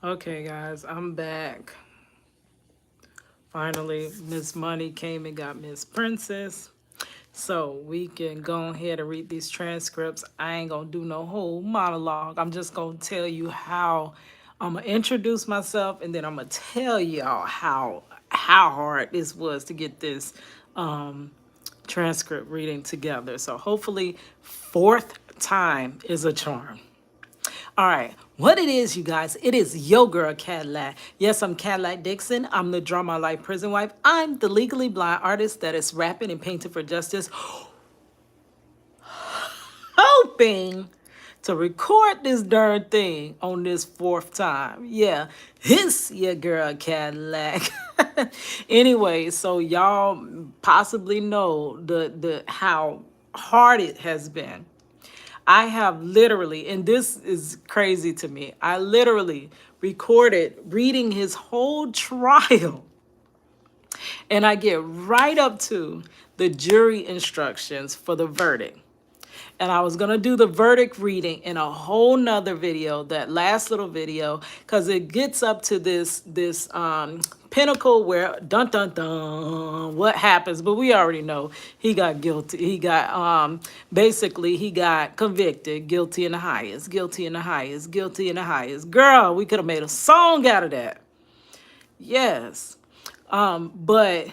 Okay, guys, I'm back. Finally, Miss Money came and got Miss Princess. So we can go ahead and read these transcripts. I ain't gonna do no whole monologue. I'm just gonna tell you how I'm gonna introduce myself, and then I'm gonna tell y'all how hard this was to get this transcript reading together. So hopefully, fourth time is a charm. All right, what it is, you guys, it is yo girl Cadillac. Yes, I'm Cadillac Dixon. I'm the Draw My Life prison wife. I'm the legally blind artist that is rapping and painting for justice, hoping to record this darn thing on this fourth time. Yeah, this your girl Cadillac. Anyway, so y'all possibly know the how hard it has been. I have literally, and this is crazy to me, I literally recorded reading his whole trial. And I get right up to the jury instructions for the verdict. And I was gonna do the verdict reading in a whole nother video, that last little video, because it gets up to this pinnacle where dun dun dun what happens, but we already know he got guilty. He got basically he got convicted, guilty in the highest, guilty in the highest, guilty in the highest. Girl, we could have made a song out of that. Yes. But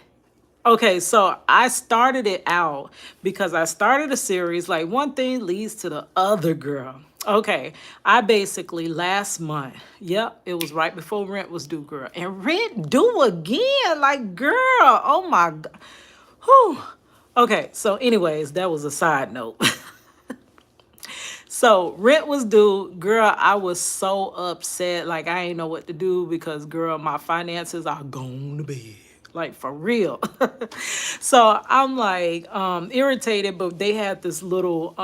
okay, so I started it out because I started a series, like one thing leads to the other, girl. Okay, I basically last month, yep, it was right before rent was due, girl. And rent due again, like, girl, oh my God. Whew. Okay, so anyways, that was a side note. So rent was due, girl. I was so upset, like I ain't know what to do because, girl, my finances are gone to bed, like for real. So I'm like irritated, but they had this little.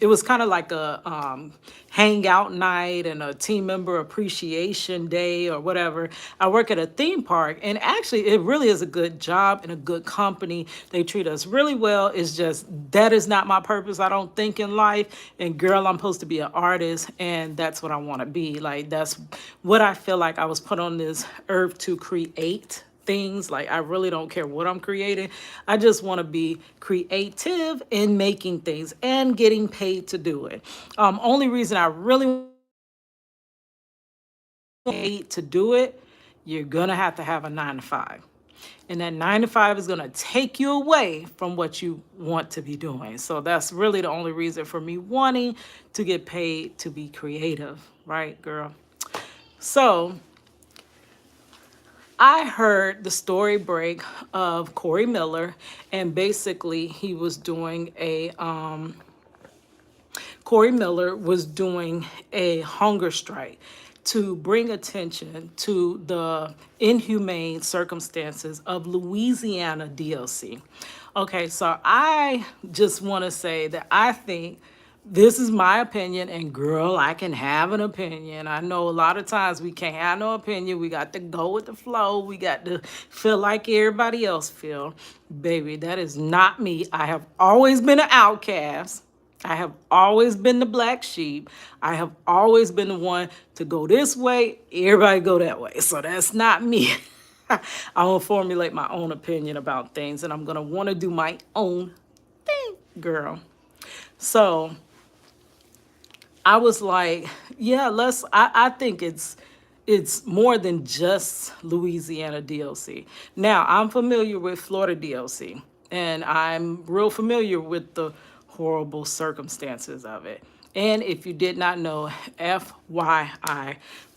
It was kind of like a hangout night and a team member appreciation day or whatever. I work at a theme park, and actually, it really is a good job and a good company. They treat us really well. It's just that is not my purpose, I don't think, in life. And girl, I'm supposed to be an artist, and that's what I want to be. Like, that's what I feel like I was put on this earth to create things. Like, I really don't care what I'm creating. I just want to be creative in making things and getting paid to do it. Only reason I really paid to do it, you're gonna have to have a 9 to 5. And that 9 to 5 is going to take you away from what you want to be doing. So that's really the only reason for me wanting to get paid to be creative, right, girl? So I heard the story break of Corey Miller, and basically he was doing a Corey Miller was doing a hunger strike to bring attention to the inhumane circumstances of Louisiana DLC. Okay, so I just want to say that I think this is my opinion, and girl, I can have an opinion. I know a lot of times we can't have no opinion. We got to go with the flow. We got to feel like everybody else feel. Baby, that is not me. I have always been an outcast. I have always been the black sheep. I have always been the one to go this way, everybody go that way. So that's not me. I'm gonna formulate my own opinion about things, and I'm gonna want to do my own thing, girl. So I was like, yeah, I think it's more than just Louisiana DLC. Now, I'm familiar with Florida DLC, and I'm real familiar with the horrible circumstances of it. And if you did not know, FYI,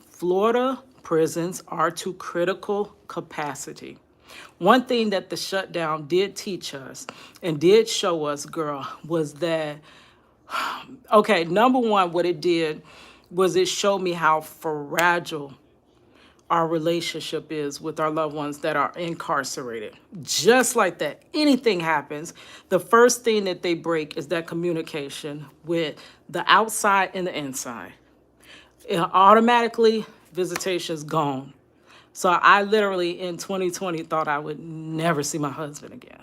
Florida prisons are to critical capacity. One thing that the shutdown did teach us and did show us, girl, was that, okay, number one, what it did was it showed me how fragile our relationship is with our loved ones that are incarcerated. Just like that, anything happens, the first thing that they break is that communication with the outside and the inside. It automatically, visitation's gone. So I literally in 2020 thought I would never see my husband again.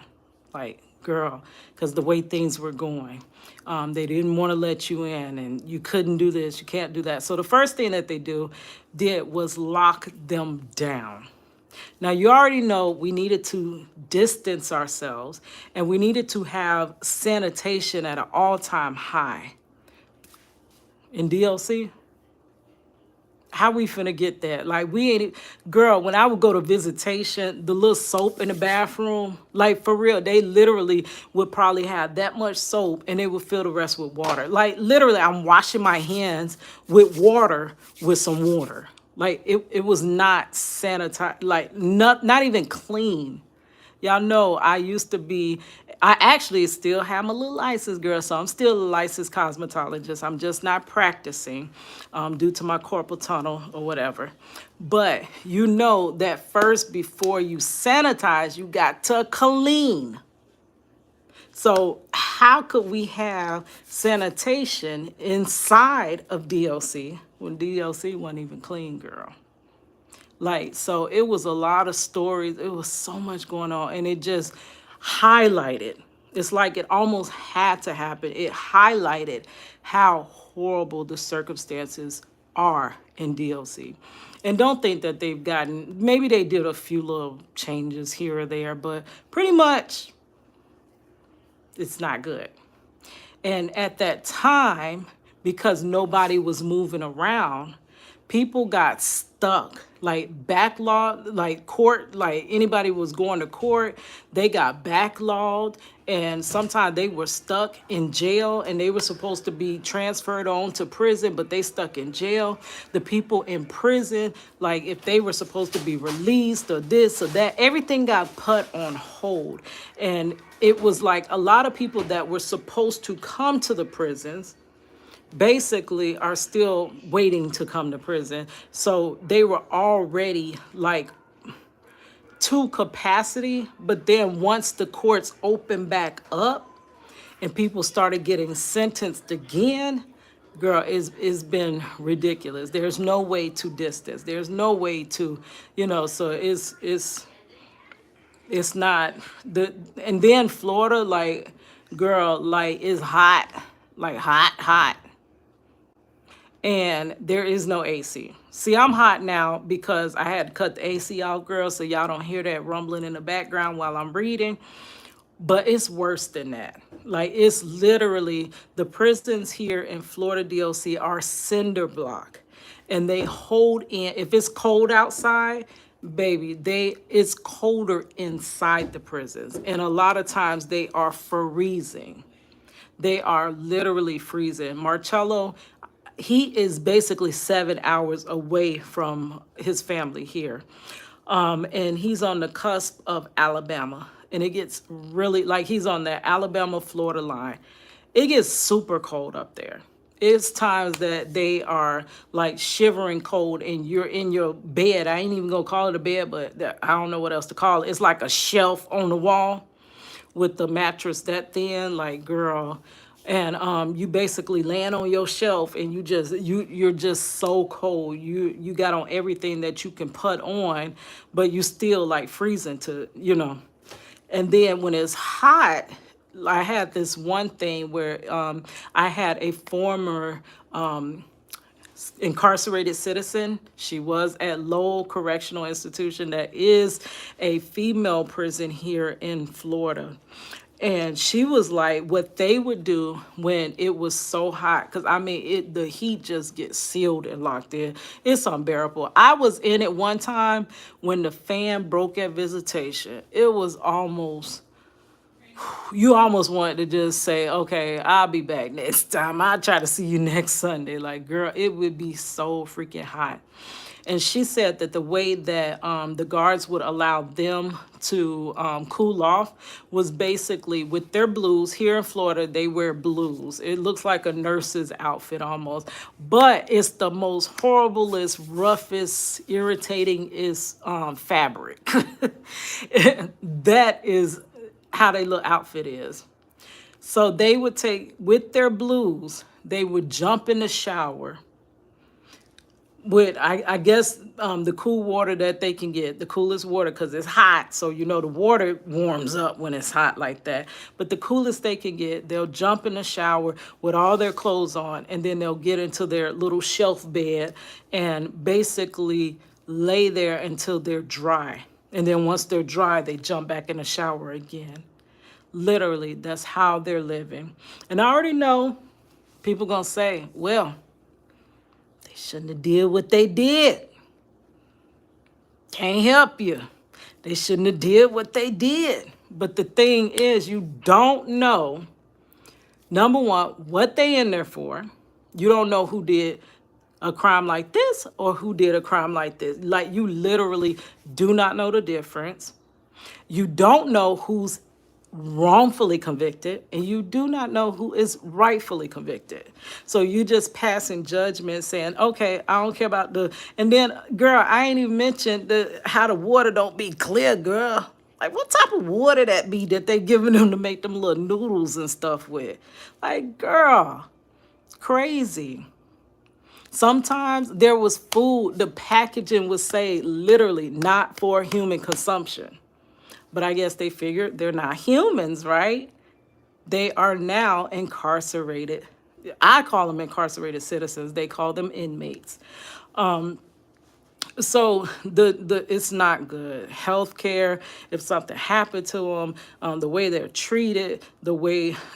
Like, girl, because the way things were going. They didn't want to let you in, and you couldn't do this, you can't do that. So the first thing that they did was lock them down. Now, you already know we needed to distance ourselves, and we needed to have sanitation at an all-time high. In DLC, how we finna get that? Like, we ain't, girl, when I would go to visitation, the little soap in the bathroom, like, for real, they literally would probably have that much soap and they would fill the rest with water. Like, literally, I'm washing my hands with water with some water. Like, it was not sanitized, like, not even clean. Y'all know I used to be, I actually still have my little license, girl, so I'm still a licensed cosmetologist. I'm just not practicing due to my carpal tunnel or whatever. But you know that first, before you sanitize, you got to clean. So how could we have sanitation inside of DLC when DLC wasn't even clean, girl? Like, so it was a lot of stories. It was so much going on, and it just highlighted. It's like it almost had to happen. It highlighted how horrible the circumstances are in DLC. And don't think that they've gotten, maybe they did a few little changes here or there, but pretty much it's not good. And at that time, because nobody was moving around, people got stuck, like backlogged, like court, like anybody was going to court, they got backlogged, and sometimes they were stuck in jail, and they were supposed to be transferred on to prison, but they stuck in jail. The people in prison, like if they were supposed to be released or this or that, everything got put on hold. And it was like a lot of people that were supposed to come to the prisons basically are still waiting to come to prison. So they were already like to capacity, but then once the courts opened back up and people started getting sentenced again, girl, it's been ridiculous. There's no way to distance. There's no way to, so it's not the, and then Florida, like, girl, like, is hot, like hot. And there is no AC. See, I'm hot now because I had to cut the AC out, girl, so y'all don't hear that rumbling in the background while I'm reading. But it's worse than that. Like, it's literally, the prisons here in Florida DLC are cinder block. And they hold in, if it's cold outside, baby, it's colder inside the prisons. And a lot of times they are freezing. They are literally freezing. Marchello, he is basically 7 hours away from his family here. And he's on the cusp of Alabama. And it gets really, like, he's on that Alabama-Florida line. It gets super cold up there. It's times that they are like shivering cold and you're in your bed. I ain't even gonna call it a bed, but I don't know what else to call it. It's like a shelf on the wall with the mattress that thin, like, girl. And you basically land on your shelf and you're just so cold. You got on everything that you can put on, but you still like freezing to. And then when it's hot, I had this one thing where I had a former incarcerated citizen. She was at Lowell Correctional Institution, that is a female prison here in Florida. And she was like, what they would do when it was so hot, because I mean, the heat just gets sealed and locked in. It's unbearable. I was in it one time when the fan broke at visitation. It was almost, you almost wanted to just say, okay, I'll be back next time. I'll try to see you next Sunday. Like, girl, it would be so freaking hot. And she said that the way that the guards would allow them to cool off was basically with their blues. Here in Florida, they wear blues. It looks like a nurse's outfit almost. But it's the most horriblest, roughest, irritating fabric. That is how their little outfit is. So they would take, with their blues, they would jump in the shower, with I guess the cool water that they can get, the coolest water, because it's hot, so you know the water warms up when it's hot like that. But the coolest they can get, they'll jump in the shower with all their clothes on, and then they'll get into their little shelf bed and basically lay there until they're dry. And then once they're dry, they jump back in the shower again. Literally, that's how they're living. And I already know people gonna say, well, they shouldn't have did what they did. Can't help you. They shouldn't have did what they did. But the thing is, you don't know, number one, what they in there for. You don't know who did a crime like this or who did a crime like this. Like, you literally do not know the difference. You don't know who's wrongfully convicted, and you do not know who is rightfully convicted. So you just passing judgment saying, okay, I don't care about and then, girl, I ain't even mentioned how the water don't be clear, girl. Like, what type of water that be that they giving them to make them little noodles and stuff with? Like, girl, crazy. Sometimes there was food, the packaging would say literally not for human consumption. But I guess they figured they're not humans, right? They are now incarcerated. I call them incarcerated citizens. They call them inmates. So it's not good. Healthcare, if something happened to them, the way they're treated,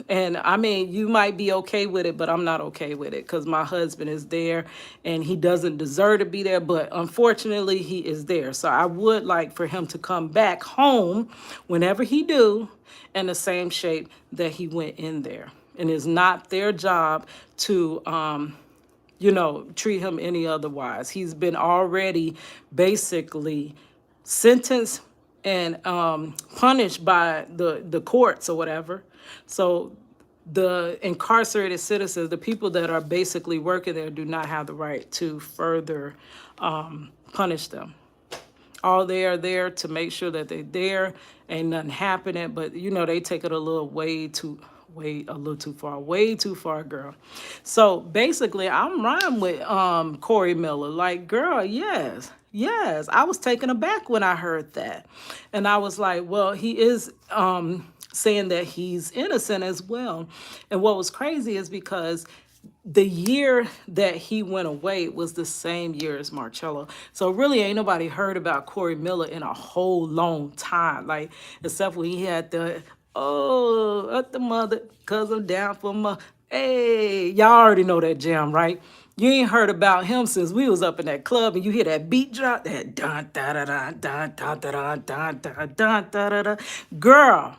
and I mean, you might be okay with it, but I'm not okay with it because my husband is there and he doesn't deserve to be there, but unfortunately he is there. So I would like for him to come back home whenever he do in the same shape that he went in there. And it's not their job to, treat him any otherwise. He's been already basically sentenced and punished by the courts or whatever. So the incarcerated citizens, the people that are basically working there, do not have the right to further punish them. All they are there to make sure that they're there, ain't nothing happening, but they take it a little way too far, girl. So basically, I'm riding with Corey Miller. Like, girl, yes. I was taken aback when I heard that. And I was like, well, he is saying that he's innocent as well. And what was crazy is because the year that he went away was the same year as Marchello. So really ain't nobody heard about Corey Miller in a whole long time. Like, except when he had at the mother, cause I'm down for my, hey, y'all already know that jam, right? You ain't heard about him since we was up in that club and you hear that beat drop, that dun da da da dun da da da dun da dun da da da. Girl,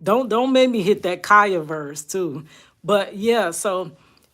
don't make me hit that Kaya verse too. But yeah, so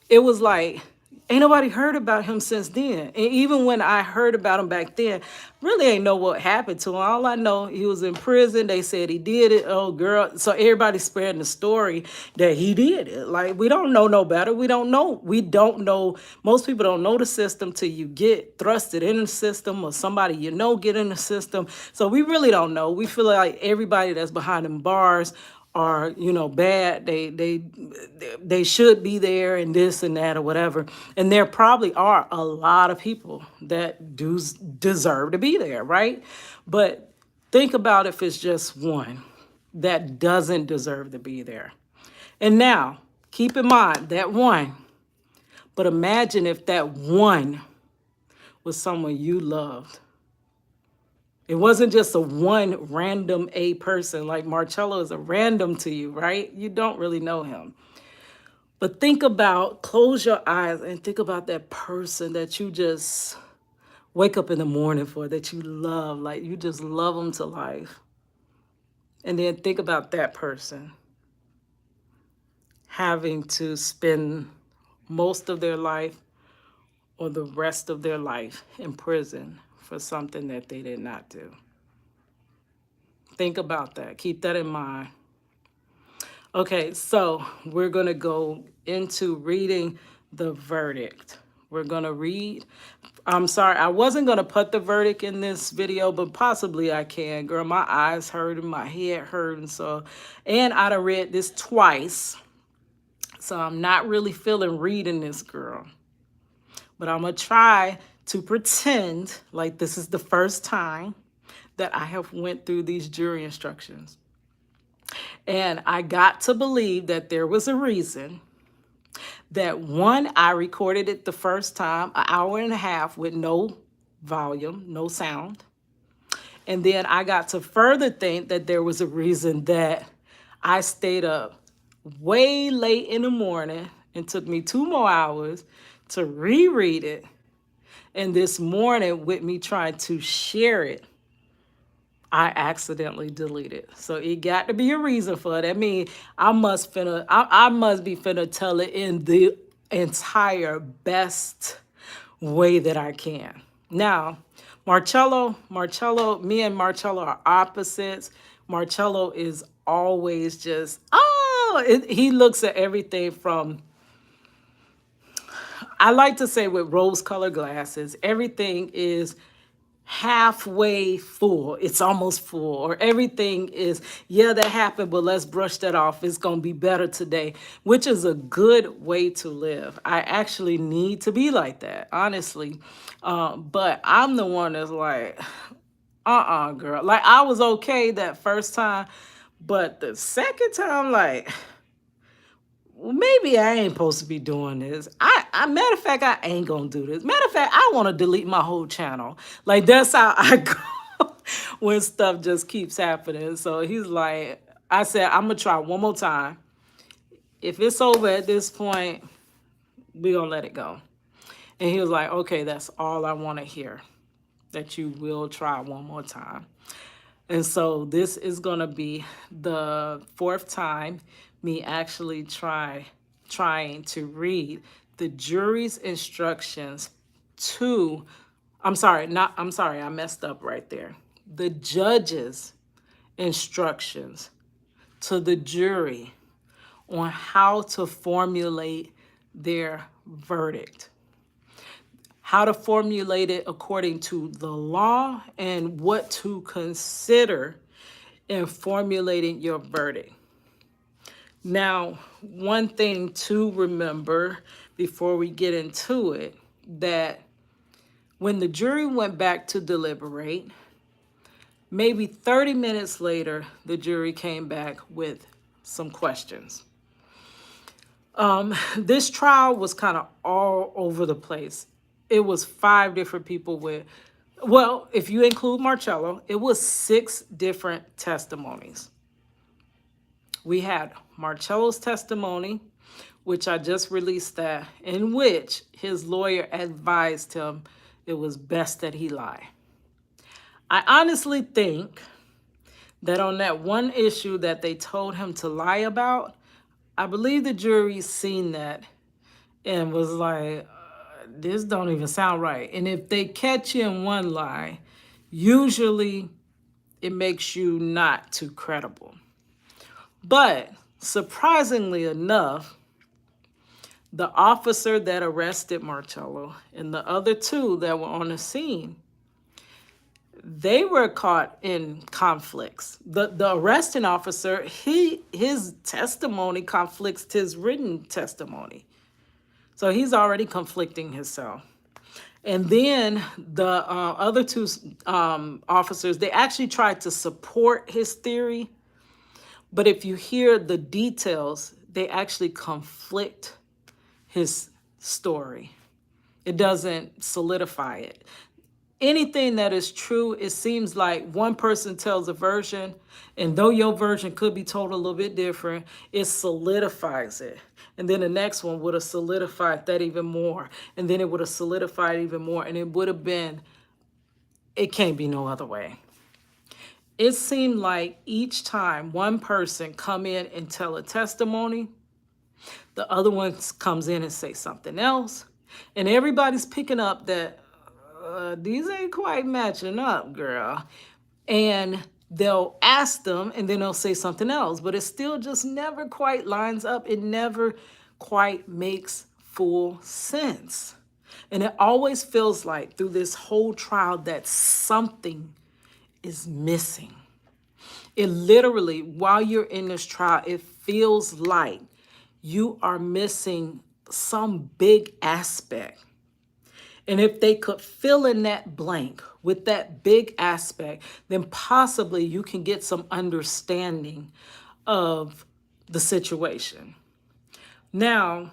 it was like, ain't nobody heard about him since then. And even when I heard about him back then, really ain't know what happened to him. All I know, he was in prison. They said he did it. Oh, girl. So everybody's spreading the story that he did it. Like, we don't know no better. We don't know. Most people don't know the system till you get thrusted in the system or somebody get in the system. So we really don't know. We feel like everybody that's behind them bars are bad. They should be there and this and that or whatever, and there probably are a lot of people that do deserve to be there, right? But think about if it's just one that doesn't deserve to be there. And now keep in mind that one, but imagine if that one was someone you loved. It wasn't just a one random person. Like, Marchello is a random to you, right? You don't really know him. But close your eyes and think about that person that you just wake up in the morning for, that you love. Like, you just love them to life. And then think about that person having to spend most of their life or the rest of their life in prison for something that they did not do. Think about that. Keep that in mind. Okay, so we're going to go into reading the verdict. We're going to read. I'm sorry, I wasn't going to put the verdict in this video, but possibly I can. Girl, my eyes hurting, my head hurting. And I done read this twice. So I'm not really feeling reading this, girl. but I'm going to try to pretend like this is the first time that I have went through these jury instructions. And I got to believe that there was a reason that, one, I recorded it the first time, an hour and a half with no volume, no sound. And then I got to further think that there was a reason that I stayed up way late in the morning and took me 2 more hours to reread it. And this morning, with me trying to share it, I accidentally deleted. So it got to be a reason for it. I mean, I must be finna tell it in the entire best way that I can. Now, me and Marchello are opposites. Marchello is always just, he looks at everything from, I like to say with rose-colored glasses, everything is halfway full. It's almost full. Or everything is, yeah, that happened, but let's brush that off. It's going to be better today, which is a good way to live. I actually need to be like that, honestly. But I'm the one that's like, girl. Like, I was okay that first time, but the second time, like, well, maybe I ain't supposed to be doing this. Matter of fact, I ain't gonna do this. Matter of fact, I want to delete my whole channel. Like, that's how I go when stuff just keeps happening. So he's like, I said, I'm gonna try one more time. If it's over at this point, we gonna let it go. And he was like, okay, that's all I want to hear, that you will try one more time. And so this is going to be the fourth time me actually trying to read the jury's instructions to, I messed up right there. The judge's instructions to the jury on how to formulate their verdict. How to formulate it according to the law and what to consider in formulating your verdict. Now, one thing to remember before we get into it, that when the jury went back to deliberate, maybe 30 minutes later, the jury came back with some questions. This trial was kind of all over the place. It was 5 different people if you include Marchello, it was 6 different testimonies. We had Marcello's testimony, which I just released that, in which his lawyer advised him it was best that he lie. I honestly think that on that one issue that they told him to lie about, I believe the jury seen that and was like, this don't even sound right. And if they catch you in one lie, usually it makes you not too credible. But surprisingly enough, the officer that arrested Marchello and the other 2 that were on the scene, they were caught in conflicts. The arresting officer, his testimony conflicts his written testimony. So he's already conflicting himself. And then the other 2 officers, they actually tried to support his theory. But if you hear the details, they actually conflict his story. It doesn't solidify it. Anything that is true, it seems like one person tells a version, and though your version could be told a little bit different, it solidifies it. And then the next one would have solidified that even more. And then it would have solidified even more. And it would have been, it can't be no other way. It seemed like each time one person come in and tell a testimony, the other one comes in and say something else. And everybody's picking up that these ain't quite matching up, girl. And they'll ask them and then they'll say something else, but it still just never quite lines up. It never quite makes full sense. And it always feels like through this whole trial that something is missing. It literally, while you're in this trial, it feels like you are missing some big aspect And if they could fill in that blank with that big aspect, then possibly you can get some understanding of the situation. Now,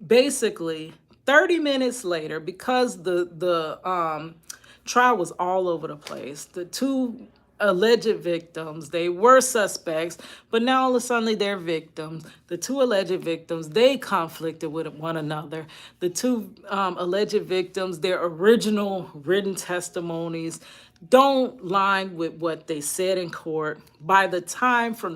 basically, 30 minutes later, because the trial was all over the place, the two alleged victims, they were suspects, but now all of a sudden they're victims. The two alleged victims, they conflicted with one another. The two alleged victims, their original written testimonies don't line with what they said in court. From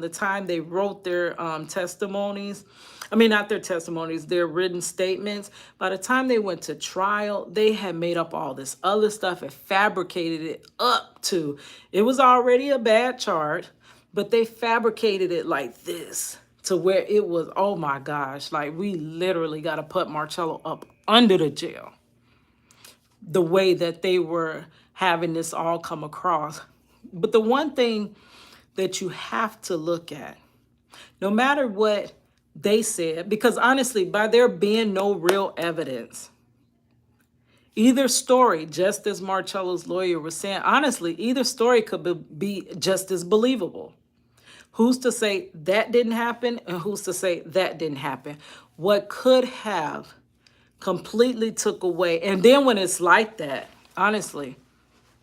the time they wrote their testimonies, I mean, not their testimonies, their written statements. By the time they went to trial, they had made up all this other stuff and fabricated it up to, it was already a bad charge, but they fabricated it like this to where it was, oh my gosh, like we literally got to put Marchello up under the jail. The way that they were having this all come across. But the one thing that you have to look at, no matter what they said, because honestly, by there being no real evidence, either story, just as Marcello's lawyer was saying, honestly, either story could be just as believable. Who's to say that didn't happen and who's to say that didn't happen? What could have completely took away, and then when it's like that, honestly,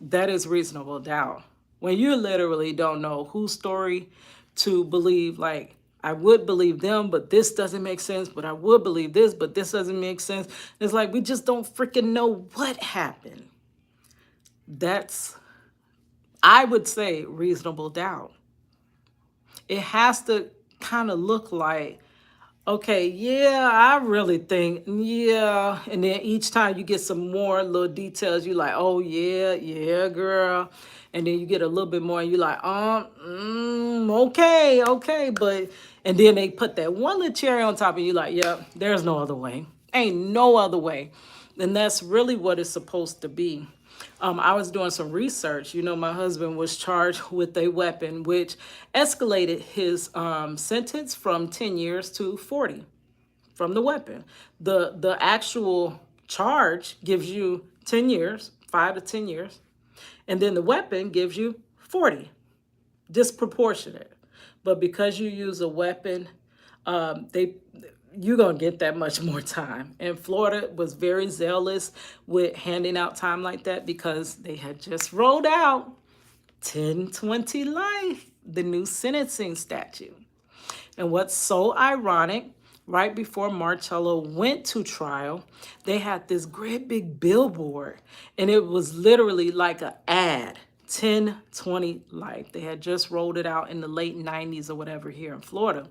that is reasonable doubt. When you literally don't know whose story to believe, like, I would believe them, but this doesn't make sense, but I would believe this, but this doesn't make sense. It's like, we just don't freaking know what happened. That's, I would say, reasonable doubt. It has to kind of look like, okay, yeah, I really think, yeah. And then each time you get some more little details, you're like, oh, yeah, girl. And then you get a little bit more and you're like, okay. But, and then they put that one little cherry on top and you're like, yeah, there's no other way. Ain't no other way. And that's really what it's supposed to be. I was doing some research. You know, my husband was charged with a weapon, which escalated his sentence from 10 years to 40 from the weapon. The actual charge gives you 10 years, 5 to 10 years. And then the weapon gives you 40, disproportionate. But because you use a weapon, you're going to get that much more time. And Florida was very zealous with handing out time like that because they had just rolled out 10-20 life, the new sentencing statute. And what's so ironic, right before Marchello went to trial, they had this great big billboard, and it was literally like an ad, 10-20 life. They had just rolled it out in the late 90s or whatever here in Florida.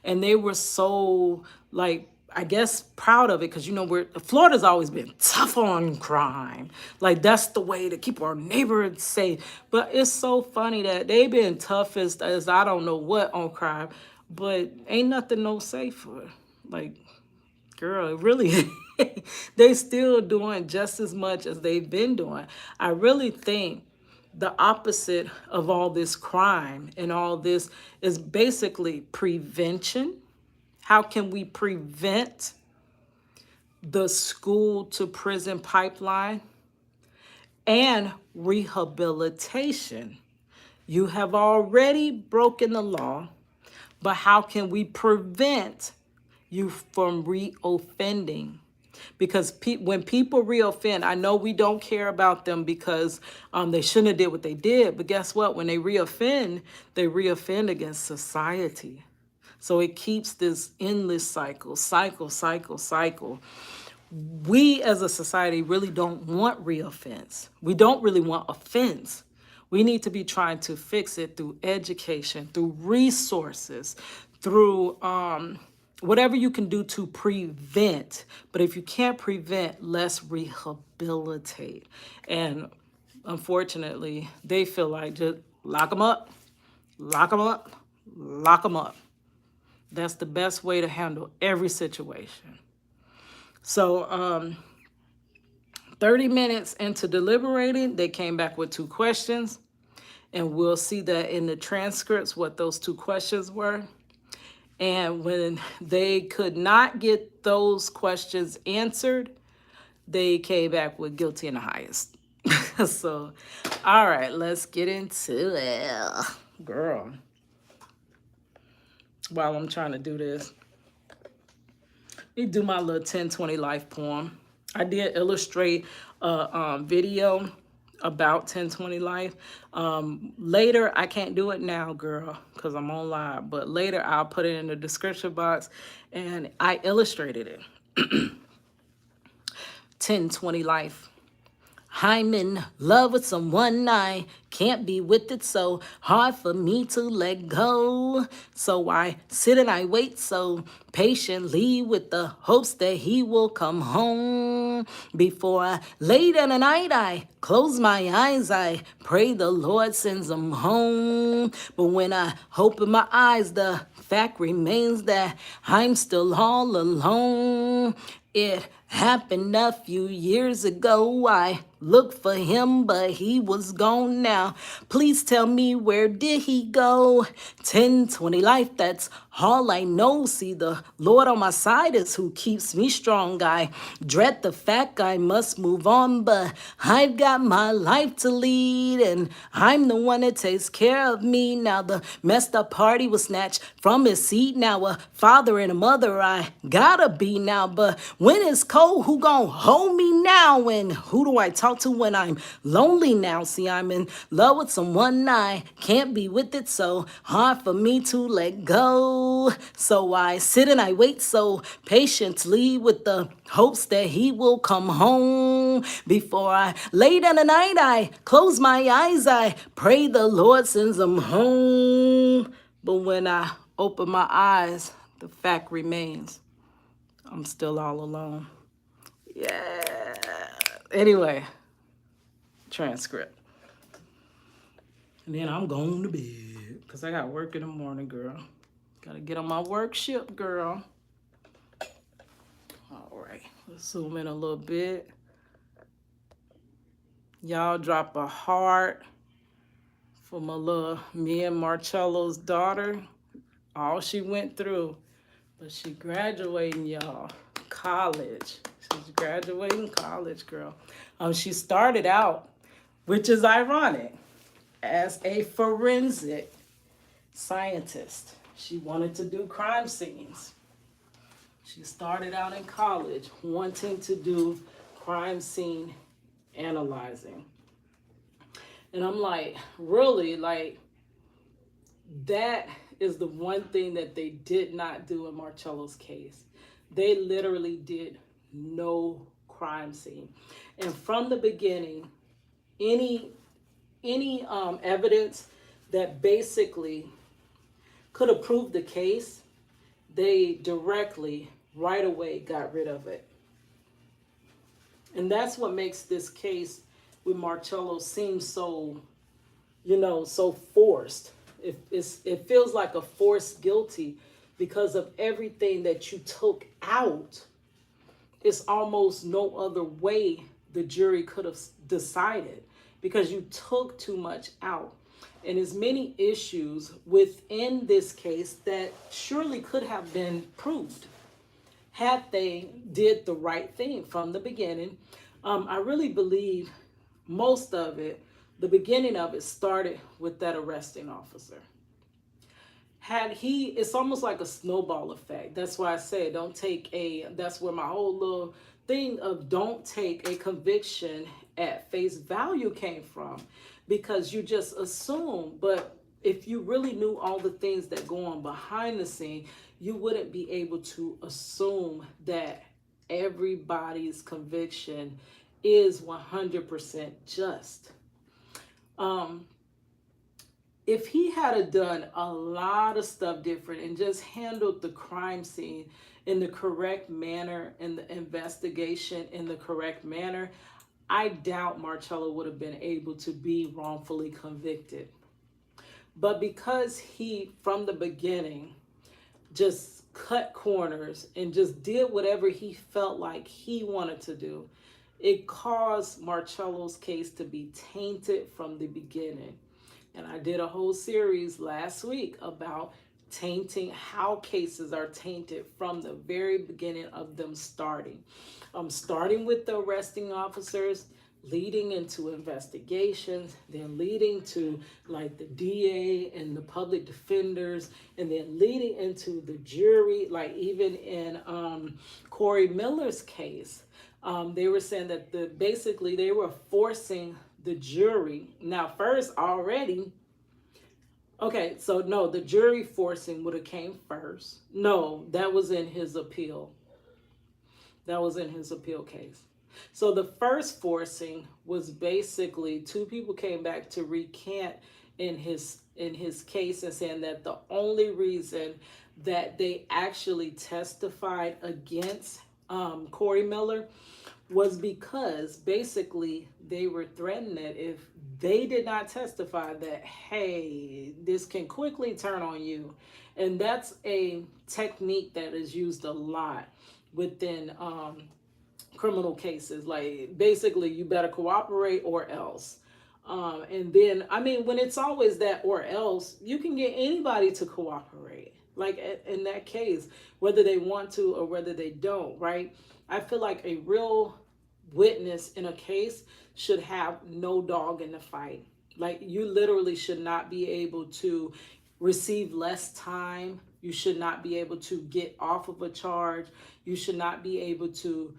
And they were so, like, I guess proud of it because, you know, Florida's always been tough on crime. Like, that's the way to keep our neighborhoods safe. But it's so funny that they've been toughest as I don't know what on crime, but ain't nothing no safer. Like, girl, it really, they still doing just as much as they've been doing. I really think the opposite of all this crime and all this is basically prevention. How can we prevent the school to prison pipeline? And rehabilitation. You have already broken the law, but how can we prevent you from reoffending? Because when people reoffend, I know we don't care about them because they shouldn't have did what they did. But guess what? When they reoffend against society. So it keeps this endless cycle. We as a society really don't want reoffense. We don't really want offense. We need to be trying to fix it through education, through resources, through whatever you can do to prevent. But if you can't prevent, let's rehabilitate. And unfortunately, they feel like just lock them up, lock them up, lock them up. That's the best way to handle every situation. So 30 minutes into deliberating, they came back with 2 questions. And we'll see that in the transcripts what those 2 questions were. And when they could not get those questions answered, they came back with guilty in the highest. So, all right, let's get into it. Girl, while I'm trying to do this, let me do my little 1020 life poem. I did illustrate a video about 1020 life. Later, I can't do it now, girl, because I'm on live. But later, I'll put it in the description box, and I illustrated it. 1020 life. I'm in love with someone I can't be with, it so hard for me to let go. So I sit and I wait so patiently with the hopes that he will come home. Before I lay down at night, I close my eyes, I pray the Lord sends him home. But when I open my eyes, the fact remains that I'm still all alone. It happened a few years ago. I looked for him, but he was gone now. Please tell me, where did he go? 1020 life, that's all I know. See, the Lord on my side is who keeps me strong. I dread the fact I must move on, but I've got my life to lead, and I'm the one that takes care of me. Now the messed up party was snatched from his seat. Now a father and a mother I gotta be now, but when it's cold, who gon' hold me now? And who do I talk to when I'm lonely now? See, I'm in love with someone I can't be with, it so hard for me to let go. So I sit and I wait so patiently with the hopes that he will come home. Before I lay down at night, I close my eyes, I pray the Lord sends him home. But when I open my eyes, the fact remains, I'm still all alone. Yeah. Anyway, transcript. And then I'm going to bed because I got work in the morning, girl. Got to get on my work ship, girl. All right. Let's zoom in a little bit. Y'all drop a heart for me and Marcello's daughter. All she went through. But she graduating, y'all. College. She's graduating college, girl. She started out, which is ironic, as a forensic scientist. She wanted to do crime scenes. She started out in college wanting to do crime scene analyzing. And I'm like, really? Like, that is the one thing that they did not do in Marcello's case. They literally did no crime scene. And from the beginning, any evidence that basically could have proved the case, they directly, right away, got rid of it. And that's what makes this case with Marcello seem so, so forced. It feels like a forced guilty because of everything that you took out. It's almost no other way the jury could have decided because you took too much out. And as many issues within this case that surely could have been proved had they did the right thing from the beginning. I really believe most of it, the beginning of it started with that arresting officer. It's almost like a snowball effect. That's why I say that's where my whole little thing of don't take a conviction at face value came from, because you just assume. But if you really knew all the things that go on behind the scene, you wouldn't be able to assume that everybody's conviction is 100% just. If he had done a lot of stuff different and just handled the crime scene in the correct manner and the investigation in the correct manner, I doubt Marcello would have been able to be wrongfully convicted. But because he, from the beginning, just cut corners and just did whatever he felt like he wanted to do, it caused Marcello's case to be tainted from the beginning. And I did a whole series last week about tainting, how cases are tainted from the very beginning of them starting. Starting with the arresting officers, leading into investigations, then leading to like the DA and the public defenders, and then leading into the jury. Like even in Corey Miller's case, they were saying that basically they were forcing the jury. Now, first already, okay, so no, the jury forcing would have came first. No, that was in his appeal. That was in his appeal case. So the first forcing was basically two people came back to recant in his case and saying that the only reason that they actually testified against Corey Miller was because basically they were threatened that if they did not testify that, hey, this can quickly turn on you. And that's a technique that is used a lot within criminal cases. Like basically you better cooperate or else. And then, I mean, when it's always that or else, you can get anybody to cooperate. Like in that case, whether they want to or whether they don't, right? I feel like a real witness in a case should have no dog in the fight. Like you literally should not be able to receive less time. You should not be able to get off of a charge. You should not be able to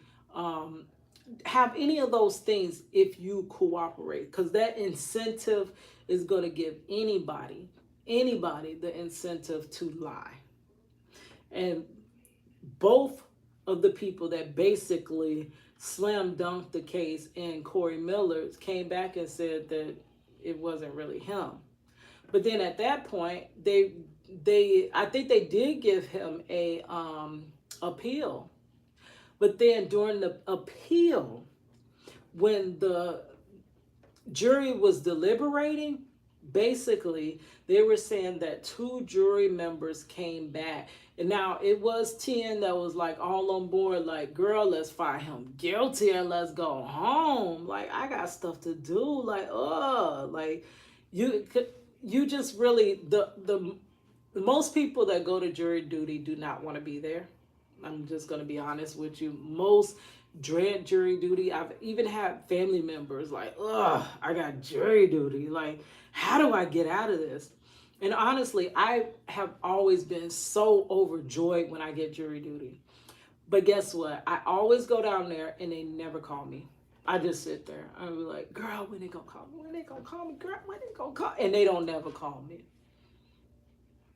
have any of those things if you cooperate, because that incentive is going to give anybody the incentive to lie. And both of the people that basically slam dunked the case in Corey Miller's came back and said that it wasn't really him. But then at that point, I think they did give him a appeal. But then during the appeal, when the jury was deliberating, basically they were saying that 2 jury members came back. And now it was 10 that was like all on board, like, girl, let's find him guilty and let's go home. Like, I got stuff to do. Like, like you just really, the most people that go to jury duty do not want to be there. I'm just going to be honest with you. Most dread jury duty. I've even had family members like, I got jury duty. Like, how do I get out of this? And honestly, I have always been so overjoyed when I get jury duty. But guess what? I always go down there and they never call me. I just sit there. I'll be like, girl, when they gonna call me? When they gonna call me? Girl, when they gonna call? And they don't never call me.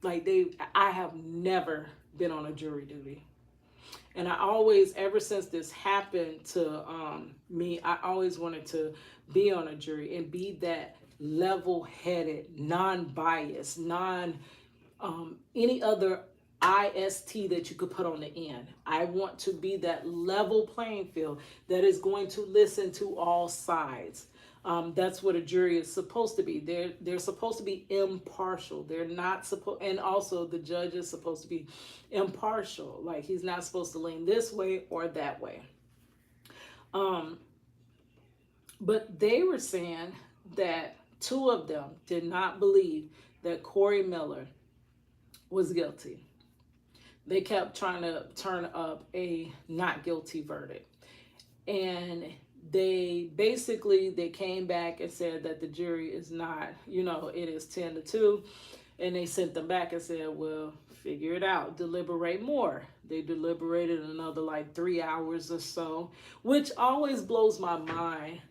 Like I have never been on a jury duty. And I always, ever since this happened to me, I always wanted to be on a jury and be that level-headed, non-biased, any other IST that you could put on the end. I want to be that level playing field that is going to listen to all sides. That's what a jury is supposed to be. They're supposed to be impartial. They're not supposed, and also the judge is supposed to be impartial. Like he's not supposed to lean this way or that way. But they were saying that 2 of them did not believe that Corey Miller was guilty. They kept trying to turn up a not guilty verdict. And they came back and said that the jury is not, it is 10-2. And they sent them back and said, well, figure it out, deliberate more. They deliberated another like 3 hours or so, which always blows my mind.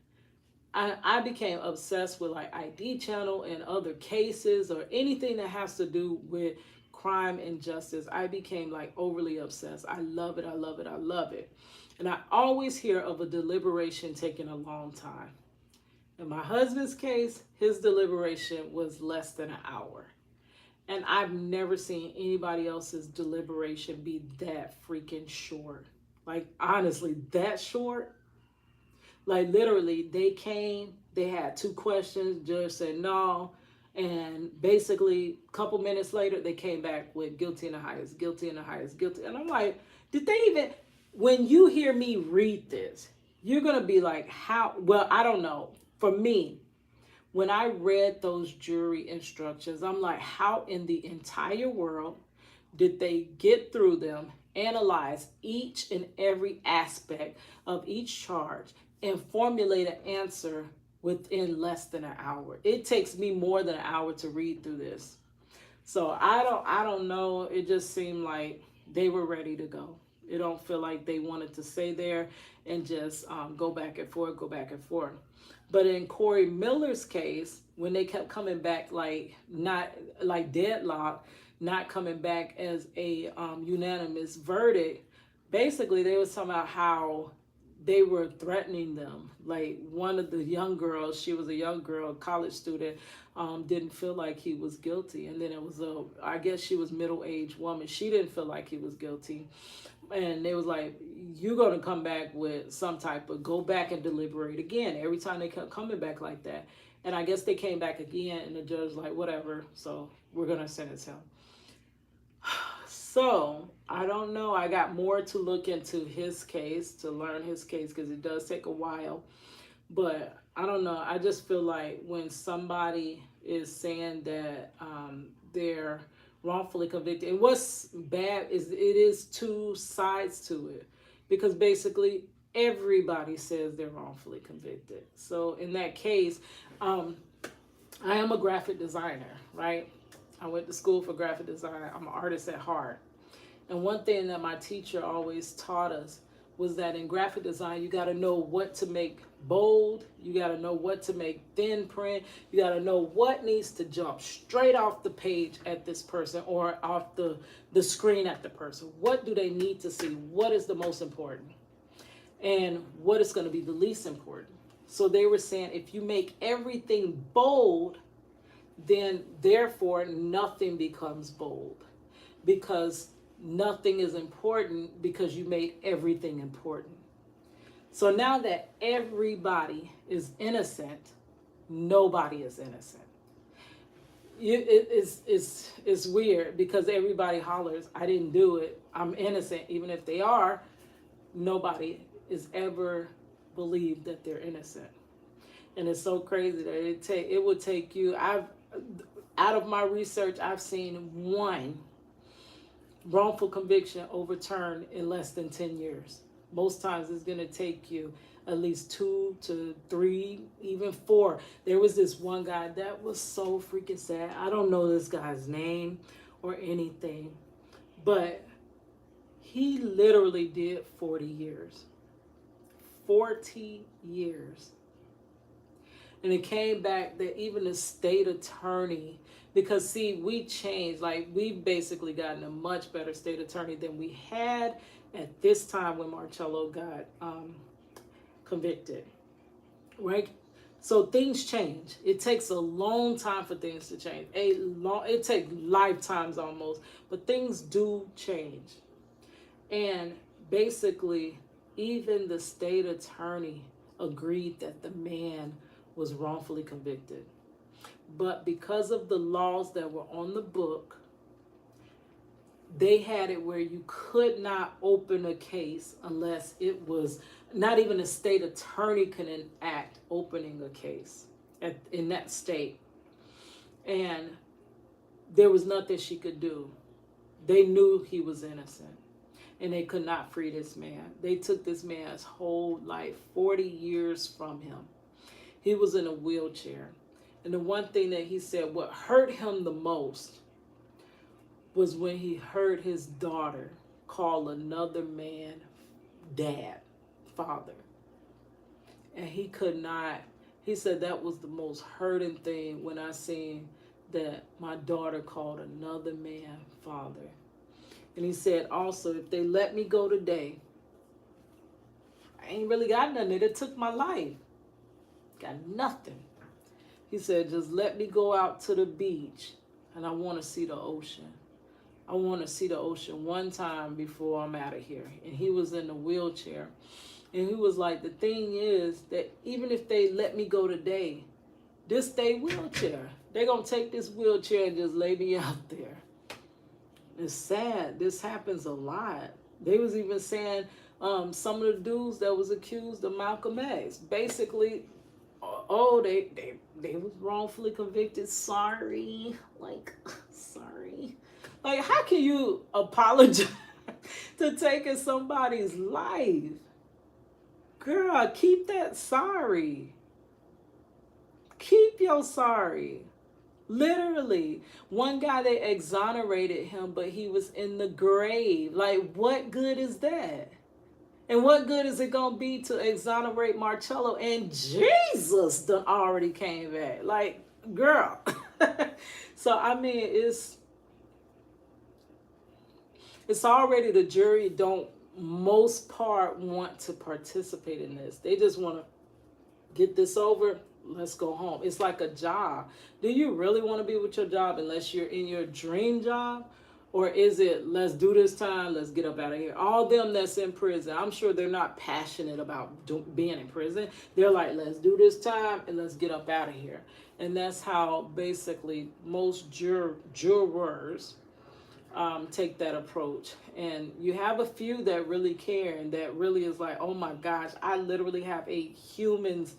I became obsessed with like ID Channel and other cases or anything that has to do with crime and justice. I became like overly obsessed. I love it. I love it. I love it. And I always hear of a deliberation taking a long time. In my husband's case, his deliberation was less than an hour. And I've never seen anybody else's deliberation be that freaking short. Like, honestly, that short. Like, literally, they came, they had 2 questions, judge said no. And basically, a couple minutes later, they came back with guilty in the highest, guilty in the highest, guilty. And I'm like, did they even... When you hear me read this, you're going to be like, how? Well, I don't know. For me, when I read those jury instructions, I'm like, how in the entire world did they get through them, analyze each and every aspect of each charge, and formulate an answer within less than an hour. It takes me more than an hour to read through this. So I don't know. It just seemed like they were ready to go. It don't feel like they wanted to stay there and just go back and forth, go back and forth. But in Corey Miller's case, when they kept coming back like not like deadlock, not coming back as a unanimous verdict, basically they was talking about how they were threatening them. Like one of the young girls, she was a young girl, college student, didn't feel like he was guilty. And then it was I guess she was middle-aged woman. She didn't feel like he was guilty. And they was like, you're going to come back with some type of go back and deliberate again. Every time they kept coming back like that. And I guess they came back again and the judge was like, whatever. So we're going to sentence him. So I don't know. I got more to look into his case, to learn his case, because it does take a while. But I don't know. I just feel like when somebody is saying that they're wrongfully convicted, and what's bad is it is two sides to it, because basically everybody says they're wrongfully convicted. So in that case, I am a graphic designer, right? I went to school for graphic design. I'm an artist at heart. And one thing that my teacher always taught us was that in graphic design, you got to know what to make bold. You got to know what to make thin print. You got to know what needs to jump straight off the page at this person or off the screen at the person. What do they need to see? What is the most important? And what is going to be the least important? So they were saying if you make everything bold, then therefore nothing becomes bold, because nothing is important because you made everything important. So now that everybody is innocent, nobody is innocent. It's weird because everybody hollers, I didn't do it, I'm innocent. Even if they are, nobody is ever believed that they're innocent. And it's so crazy that it would take you, out of my research, I've seen one wrongful conviction overturned in less than 10 years. Most times it's going to take you at least 2 to 3, even 4. There was this one guy that was so freaking sad. I don't know this guy's name or anything, but he literally did 40 years. 40 years. And it came back that even the state attorney, because see, we changed, like we've basically gotten a much better state attorney than we had at this time when Marchello got convicted, right? So things change. It takes a long time for things to change. It takes lifetimes almost, but things do change. And basically, even the state attorney agreed that the man was wrongfully convicted. But because of the laws that were on the book, they had it where you could not open a case unless it was, not even a state attorney can enact opening a case in that state. And there was nothing she could do. They knew he was innocent. And they could not free this man. They took this man's whole life, 40 years from him. He was in a wheelchair. And the one thing that he said, what hurt him the most was when he heard his daughter call another man dad, father. And he could not, he said that was the most hurting thing when I seen that my daughter called another man father. And he said also, if they let me go today, I ain't really got nothing. It took my life. Got nothing. He said, just let me go out to the beach and I want to see the ocean. I want to see the ocean one time before I'm out of here. And he was in a wheelchair. And he was like, the thing is that even if they let me go today, this day wheelchair, they're going to take this wheelchair and just lay me out there. It's sad. This happens a lot. They was even saying some of the dudes that was accused of Malcolm X, basically, they was wrongfully convicted. Sorry. Like, sorry. Like, how can you apologize to taking somebody's life? Girl, keep that sorry. Keep your sorry. Literally, one guy, they exonerated him, but he was in the grave. Like, what good is that? And what good is it gonna be to exonerate Marchello and Jesus done already came back? Like, girl. So I mean, it's already, the jury don't most part want to participate in this. They just want to get this over. Let's go home. It's like a job. Do you really want to be with your job unless you're in your dream job? Or is it, let's do this time, let's get up out of here? All them that's in prison, I'm sure they're not passionate about being in prison. They're like, let's do this time and let's get up out of here. And that's how basically most jurors take that approach. And you have a few that really care and that really is like, oh my gosh, I literally have a human's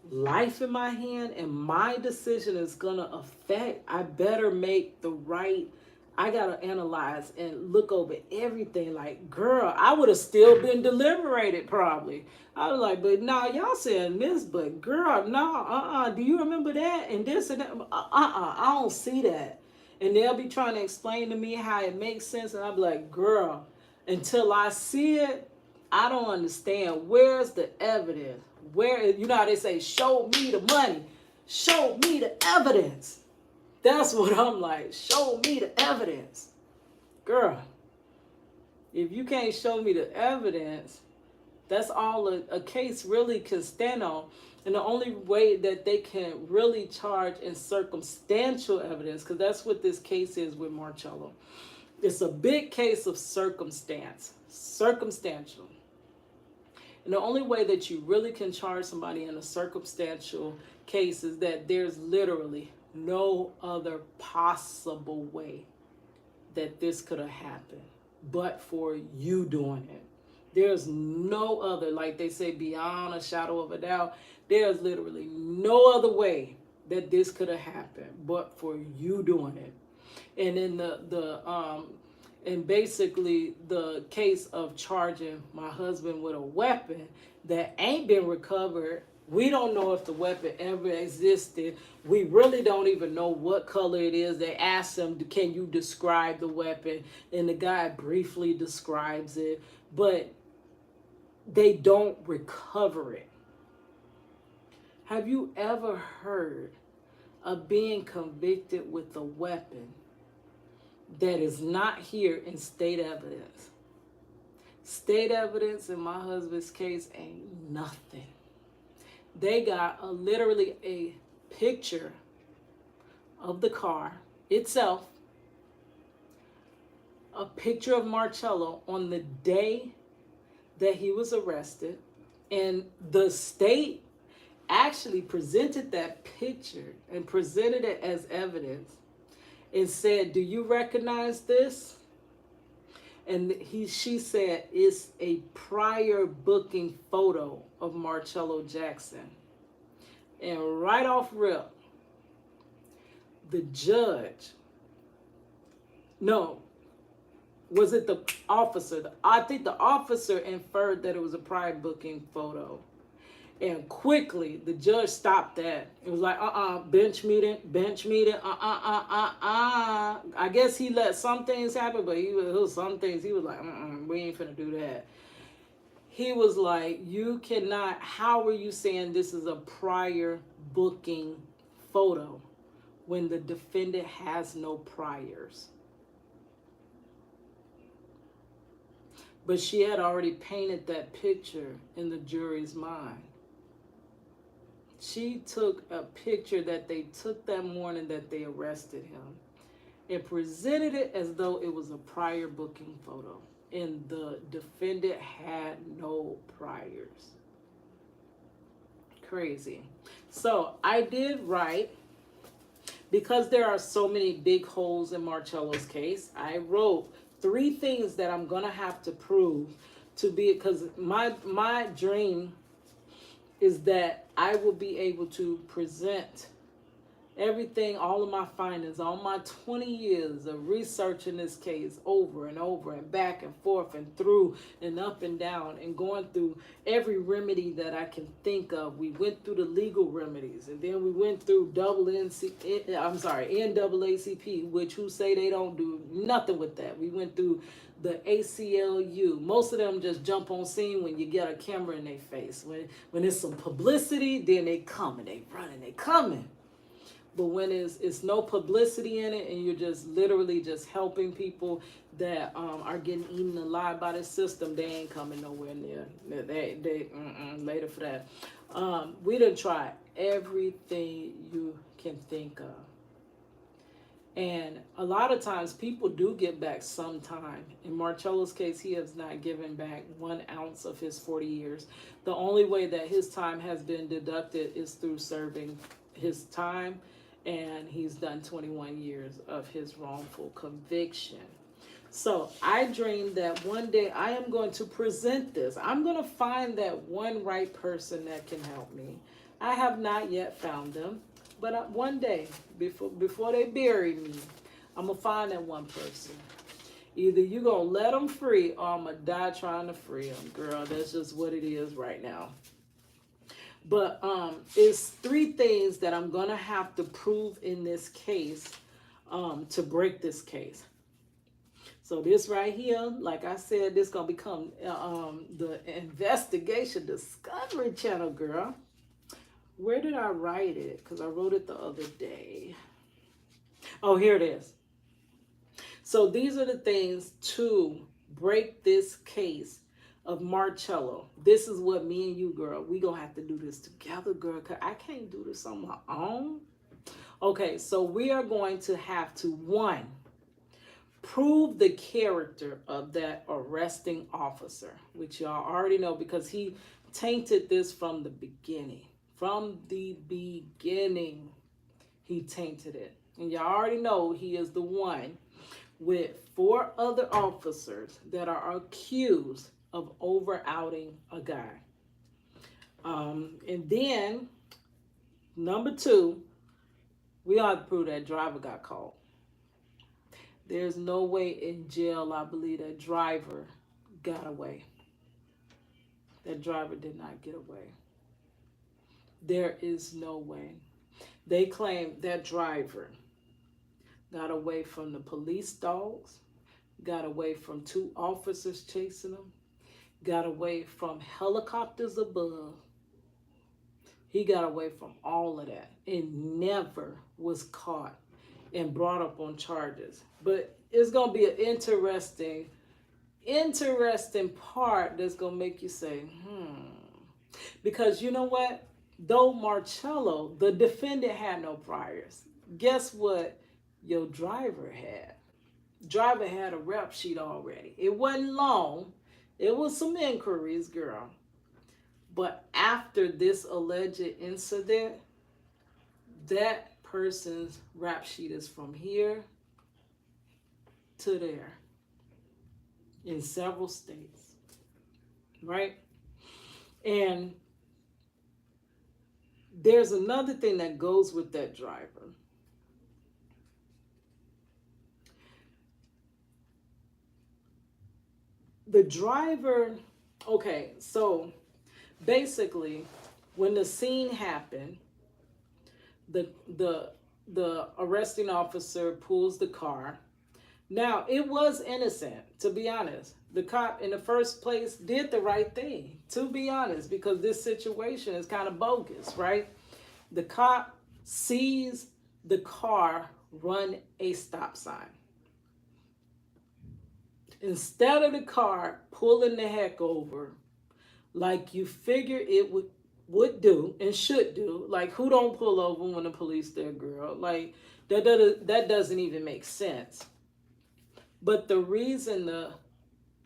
life in my hand and my decision is gonna affect. I better make the right. I gotta analyze and look over everything. Like, girl, I would have still been deliberated probably. I was like, but no, y'all saying this, but girl, no, do you remember that and this and that? I don't see that. And they'll be trying to explain to me how it makes sense, and I'll be like, girl, until I see it, I don't understand. Where's the evidence? Where, you know how they say, show me the money, show me the evidence. That's what I'm like. Show me the evidence. Girl, if you can't show me the evidence, that's all a case really can stand on. And the only way that they can really charge in circumstantial evidence, because that's what this case is with Marchello. It's a big case of circumstantial. And the only way that you really can charge somebody in a circumstantial case is that there's literally no other possible way that this could have happened but for you doing it. There's no other, like they say, beyond a shadow of a doubt, there's literally no other way that this could have happened but for you doing it. And in and basically the case of charging my husband with a weapon that ain't been recovered. We don't know if the weapon ever existed. We really don't even know what color it is. They asked him, can you describe the weapon? And the guy briefly describes it, but they don't recover it. Have you ever heard of being convicted with a weapon that is not here in state evidence? State evidence in my husband's case ain't nothing. They got literally a picture of the car itself, a picture of Marchello on the day that he was arrested, and the state actually presented that picture and presented it as evidence and said, do you recognize this? And she said, it's a prior booking photo of Marchello Jackson. And right off rip, the judge, no, was it the officer? I think the officer inferred that it was a prior booking photo. And quickly, the judge stopped that. It was like, bench meeting. I guess he let some things happen, but some things he was like, we ain't finna do that. He was like, you cannot, how are you saying this is a prior booking photo when the defendant has no priors? But she had already painted that picture in the jury's mind. She took a picture that they took that morning that they arrested him and presented it as though it was a prior booking photo. And the defendant had no priors. Crazy. So I did write, because there are so many big holes in Marchello's case, I wrote 3 things that I'm going to have to prove to be, because my dream is that I will be able to present Everything, all of my findings, all my 20 years of researching this case over and over and back and forth and through and up and down and going through every remedy that I can think of. We went through the legal remedies, and then we went through NAACP, which who say they don't do nothing with that. We went through the ACLU. Most of them just jump on scene when you get a camera in their face. When it's some publicity, then they come and they running, they coming. But when it's no publicity in it, and you're just literally just helping people that are getting eaten alive by the system, they ain't coming nowhere near. They later for that. We done tried everything you can think of. And a lot of times people do get back sometime. In Marcello's case, he has not given back 1 ounce of his 40 years. The only way that his time has been deducted is through serving his time, and he's done 21 years of his wrongful conviction. So I dreamed that one day I am going to present this. I'm going to find that one right person that can help me. I have not yet found them, but one day, before they bury me, I'm going to find that one person. Either you're going to let them free, or I'm going to die trying to free them. Girl, that's just what it is right now. But it's 3 things that I'm going to have to prove in this case to break this case. So this right here, like I said, this going to become the investigation discovery channel, girl. Where did I write it? Because I wrote it the other day. Oh, here it is. So these are the things to break this case of Marchello. This is what me and you, girl, we gonna have to do this together, girl, because I can't do this on my own. Okay, so we are going to have to, 1, prove the character of that arresting officer, which y'all already know because he tainted this from the beginning. From the beginning, he tainted it. And y'all already know he is the one with 4 other officers that are accused of over-outing a guy. And then, number 2, we ought to prove that driver got caught. There's no way in jail, I believe, that driver got away. That driver did not get away. There is no way. They claim that driver got away from the police dogs, got away from 2 officers chasing him, got away from helicopters above. He got away from all of that and never was caught and brought up on charges. But it's going to be an interesting part that's going to make you say, Because you know what? Though Marchello, the defendant, had no priors, guess what your driver had? Driver had a rep sheet already. It wasn't long. It was some inquiries, girl. But after this alleged incident, that person's rap sheet is from here to there in several states, right? And there's another thing that goes with that driver. The driver, okay, so basically, when the scene happened, the arresting officer pulls the car. Now, it was innocent, to be honest. The cop, in the first place, did the right thing, to be honest, because this situation is kind of bogus, right? The cop sees the car run a stop sign. Instead of the car pulling the heck over, like you figure it would do and should do, like who don't pull over when the police there, girl? Like that doesn't even make sense. But the reason the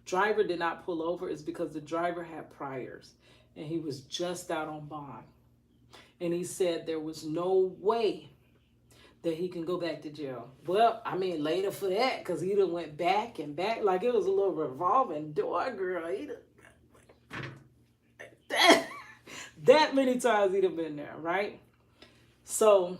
driver did not pull over is because the driver had priors and he was just out on bond. And he said there was no way that he can go back to jail. Well, I mean, later for that, because he done went back and back. Like it was a little revolving door, girl. He done, that many times he'd have been there, right? So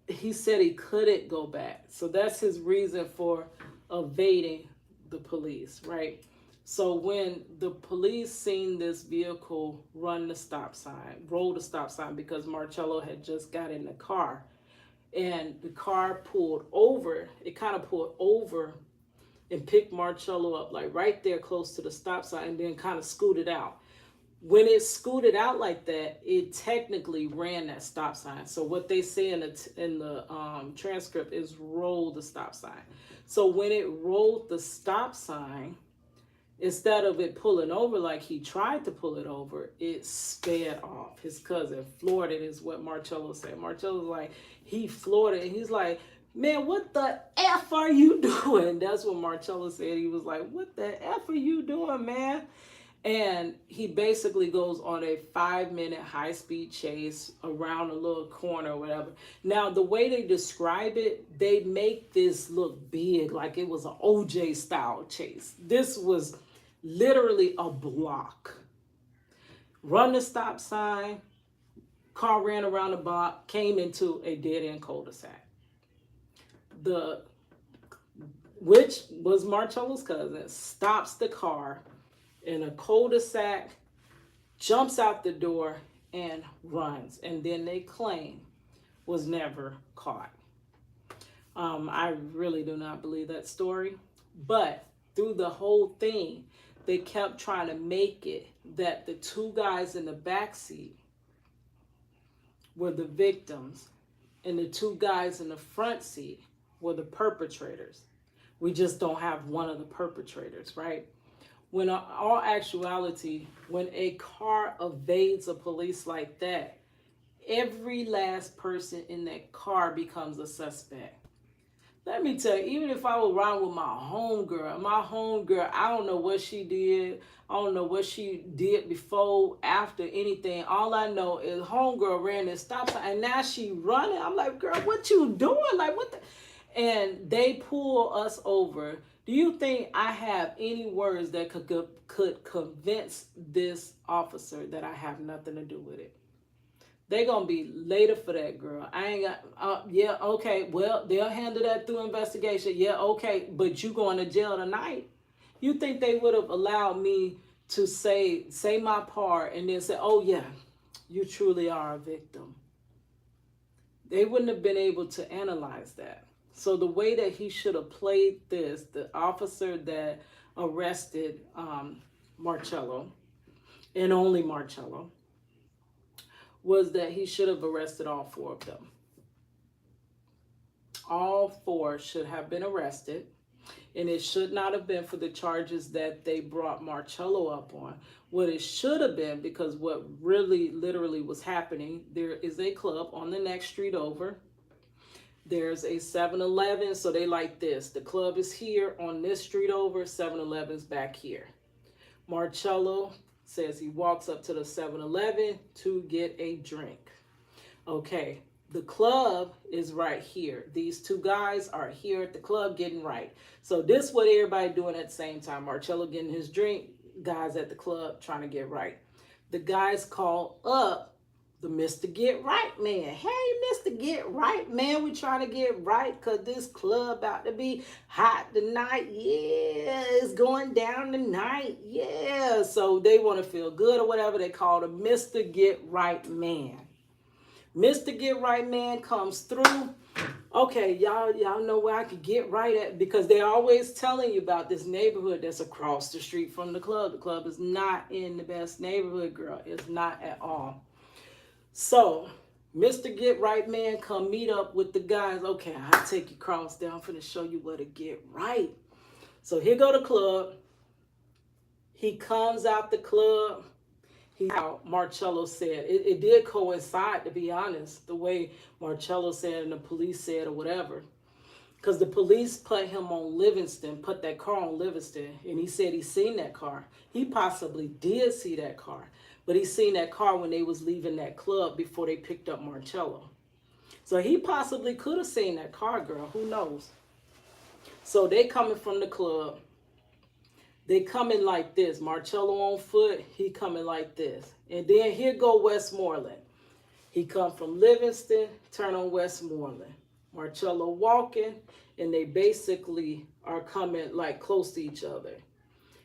he said he couldn't go back. So that's his reason for evading the police, right? So when the police seen this vehicle run the stop sign, roll the stop sign, because Marchello had just got in the car, and the car pulled over, it kind of pulled over and picked Marchello up like right there close to the stop sign, and then kind of scooted out. When it scooted out like that, it technically ran that stop sign. So what they say in the transcript is roll the stop sign. So when it rolled the stop sign, instead of it pulling over like he tried to pull it over, it sped off. His cousin floored it, is what Marchello said. Marcello's like, he floored it, and he's like, man, what the F are you doing? That's what Marchello said. He was like, what the F are you doing, man? And he basically goes on a 5-minute high-speed chase around a little corner or whatever. Now, the way they describe it, they make this look big, like it was an OJ-style chase. This was literally a block. Run the stop sign, car ran around the block, came into a dead-end cul-de-sac. Which was Marcello's cousin, stops the car in a cul-de-sac, jumps out the door, and runs. And then they claim was never caught. I really do not believe that story. But through the whole thing, they kept trying to make it that the two guys in the backseat were the victims, and the two guys in the front seat were the perpetrators. We just don't have one of the perpetrators, right? When in all actuality, when a car evades a police like that, every last person in that car becomes a suspect. Let me tell you, even if I was riding with my homegirl, I don't know what she did. I don't know what she did before, after, anything. All I know is homegirl ran this stop sign, and now she running. I'm like, girl, what you doing? Like, what the? And they pull us over. Do you think I have any words that could convince this officer that I have nothing to do with it? They gonna be later for that, girl. I ain't got, yeah, okay, well, they'll handle that through investigation. Yeah, okay, but you going to jail tonight. You think they would have allowed me to say my part and then say, oh yeah, you truly are a victim? They wouldn't have been able to analyze that. So the way that he should have played this, the officer that arrested Marchello, and only Marchello, was that he should have arrested all 4 of them. All 4 should have been arrested, and it should not have been for the charges that they brought Marchello up on. What it should have been, because what really literally was happening, there is a club on the next street over. There's a 7-Eleven, so they like this. The club is here on this street over, 7-Eleven's back here. Marchello says he walks up to the 7-Eleven to get a drink. Okay, the club is right here. These 2 guys are here at the club getting right. So this is what everybody doing at the same time. Marchello getting his drink, guys at the club trying to get right. The guys call up the Mr. Get Right man. Hey, Mr. Get Right man, we trying to get right because this club about to be hot tonight. Yeah, it's going down tonight. Yeah, so they want to feel good or whatever. They call the Mr. Get Right man. Mr. Get Right man comes through. Okay, y'all know where I could get right at, because they're always telling you about this neighborhood that's across the street from the club. The club is not in the best neighborhood, girl. It's not at all. So, Mr. Get Right man come meet up with the guys. Okay, I'll take you across there. I'm finna show you where to get right. So here go the club. He comes out the club. How Marchello said. It did coincide, to be honest, the way Marchello said and the police said or whatever. Because the police put him on Livingston, put that car on Livingston, and he said he seen that car. He possibly did see that car. But he seen that car when they was leaving that club before they picked up Marchello. So he possibly could have seen that car, girl. Who knows? So they coming from the club. They coming like this. Marchello on foot. He coming like this. And then here go Westmoreland. He come from Livingston, turn on Westmoreland. Marchello walking, and they basically are coming like close to each other.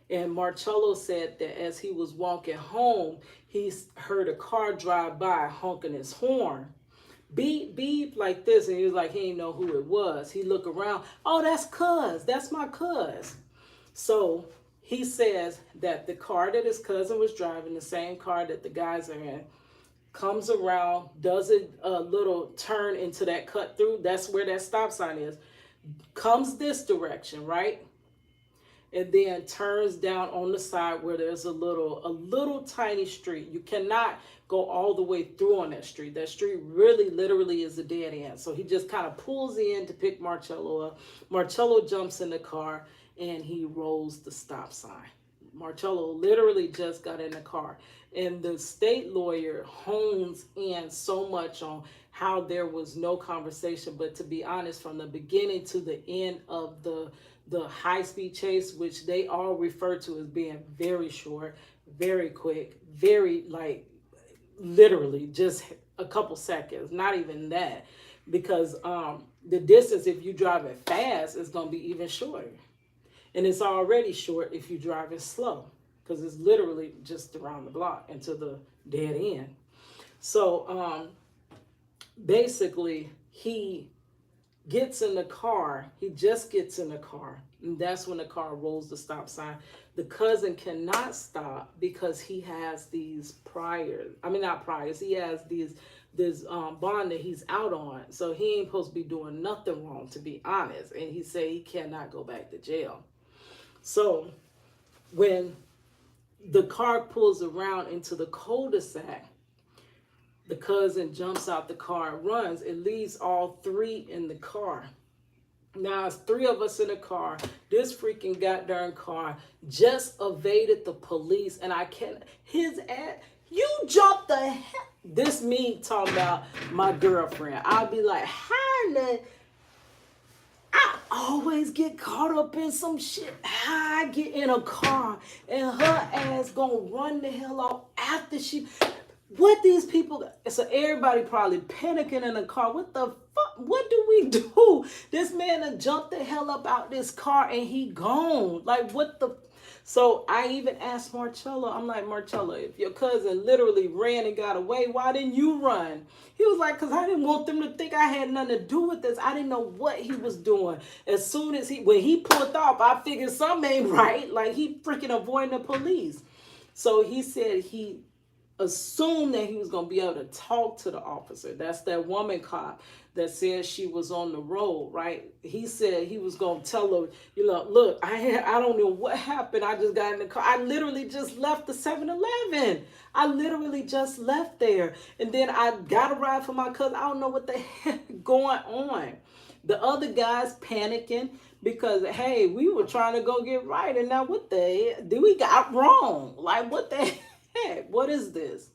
And Marchello said that as he was walking home, he heard a car drive by honking his horn. Beep, beep, like this. And he was like, he didn't know who it was. He looked around. Oh, that's cuz. That's my cuz. So he says that the car that his cousin was driving, the same car that the guys are in, comes around, does a little turn into that cut through. That's where that stop sign is. Comes this direction, right? And then turns down on the side where there's a little tiny street. You cannot go all the way through on that street. That street really literally is a dead end. So he just kind of pulls in to pick Marchello up. Marchello jumps in the car and he rolls the stop sign. Marchello literally just got in the car. And the state lawyer hones in so much on how there was no conversation. But to be honest, from the beginning to the end of the high-speed chase, which they all refer to as being very short, very quick, very, like, literally just a couple seconds, not even that. Because the distance, if you drive it fast, is going to be even shorter. And it's already short if you drive it slow, because it's literally just around the block into the dead end. So basically, he gets in the car. He just gets in the car. And that's when the car rolls the stop sign. The cousin cannot stop because he has these priors. I mean, not priors. He has this bond that he's out on. So he ain't supposed to be doing nothing wrong, to be honest. And he said he cannot go back to jail. So when the car pulls around into the cul-de-sac, the cousin jumps out the car and runs. It leaves all three in the car. Now it's three of us in the car. This freaking goddamn car just evaded the police, and I can't. His ass, you jumped the hell. This me talking about my girlfriend. I'll be like, honey, I always get caught up in some shit. I get in a car and her ass gonna run the hell off after she. What these people, so everybody probably panicking in the car. What the fuck? What do we do? This man done jumped the hell up out this car and he gone. Like, what the? So I even asked Marchello, I'm like, Marchello, if your cousin literally ran and got away, why didn't you run? He was like, because I didn't want them to think I had nothing to do with this. I didn't know what he was doing. As soon as when he pulled off, I figured something ain't right. Like, he freaking avoiding the police. So he said he assumed that he was going to be able to talk to the officer. That's that woman cop that said she was on the road, right? He said he was going to tell her, you know, look, I don't know what happened. I just got in the car. I literally just left the 7-Eleven. I literally just left there. And then I got a ride for my cousin. I don't know what the heck going on. The other guys panicking because, hey, we were trying to go get right. And now what the heck did we got wrong? Like, what the heck? What is this?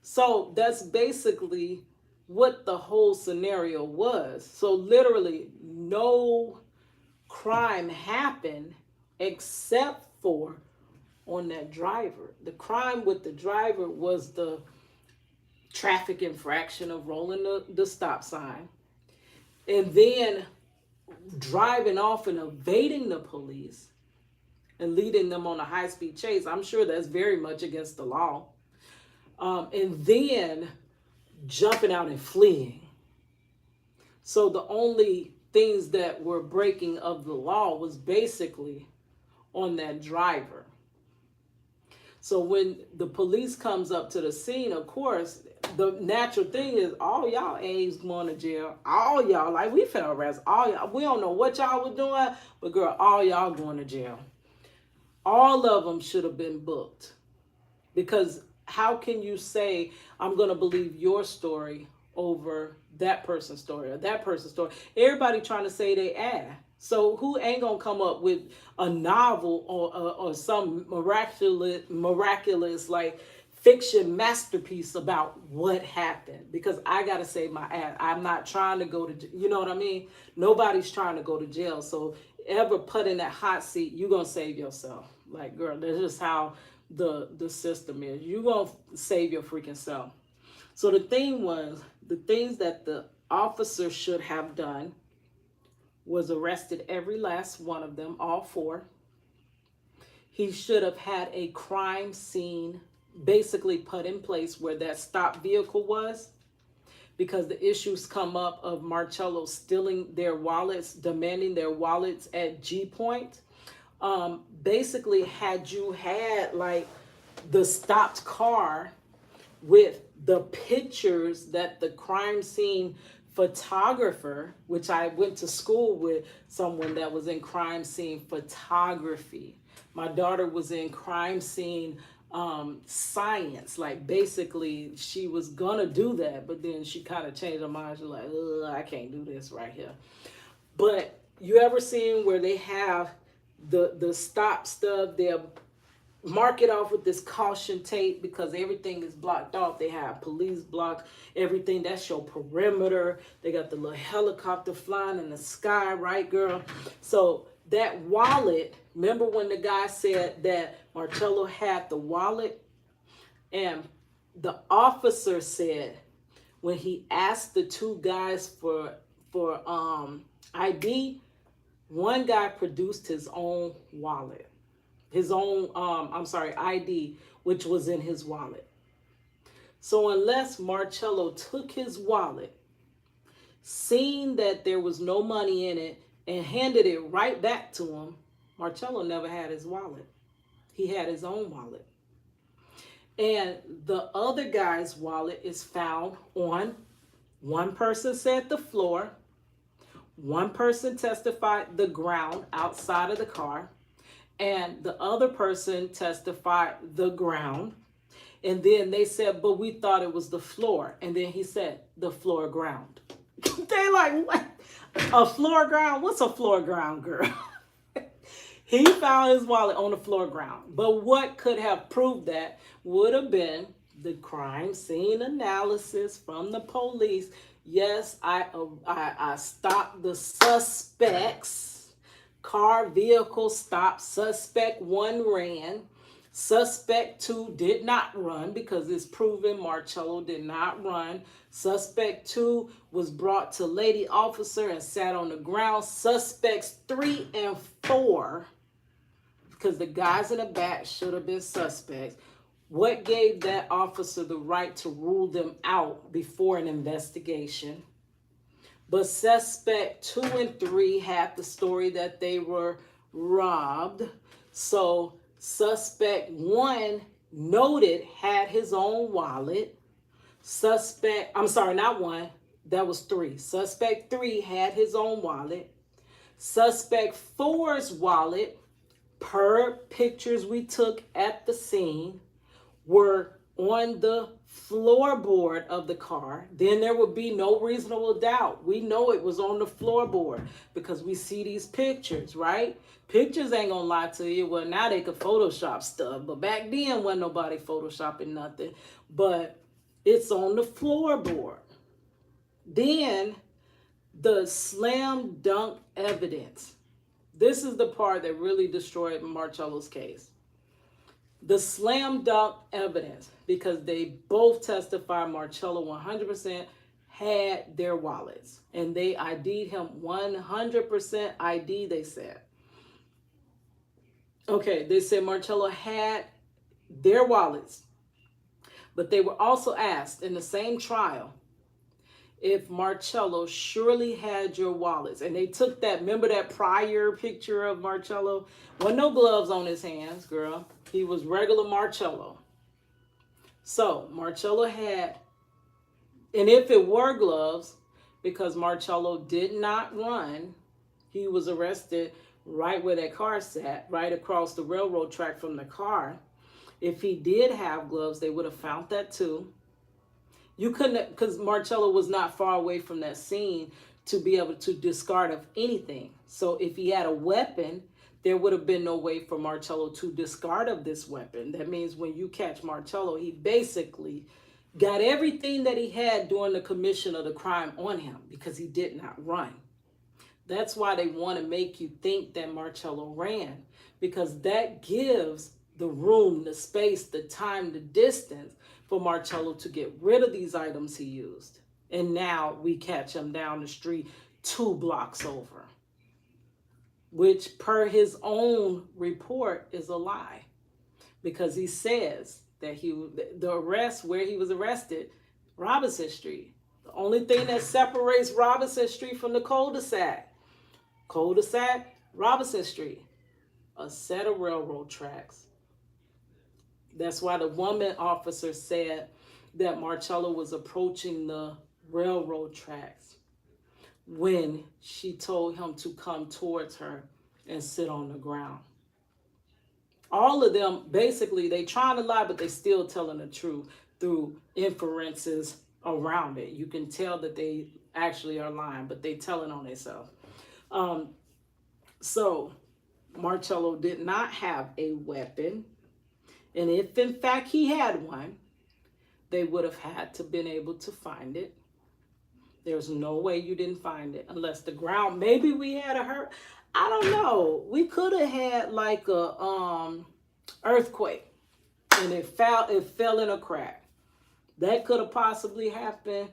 So that's basically what the whole scenario was. So literally no crime happened except for on that driver. The crime with the driver was the traffic infraction of rolling the stop sign and then driving off and evading the police and leading them on a high-speed chase. I'm sure that's very much against the law. And then jumping out and fleeing. So the only things that were breaking of the law was basically on that driver. So when the police comes up to the scene, of course, the natural thing is all y'all ain't going to jail. All y'all, like, we finna arrest all y'all. We don't know what y'all were doing, but girl, all y'all going to jail. All of them should have been booked. Because how can you say, I'm going to believe your story over that person's story or that person's story? Everybody trying to say they ass. So who ain't going to come up with a novel or some miraculous like fiction masterpiece about what happened? Because I got to save my ass. I'm not trying to go to, you know what I mean? Nobody's trying to go to jail. So ever put in that hot seat, you're going to save yourself. Like, girl, that's just how the system is. You're going to save your freaking self. So the thing was, the things that the officer should have done was arrested every last one of them, all four. He should have had a crime scene basically put in place where that stopped vehicle was, because the issues come up of Marchello stealing their wallets, demanding their wallets at G Point. Basically, had you had like the stopped car with the pictures that the crime scene photographer, which I went to school with someone that was in crime scene photography. My daughter was in crime scene science. Like basically she was gonna do that, but then she kind of changed her mind. She's like, I can't do this right here. But you ever seen where they have the stop stuff, they'll mark it off with this caution tape because everything is blocked off. They have police block everything. That's your perimeter. They got the little helicopter flying in the sky, right, girl? So that wallet, remember when the guy said that Marchello had the wallet? And the officer said when he asked the two guys for ID, one guy produced his own wallet. His own, ID, which was in his wallet. So unless Marchello took his wallet, seen that there was no money in it, and handed it right back to him, Marchello never had his wallet. He had his own wallet. And the other guy's wallet is found on, one person said the floor, one person testified the ground outside of the car, and the other person testified the ground. And then they said, but we thought it was the floor. And then he said, the floor ground. They like, what? A floor ground? What's a floor ground, girl? He found his wallet on the floor ground. But what could have proved that would have been the crime scene analysis from the police. Yes, I stopped the suspects. Car, vehicle stopped. Suspect 1 ran. Suspect 2 did not run because it's proven Marchello did not run. Suspect 2 was brought to lady officer and sat on the ground. Suspects 3 and 4, because the guys in the back should have been suspects. What gave that officer the right to rule them out before an investigation? But suspect 2 and 3 had the story that they were robbed. So suspect 1 noted had his own wallet. Not 1, that was 3. Suspect 3 had his own wallet. Suspect 4's wallet, per pictures we took at the scene, were on the floorboard of the car. Then there would be no reasonable doubt. We know it was on the floorboard because we see these pictures, right? Pictures ain't gonna lie to you. Well, now they could Photoshop stuff, but back then wasn't nobody Photoshopping nothing. But it's on the floorboard. Then the slam dunk evidence. This is the part that really destroyed Marchello's case. The slam dunk evidence, because they both testified Marchello 100% had their wallets, and they ID'd him 100% ID, they said. Okay, they said Marchello had their wallets, but they were also asked in the same trial if Marchello surely had your wallets. And they took that, remember that prior picture of Marchello? Wasn't no gloves on his hands, girl. He was regular Marchello. So Marchello had, and if it were gloves, because Marchello did not run, he was arrested right where that car sat, right across the railroad track from the car. If he did have gloves, they would have found that too. You couldn't, because Marchello was not far away from that scene to be able to discard of anything. So if he had a weapon, there would have been no way for Marchello to discard of this weapon. That means when you catch Marchello, he basically got everything that he had during the commission of the crime on him because he did not run. That's why they want to make you think that Marchello ran, because that gives the room, the space, the time, the distance for Marchello to get rid of these items he used. And now we catch him down the street 2 blocks over, which per his own report is a lie, because he says that the arrest where he was arrested, Robinson Street. The only thing that separates Robinson Street from the cul-de-sac, Robinson Street, a set of railroad tracks. That's why the woman officer said that Marchello was approaching the railroad tracks when she told him to come towards her and sit on the ground. All of them, basically, they trying to lie, but they still telling the truth through inferences around it. You can tell that they actually are lying, but they telling on themselves. So Marchello did not have a weapon. And if in fact he had one, they would have had to been able to find it. There's no way you didn't find it unless the ground, maybe we had a hurt. I don't know. We could have had like a earthquake and it fell in a crack. That could have possibly happened.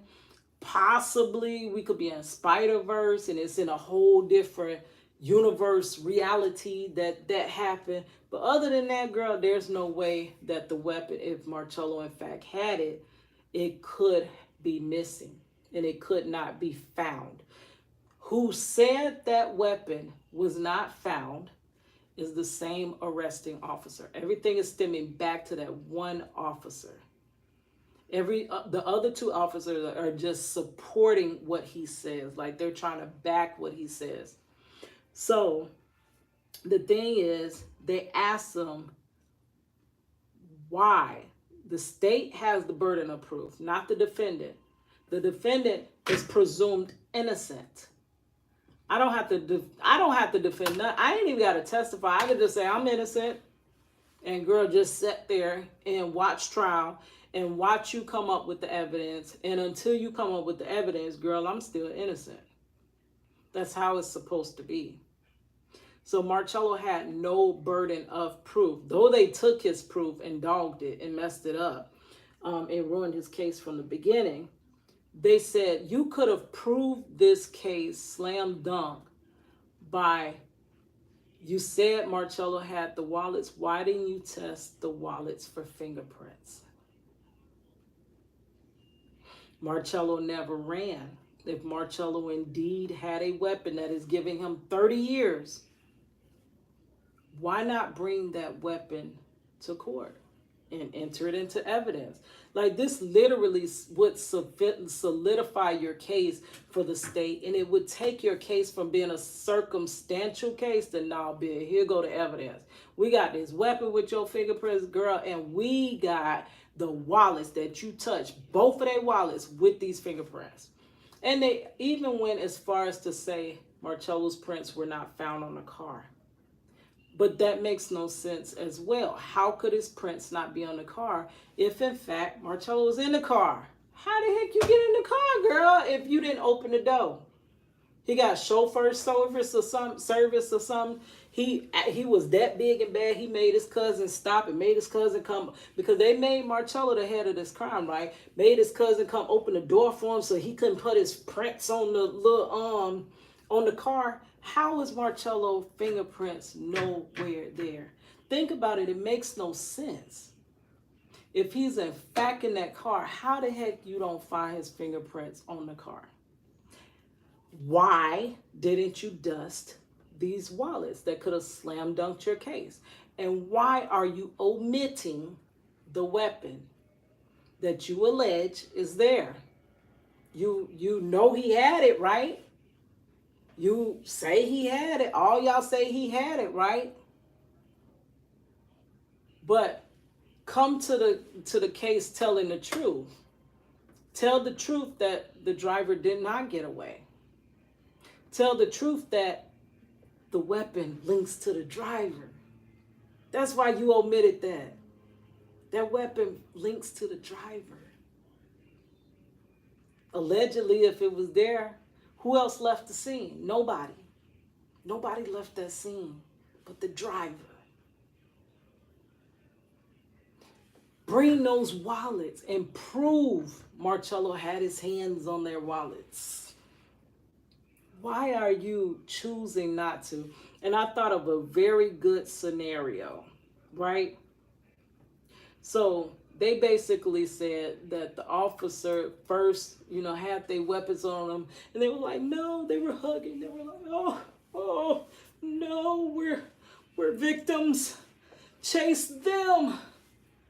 Possibly we could be in Spider-Verse and it's in a whole different universe reality that happened. But other than that, girl, there's no way that the weapon, if Marchello in fact had it, it could be missing and it could not be found. Who said that weapon was not found is the same arresting officer. Everything is stemming back to that one officer. The other 2 officers are just supporting what he says, like they're trying to back what he says. So the thing is, they asked him why. The state has the burden of proof, not the defendant. The defendant is presumed innocent. I don't have to defend nothing. I ain't even got to testify. I can just say I'm innocent, and girl, just sit there and watch trial and watch you come up with the evidence. And until you come up with the evidence, girl, I'm still innocent. That's how it's supposed to be. So Marchello had no burden of proof, though they took his proof and dogged it and messed it up and ruined his case from the beginning. They said you could have proved this case slam dunk by, you said Marchello had the wallets. Why didn't you test the wallets for fingerprints? Marchello never ran. If Marchello indeed had a weapon that is giving him 30 years, why not bring that weapon to court and enter it into evidence? Like, this literally would solidify your case for the state, and it would take your case from being a circumstantial case to now be, here go the evidence. We got this weapon with your fingerprints, girl, and we got the wallets that you touched, both of their wallets with these fingerprints. And they even went as far as to say Marchello's prints were not found on the car. But that makes no sense as well. How could his prints not be on the car if, in fact, Marchello was in the car? How the heck you get in the car, girl, if you didn't open the door? He got chauffeur service or something. He was that big and bad. He made his cousin stop and made his cousin come, because they made Marchello the head of this crime, right? Made his cousin come open the door for him so he couldn't put his prints on the little on the car. How is Marchello fingerprints nowhere there? Think about it. It makes no sense. If he's in fact in that car, how the heck you don't find his fingerprints on the car? Why didn't you dust these wallets that could have slam dunked your case? And why are you omitting the weapon that you allege is there? You know he had it, right? You say he had it. All y'all say he had it, right? But come to the case telling the truth. Tell the truth that the driver did not get away. Tell the truth that the weapon links to the driver. That's why you omitted that. That weapon links to the driver. Allegedly, if it was there, who else left the scene? Nobody. Nobody left that scene but the driver. bring those wallets and prove Marchello had his hands on their wallets. Why are you choosing not to? And I thought of a very good scenario, right? So they basically said that the officer first, had their weapons on them, and they were like, no, they were hugging. They were like, oh, no, we're victims. Chase them.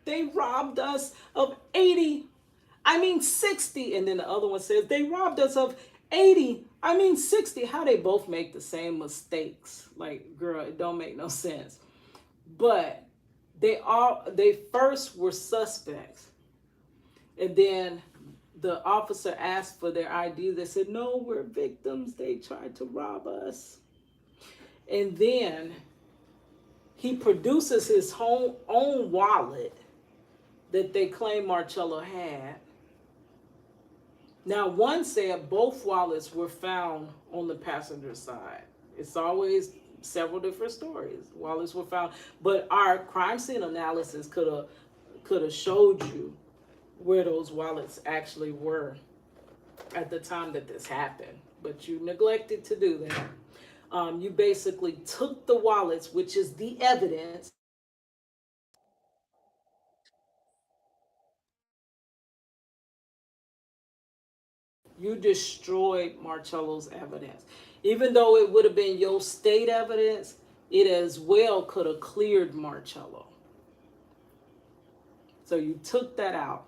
They robbed us of 60. And then the other one says, they robbed us of 60. How they both make the same mistakes? Like, girl, it don't make no sense. But they first were suspects. And then the officer asked for their ID. They said, no, we're victims. They tried to rob us. And then he produces his own wallet that they claim Marchello had. Now, one said both wallets were found on the passenger side. It's always several different stories. Wallets were found, but our crime scene analysis could have showed you where those wallets actually were at the time that this happened. But you neglected to do that. You basically took the wallets, which is the evidence. You destroyed Marcello's evidence. Even though it would have been your state evidence, it as well could have cleared Marchello. So you took that out.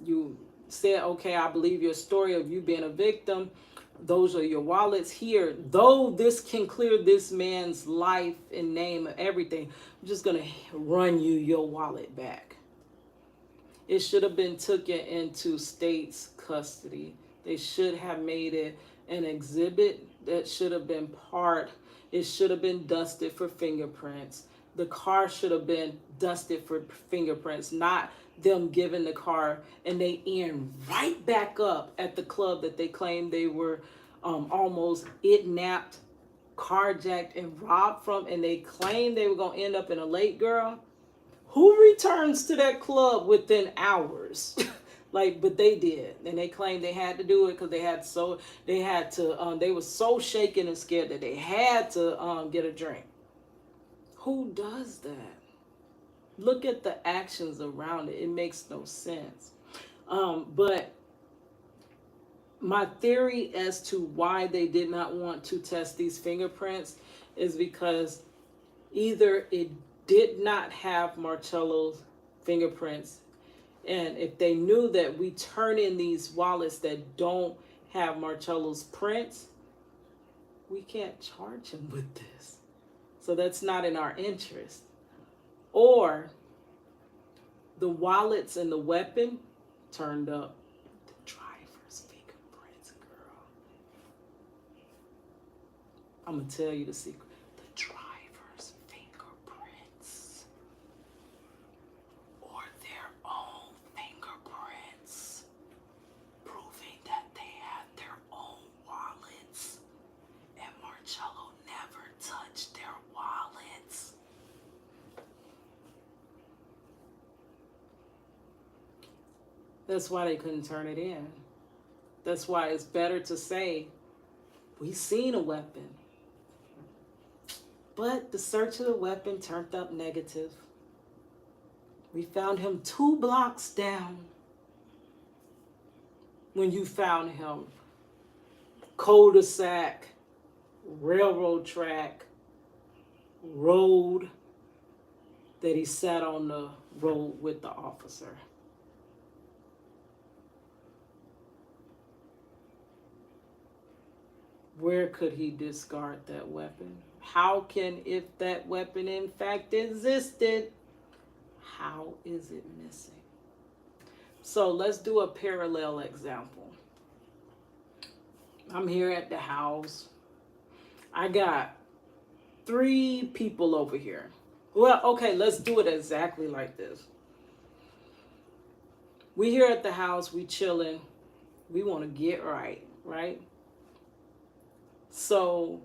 You said, okay, I believe your story of you being a victim. Those are your wallets here. Though this can clear this man's life and name and everything, I'm just going to run you your wallet back. It should have been taken into state's custody. They should have made it an exhibit that should have been part. It should have been dusted for fingerprints. The car should have been dusted for fingerprints, not them giving the car and they end right back up at the club that they claimed they were almost kidnapped, carjacked, and robbed from, and they claimed they were going to end up in a lake, girl. Who returns to that club within hours? But they did, and they claimed they had to do it because they were so shaken and scared that they had to get a drink. Who does that? Look at the actions around it. It makes no sense. But my theory as to why they did not want to test these fingerprints is because either it did not have Marcello's fingerprints, and if they knew that we turn in these wallets that don't have Marcello's prints, we can't charge him with this. So that's not in our interest. Or the wallets and the weapon turned up the driver's fingerprints, girl. I'm going to tell you the secret. The driver's fingerprints. Or their own fingerprints. Proving that they had their own wallets. And Marchello never touched their wallets. That's why they couldn't turn it in. That's why it's better to say, we seen a weapon. But the search of the weapon turned up negative. We found him 2 blocks down when you found him. Cul-de-sac, railroad track, road that he sat on the road with the officer. Where could he discard that weapon? How can, if that weapon in fact existed, how is it missing? So let's do a parallel example. I'm here at the house. I got 3 people over here. Well, okay, let's do it exactly like this. We here at the house, we chilling. We want to get right, right? So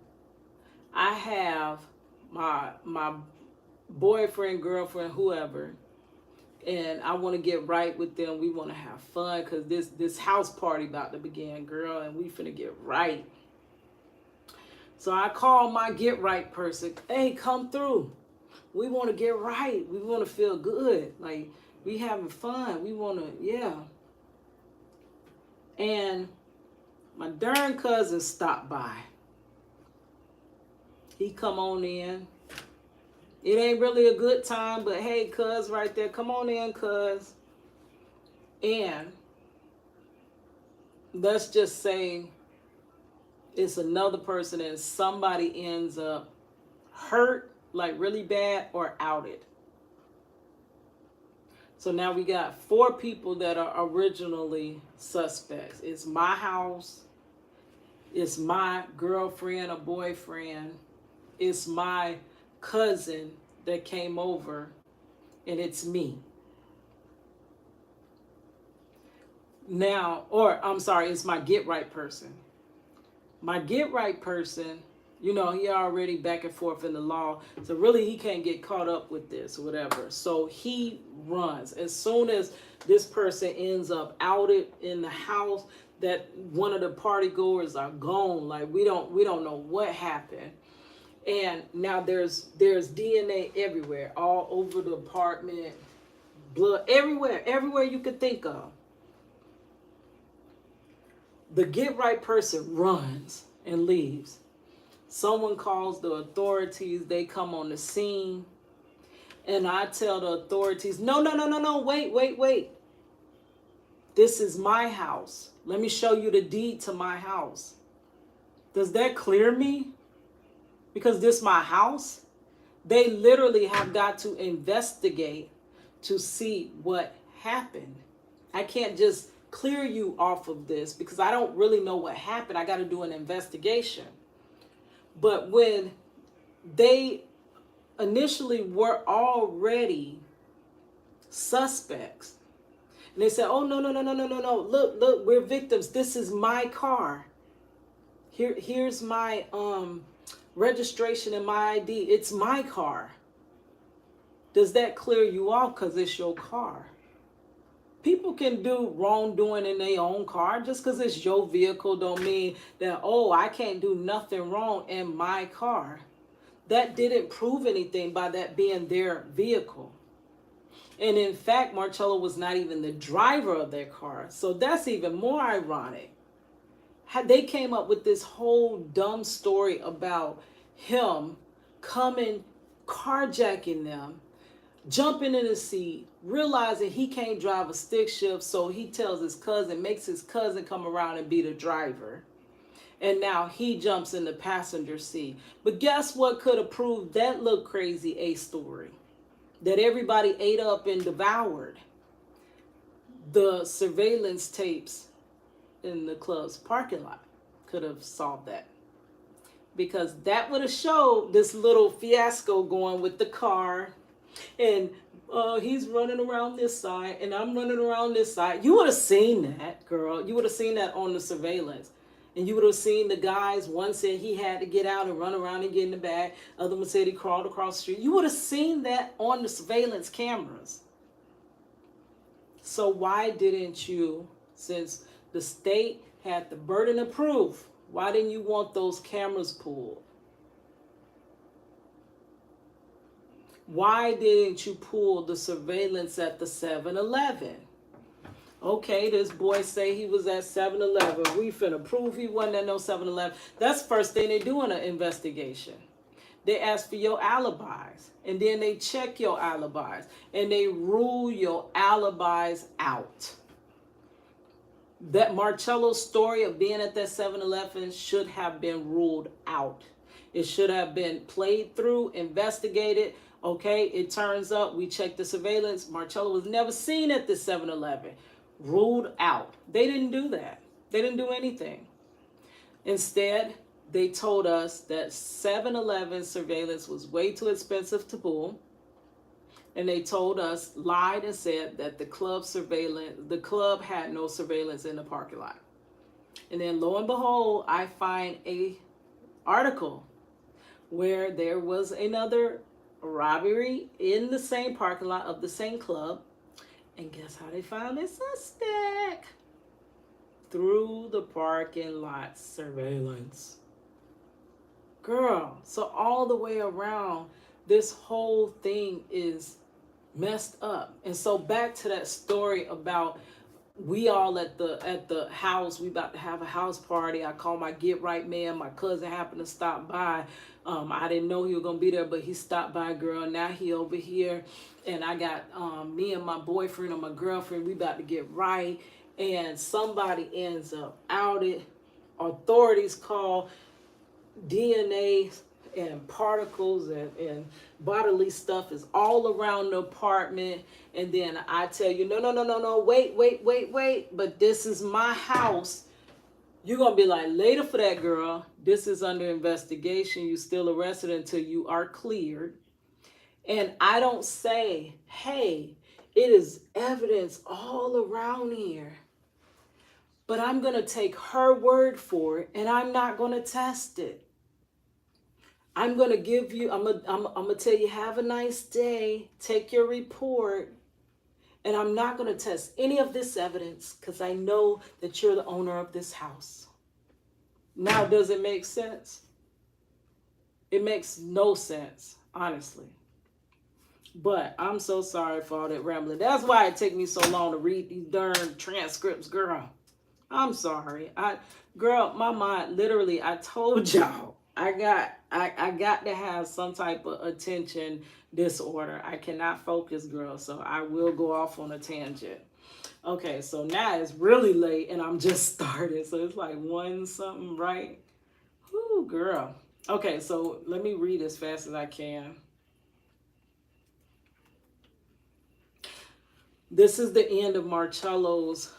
I have my boyfriend, girlfriend, whoever, and I want to get right with them. We want to have fun because this house party about to begin, girl, and we finna get right. So I call my get right person. Hey, come through. We want to get right. We want to feel good. Like, we having fun. We want to, yeah. And my darn cousin stopped by. He come on in. It ain't really a good time, but hey, cuz right there. Come on in, cuz. And let's just say it's another person and somebody ends up hurt, like really bad, or outed. So now we got 4 people that are originally suspects. It's my house. It's my girlfriend or boyfriend. It's my cousin that came over, and it's me. Now, or I'm sorry, it's my get right person. My get right person, you know, he already back and forth in the law, so really he can't get caught up with this or whatever. So he runs. As soon as this person ends up outed in the house, that one of the party goers are gone. Like, we don't know what happened. And now there's DNA everywhere, all over the apartment, blood everywhere you could think of. The get right person runs and leaves. Someone calls the authorities. They come on the scene. And I tell the authorities, no, wait. This is my house. Let me show you the deed to my house. Does that clear me? Because this is my house? They literally have got to investigate to see what happened. I can't just clear you off of this because I don't really know what happened. I got to do an investigation. But when they initially were already suspects, and they said, oh, no. Look, we're victims. This is my car. Here's my registration and my ID. It's my car. Does that clear you off because it's your car? People can do wrongdoing in their own car. Just because it's your vehicle don't mean that, oh, I can't do nothing wrong in my car. That didn't prove anything by that being their vehicle. And in fact, Marchello was not even the driver of their car. So that's even more ironic. They came up with this whole dumb story about him coming, carjacking them, jumping in the seat, realizing he can't drive a stick shift, so he tells his cousin, makes his cousin come around and be the driver. And now he jumps in the passenger seat. But guess what could have proved that little crazy A story that everybody ate up and devoured? The surveillance tapes in the club's parking lot could have solved that. Because that would have showed this little fiasco going with the car. And he's running around this side and I'm running around this side. You would have seen that, girl. You would have seen that on the surveillance. And you would have seen the guys. One said he had to get out and run around and get in the bag. Other one said he crawled across the street. You would have seen that on the surveillance cameras. So why didn't you, since the state had the burden of proof, why didn't you want those cameras pulled? Why didn't you pull the surveillance at the 7-Eleven? Okay, this boy say he was at 7-Eleven. We finna prove he wasn't at no 7-Eleven. That's the first thing they do in an investigation. They ask for your alibis, and then they check your alibis, and they rule your alibis out. That Marchello story of being at that 7-Eleven should have been ruled out. It should have been played through, investigated. Okay, it turns up, we checked the surveillance. Marchello was never seen at the 7-Eleven. Ruled out. They didn't do that. They didn't do anything. Instead, they told us that 7-Eleven surveillance was way too expensive to pull. And they told us, lied and said that the club had no surveillance in the parking lot. And then lo and behold, I find a article where there was another robbery in the same parking lot of the same club. And guess how they found this suspect? Through the parking lot surveillance. Girl, so all the way around, this whole thing is messed up. And so back to that story about we all at the house, we about to have a house party. I call my get right man. My cousin happened to stop by. I didn't know he was gonna be there, but he stopped by, girl. Now he over here, and I got me and my boyfriend and my girlfriend. We about to get right, and somebody ends up outed. Authorities call. DNA and particles and bodily stuff is all around the apartment. And then I tell you, no, wait. But this is my house. You're going to be like, later for that, girl. This is under investigation. You still arrested until you are cleared. And I don't say, hey, it is evidence all around here. But I'm going to take her word for it, and I'm not going to test it. I'm going to give you, I'm going to tell you, have a nice day, take your report, and I'm not going to test any of this evidence because I know that you're the owner of this house. Now, does it make sense? It makes no sense, honestly. But I'm so sorry for all that rambling. That's why it took me so long to read these darn transcripts, girl. I'm sorry. Girl, my mind, literally, I told y'all, I got to have some type of attention disorder. I cannot focus, girl, so I will go off on a tangent. Okay, so now it's really late and I'm just started. So it's like 1 something, right? Whoo, girl. Okay, so let me read as fast as I can. This is the end of Marchello's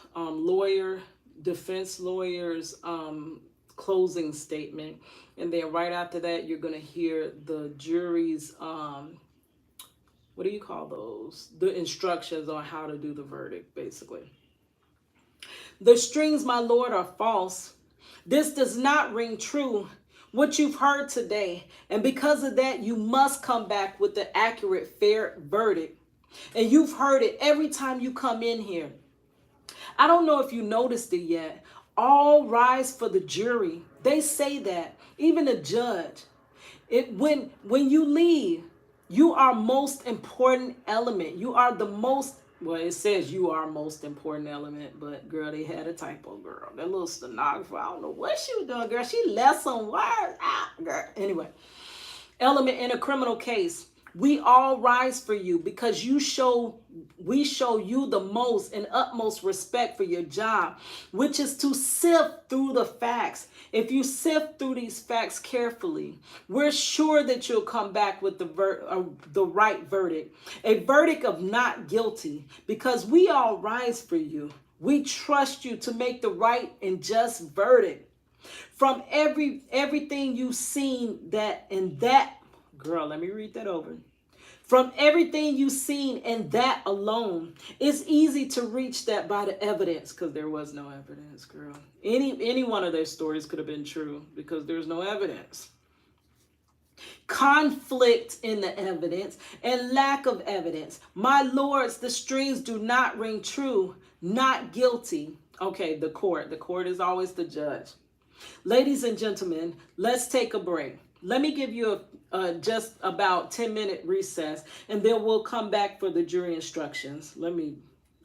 defense lawyer's closing statement. And then right after that, you're going to hear the jury's, what do you call those? The instructions on how to do the verdict, basically. The strings, my lord, are false. This does not ring true. What you've heard today. And because of that, you must come back with the accurate, fair verdict. And you've heard it every time you come in here. I don't know if you noticed it yet. All rise for the jury. They say that. Even the judge. When you leave, you are most important element. You are the most, well, it says you are most important element, but girl, they had a typo, girl. That little stenographer, I don't know what she was doing, girl. She left some words out, girl. Anyway, element in a criminal case. We all rise for you because we show you the most and utmost respect for your job, which is to sift through the facts. If you sift through these facts carefully, we're sure that you'll come back with the right verdict, a verdict of not guilty, because we all rise for you. We trust you to make the right and just verdict. From everything you've seen girl, let me read that over. From everything you've seen and that alone, it's easy to reach that by the evidence, because there was no evidence, girl. Any one of their stories could have been true because there's no evidence. Conflict in the evidence and lack of evidence. My lords, the strings do not ring true, not guilty. Okay, the court. The court is always the judge. Ladies and gentlemen, let's take a break. Let me give you a just about 10-minute recess, and then we'll come back for the jury instructions. Let me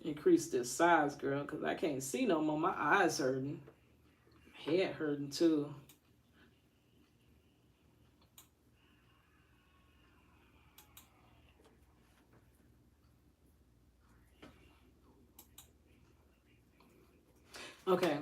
increase this size, girl, because I can't see no more. My eyes hurting. Head hurting, too. Okay.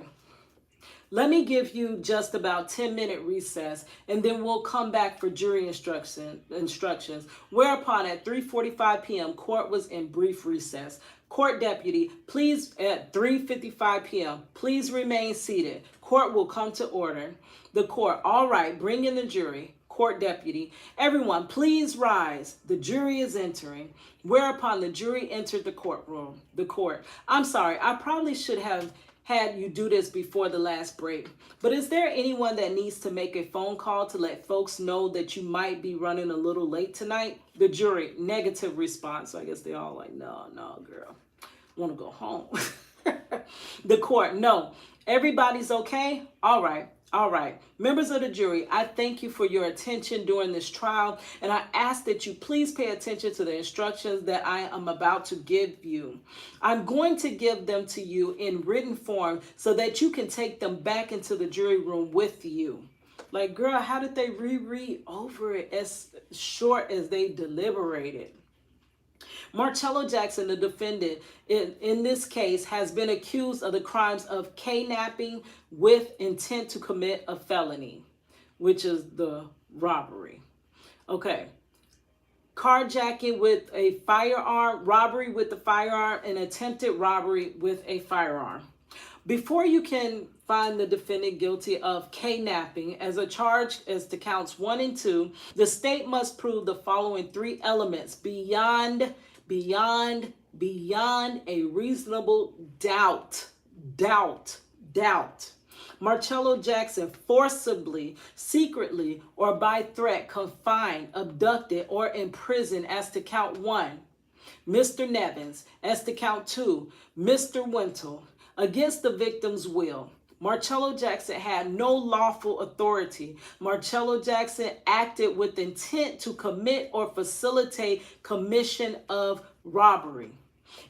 Let me give you just about 10-minute recess, and then we'll come back for jury instructions. Whereupon at 3:45 p.m., court was in brief recess. Court deputy, please, at 3:55 p.m., please remain seated. Court will come to order. The court, all right, bring in the jury. Court deputy, everyone, please rise. The jury is entering. Whereupon the jury entered the courtroom. The court, I'm sorry, I probably should have had you do this before the last break. But is there anyone that needs to make a phone call to let folks know that you might be running a little late tonight? The jury, negative response. So I guess they all like, no, girl. want to go home. The court, no. Everybody's okay? All right. All right. Members of the jury, I thank you for your attention during this trial, and I ask that you please pay attention to the instructions that I am about to give you. I'm going to give them to you in written form so that you can take them back into the jury room with you. Like, girl, how did they reread over it as short as they deliberated? Marchello Jackson, the defendant in this case, has been accused of the crimes of kidnapping with intent to commit a felony, which is the robbery. Okay. Carjacking with a firearm, robbery with a firearm, and attempted robbery with a firearm. Before you can find the defendant guilty of kidnapping as a charge as to counts 1 and 2, the state must prove the following 3 elements beyond a reasonable doubt. Marchello Jackson forcibly, secretly, or by threat confined, abducted, or imprisoned as to count 1, Mr. Nevins, as to count 2, Mr. Wintle, against the victim's will. Marchello Jackson had no lawful authority. Marchello Jackson acted with intent to commit or facilitate commission of robbery.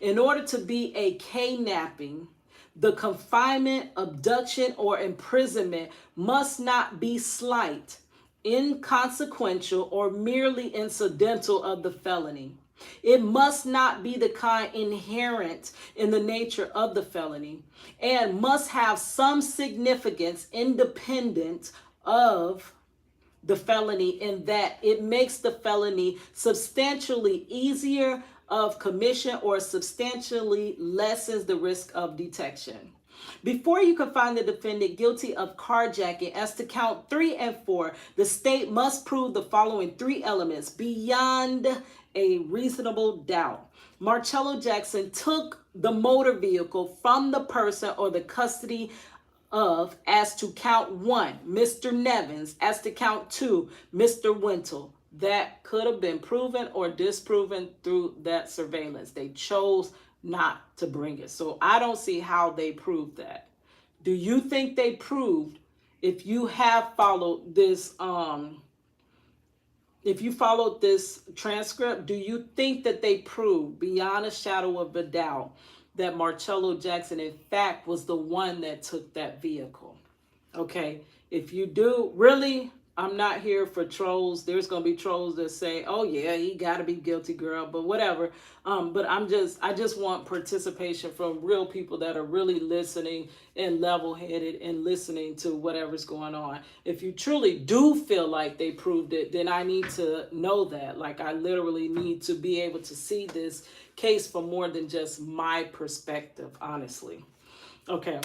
In order to be a kidnapping, the confinement, abduction, or imprisonment must not be slight, inconsequential, or merely incidental of the felony. It must not be the kind inherent in the nature of the felony and must have some significance independent of the felony in that it makes the felony substantially easier of commission or substantially lessens the risk of detection. Before you can find the defendant guilty of carjacking as to count 3 and 4, the state must prove the following 3 elements beyond a reasonable doubt. Marchello Jackson took the motor vehicle from the person or the custody of as to count 1, Mr. Nevins, as to count 2, Mr. Wintle. That could have been proven or disproven through that surveillance. They chose not to bring it. So I don't see how they proved that. Do you think they proved, if you have followed this transcript, do you think that they proved beyond a shadow of a doubt that Marchello Jackson in fact was the one that took that vehicle? Okay, if you do, really, I'm not here for trolls. There's going to be trolls that say, oh yeah, he got to be guilty, girl, but whatever. But I just want participation from real people that are really listening and level-headed and listening to whatever's going on. If you truly do feel like they proved it, then I need to know that. Like, I literally need to be able to see this case from more than just my perspective, honestly. Okay.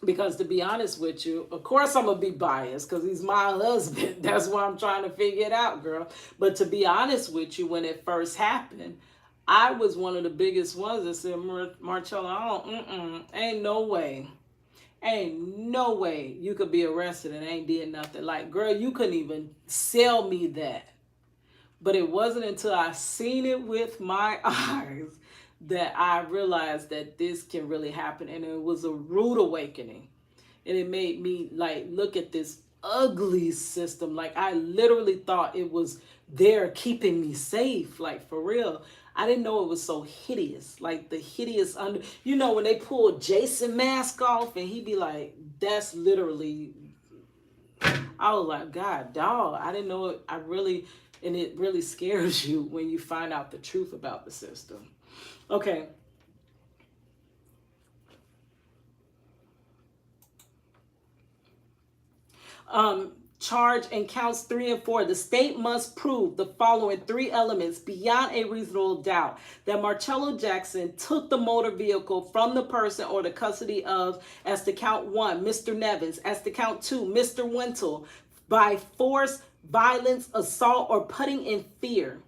Because to be honest with you, of course I'm going to be biased because he's my husband. That's why I'm trying to figure it out, girl. But to be honest with you, when it first happened, I was one of the biggest ones that said, Marchello, ain't no way. Ain't no way you could be arrested and ain't did nothing. Like, girl, you couldn't even sell me that. But it wasn't until I seen it with my eyes that I realized that this can really happen. And it was a rude awakening. And it made me like look at this ugly system. Like, I literally thought it was there keeping me safe. Like, for real. I didn't know it was so hideous. Like the hideous you know, when they pull Jason mask off and he be like, that's literally, I was like, God, dog, I didn't know it. And it really scares you when you find out the truth about the system. Okay. Charge in counts 3 and 4. The state must prove the following 3 elements beyond a reasonable doubt: that Marchello Jackson took the motor vehicle from the person or the custody of, as to count 1, Mr. Nevins, as to count 2, Mr. Wintle, by force, violence, assault, or putting in fear,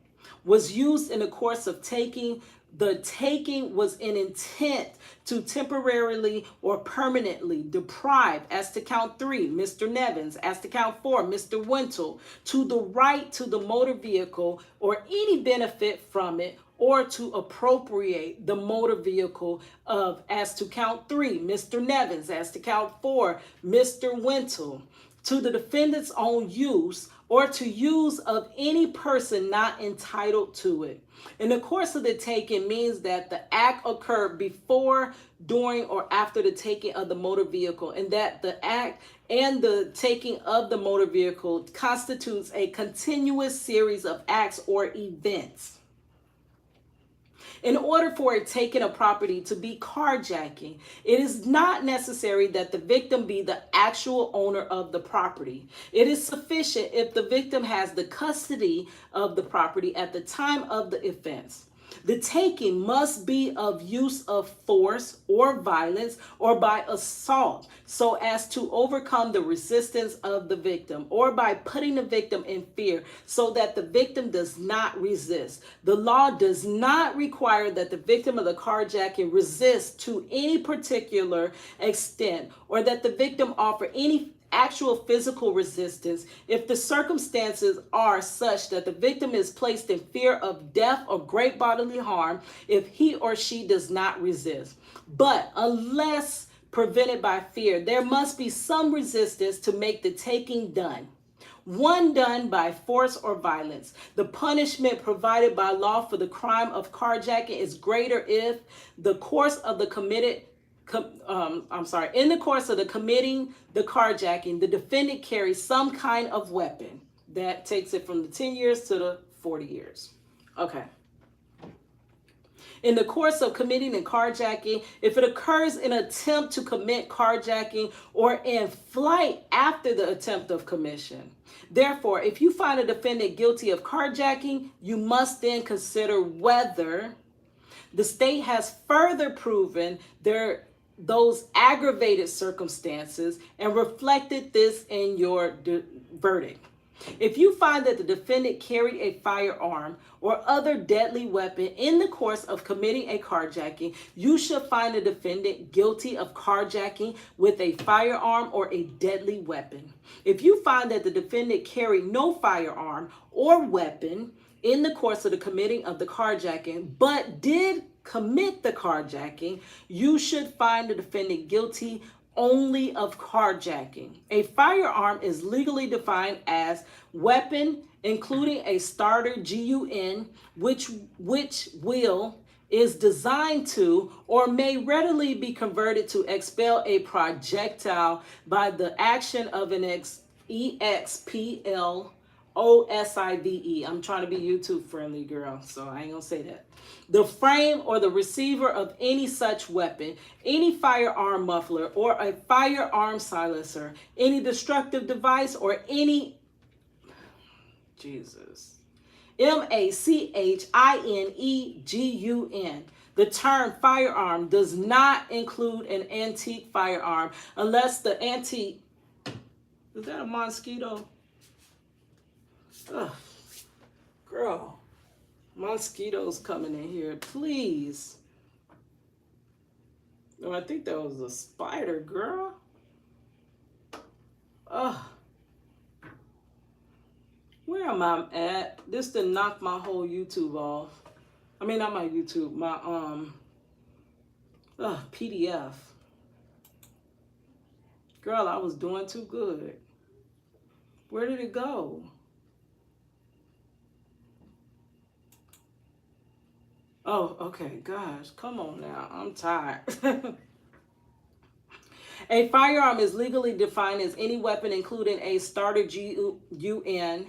was used in the course of taking. The taking was in intent to temporarily or permanently deprive, as to count 3, Mr. Nevins, as to count 4, Mr. Wintle, to the right to the motor vehicle or any benefit from it, or to appropriate the motor vehicle of, as to count 3, Mr. Nevins, as to count 4, Mr. Wintle, to the defendant's own use or to use of any person not entitled to it. In the course of the taking means that the act occurred before, during, or after the taking of the motor vehicle, and that the act and the taking of the motor vehicle constitutes a continuous series of acts or events. In order for a taking of property to be carjacking, it is not necessary that the victim be the actual owner of the property. It is sufficient if the victim has the custody of the property at the time of the offense. The taking must be of use of force or violence or by assault so as to overcome the resistance of the victim, or by putting the victim in fear so that the victim does not resist. The law does not require that the victim of the carjacking resist to any particular extent or that the victim offer any actual physical resistance if the circumstances are such that the victim is placed in fear of death or great bodily harm if he or she does not resist. But unless prevented by fear, there must be some resistance to make the taking done. One done by force or violence. The punishment provided by law for the crime of carjacking is greater if the course of the in the course of the committing the carjacking, the defendant carries some kind of weapon. That takes it from the 10 years to the 40 years. Okay. In the course of committing the carjacking, if it occurs in attempt to commit carjacking or in flight after the attempt of commission. Therefore, if you find a defendant guilty of carjacking, you must then consider whether the state has further proven those aggravated circumstances and reflected this in your verdict. If you find that the defendant carried a firearm or other deadly weapon in the course of committing a carjacking, you should find the defendant guilty of carjacking with a firearm or a deadly weapon. If you find that the defendant carried no firearm or weapon in the course of the committing of the carjacking, but did commit the carjacking, you should find the defendant guilty only of carjacking. A firearm is legally defined as weapon, including a starter gun, which is designed to or may readily be converted to expel a projectile by the action of an EXPL OSIVE. I'm trying to be YouTube friendly, girl, so I ain't gonna say that. The frame or the receiver of any such weapon, any firearm muffler or a firearm silencer, any destructive device or any MACHINEGUN. The term firearm does not include an antique firearm unless the antique, is that a mosquito? Ugh, girl, mosquitoes coming in here, please. No, I think that was a spider, girl. Ugh. Where am I at? This did knock my whole YouTube off. I mean, not my YouTube, my PDF. Girl, I was doing too good. Where did it go? Oh, okay, gosh, come on now, I'm tired. A firearm is legally defined as any weapon including a starter gun,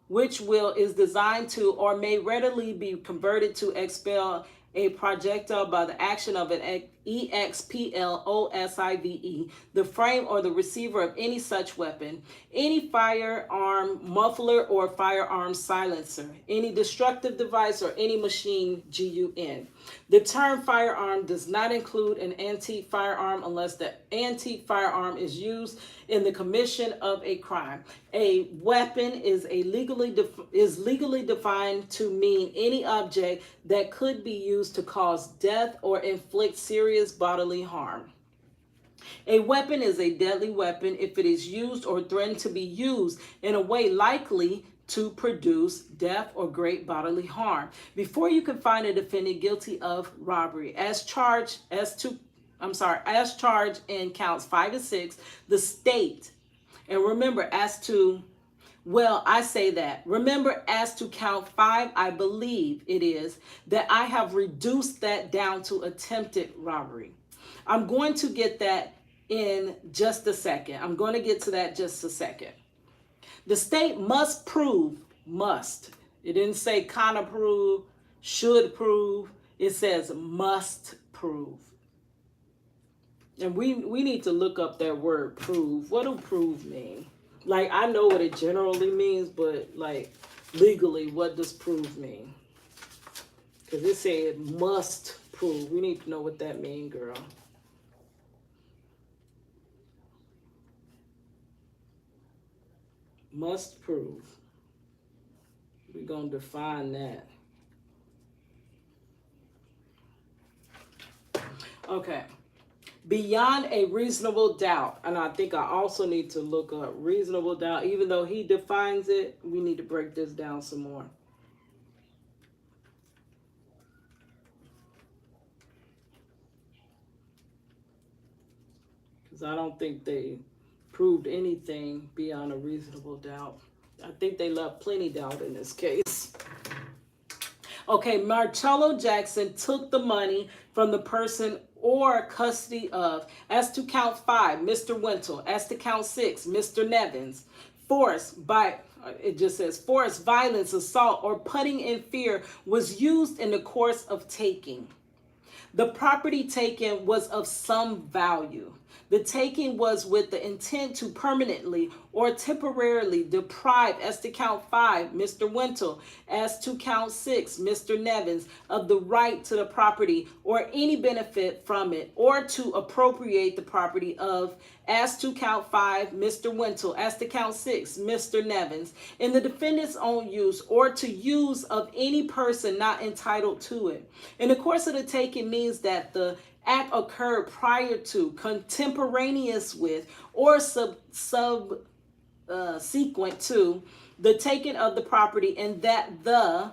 which is designed to or may readily be converted to expel a projectile by the action of an EXPLOSIVE, the frame or the receiver of any such weapon, any firearm muffler or firearm silencer, any destructive device or any machine gun. The term firearm does not include an antique firearm unless the antique firearm is used in the commission of a crime. A weapon is legally defined to mean any object that could be used to cause death or inflict serious bodily harm. A weapon is a deadly weapon if it is used or threatened to be used in a way likely to produce death or great bodily harm. Before you can find a defendant guilty of robbery, as charged in counts 5 and 6, the state, and remember, remember, as to count 5, I believe it is that I have reduced that down to attempted robbery. I'm going to get that in just a second. I'm going to get to that just a second. The state must prove, must. It didn't say kind of prove, should prove. It says must prove. And we need to look up that word prove. What do prove mean? Like, I know what it generally means, but like legally, what does prove mean? Because it said must prove. We need to know what that means, girl. Must prove. We're going to define that. Okay. Beyond a reasonable doubt. And I think I also need to look up reasonable doubt. Even though he defines it, we need to break this down some more. Because I don't think they proved anything beyond a reasonable doubt. I think they left plenty doubt in this case. Okay, Marchello Jackson took the money from the person or custody of, as to count 5, Mr. Wintle, as to count 6, Mr. Nevins, force, violence, assault, or putting in fear was used in the course of taking. The property taken was of some value. The taking was with the intent to permanently or temporarily deprive, as to count 5, Mr. Wintle, as to count 6, Mr. Nevins, of the right to the property or any benefit from it, or to appropriate the property of, as to count 5, Mr. Wintle, as to count 6, Mr. Nevins, in the defendant's own use or to use of any person not entitled to it. In the course of the taking means that the act occurred prior to, contemporaneous with, or subsequent to the taking of the property, and that the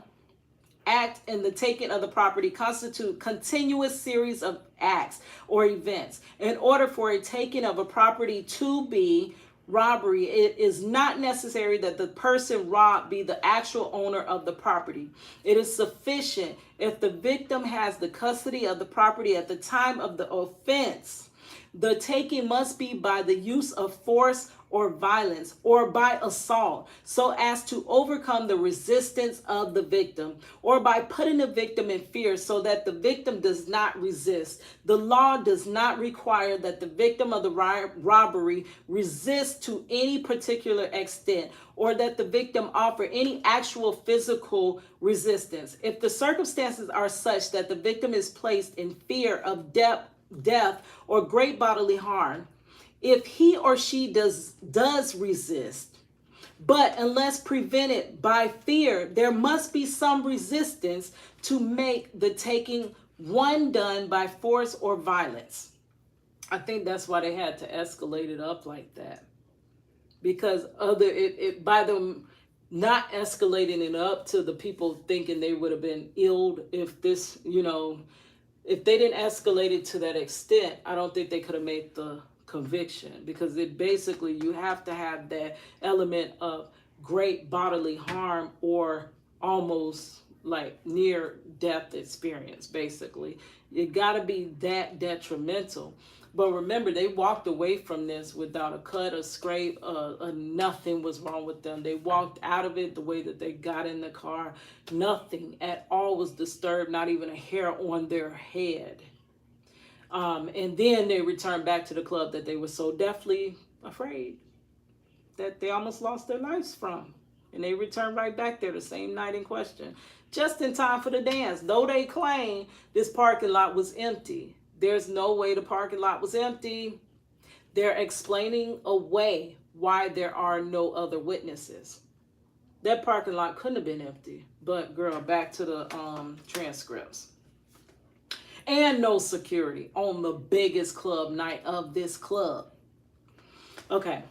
act and the taking of the property constitute continuous series of acts or events. In order for a taking of a property to be robbery, it is not necessary that the person robbed be the actual owner of the property. It is sufficient if the victim has the custody of the property at the time of the offense. The taking must be by the use of force or violence or by assault, so as to overcome the resistance of the victim, or by putting the victim in fear so that the victim does not resist. The law does not require that the victim of the robbery resist to any particular extent, or that the victim offer any actual physical resistance. If the circumstances are such that the victim is placed in fear of death or great bodily harm, if he or she does resist, but unless prevented by fear, there must be some resistance to make the taking one done by force or violence. I think that's why they had to escalate it up like that, because by them not escalating it up to the people thinking they would have been ill if this, if they didn't escalate it to that extent, I don't think they could have made the conviction, because it basically, you have to have that element of great bodily harm or almost like near death experience. Basically, it got to be that detrimental. But remember, they walked away from this without a cut, a scrape, nothing was wrong with them. They walked out of it the way that they got in the car. Nothing at all was disturbed, not even a hair on their head. And then they returned back to the club that they were so deathly afraid that they almost lost their lives from. And they returned right back there the same night in question, just in time for the dance. Though they claim this parking lot was empty, there's no way the parking lot was empty. They're explaining away why there are no other witnesses. That parking lot couldn't have been empty. But girl, back to the transcripts. And no security on the biggest club night of this club. Okay.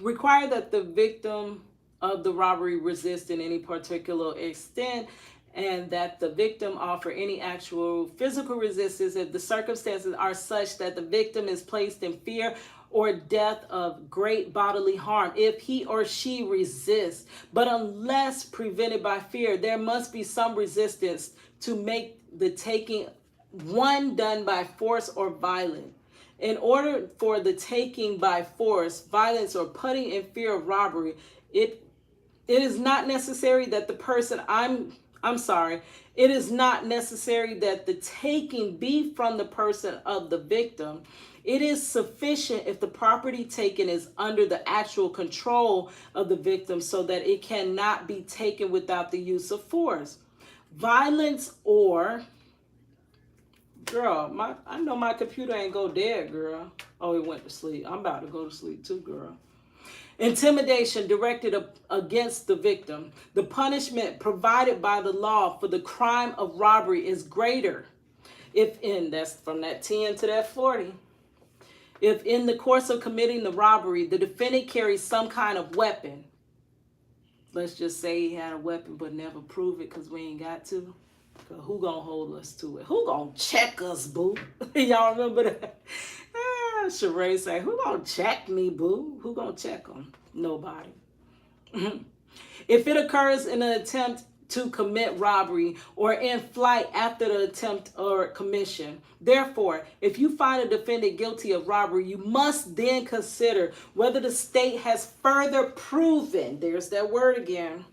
Require that the victim of the robbery resist in any particular extent, and that the victim offer any actual physical resistance if the circumstances are such that the victim is placed in fear or death of great bodily harm if he or she resists. But unless prevented by fear, there must be some resistance to make the taking one done by force or violence. In order for the taking by force, violence, or putting in fear of robbery, it is not necessary that the person it is not necessary that the taking be from the person of the victim. It is sufficient if the property taken is under the actual control of the victim so that it cannot be taken without the use of force. Violence or girl, I know my computer ain't go dead, girl. Oh, it went to sleep. I'm about to go to sleep too, girl. Intimidation directed against the victim. The punishment provided by the law for the crime of robbery is greater that's from that 10 to that 40. If in the course of committing the robbery, the defendant carries some kind of weapon. Let's just say he had a weapon but never prove it because we ain't got to. Who gonna hold us to it? Who gonna check us, boo? Y'all remember that? Sheree say, who gonna check me, boo? Who gonna check them? Nobody. If it occurs in an attempt to commit robbery or in flight after the attempt or commission. Therefore, if you find a defendant guilty of robbery, you must then consider whether the state has further proven, there's that word again,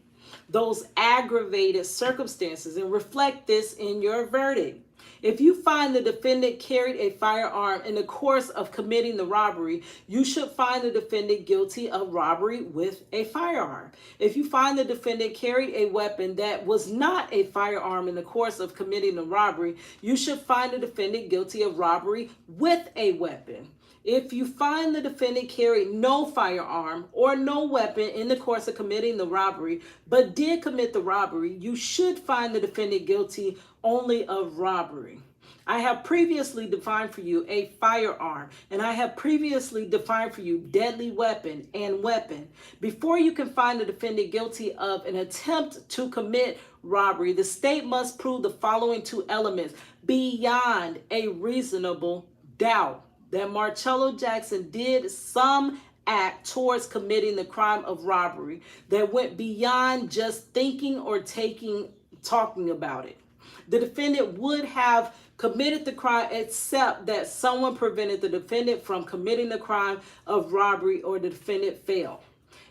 those aggravated circumstances, and reflect this in your verdict. If you find the defendant carried a firearm in the course of committing the robbery, you should find the defendant guilty of robbery with a firearm. If you find the defendant carried a weapon that was not a firearm in the course of committing the robbery, you should find the defendant guilty of robbery with a weapon. If you find the defendant carried no firearm or no weapon in the course of committing the robbery, but did commit the robbery, you should find the defendant guilty only of robbery. I have previously defined for you a firearm, and I have previously defined for you deadly weapon and weapon. Before you can find the defendant guilty of an attempt to commit robbery, the state must prove the following two elements beyond a reasonable doubt: that Marchello Jackson did some act towards committing the crime of robbery that went beyond just thinking or talking about it. The defendant would have committed the crime except that someone prevented the defendant from committing the crime of robbery or the defendant failed.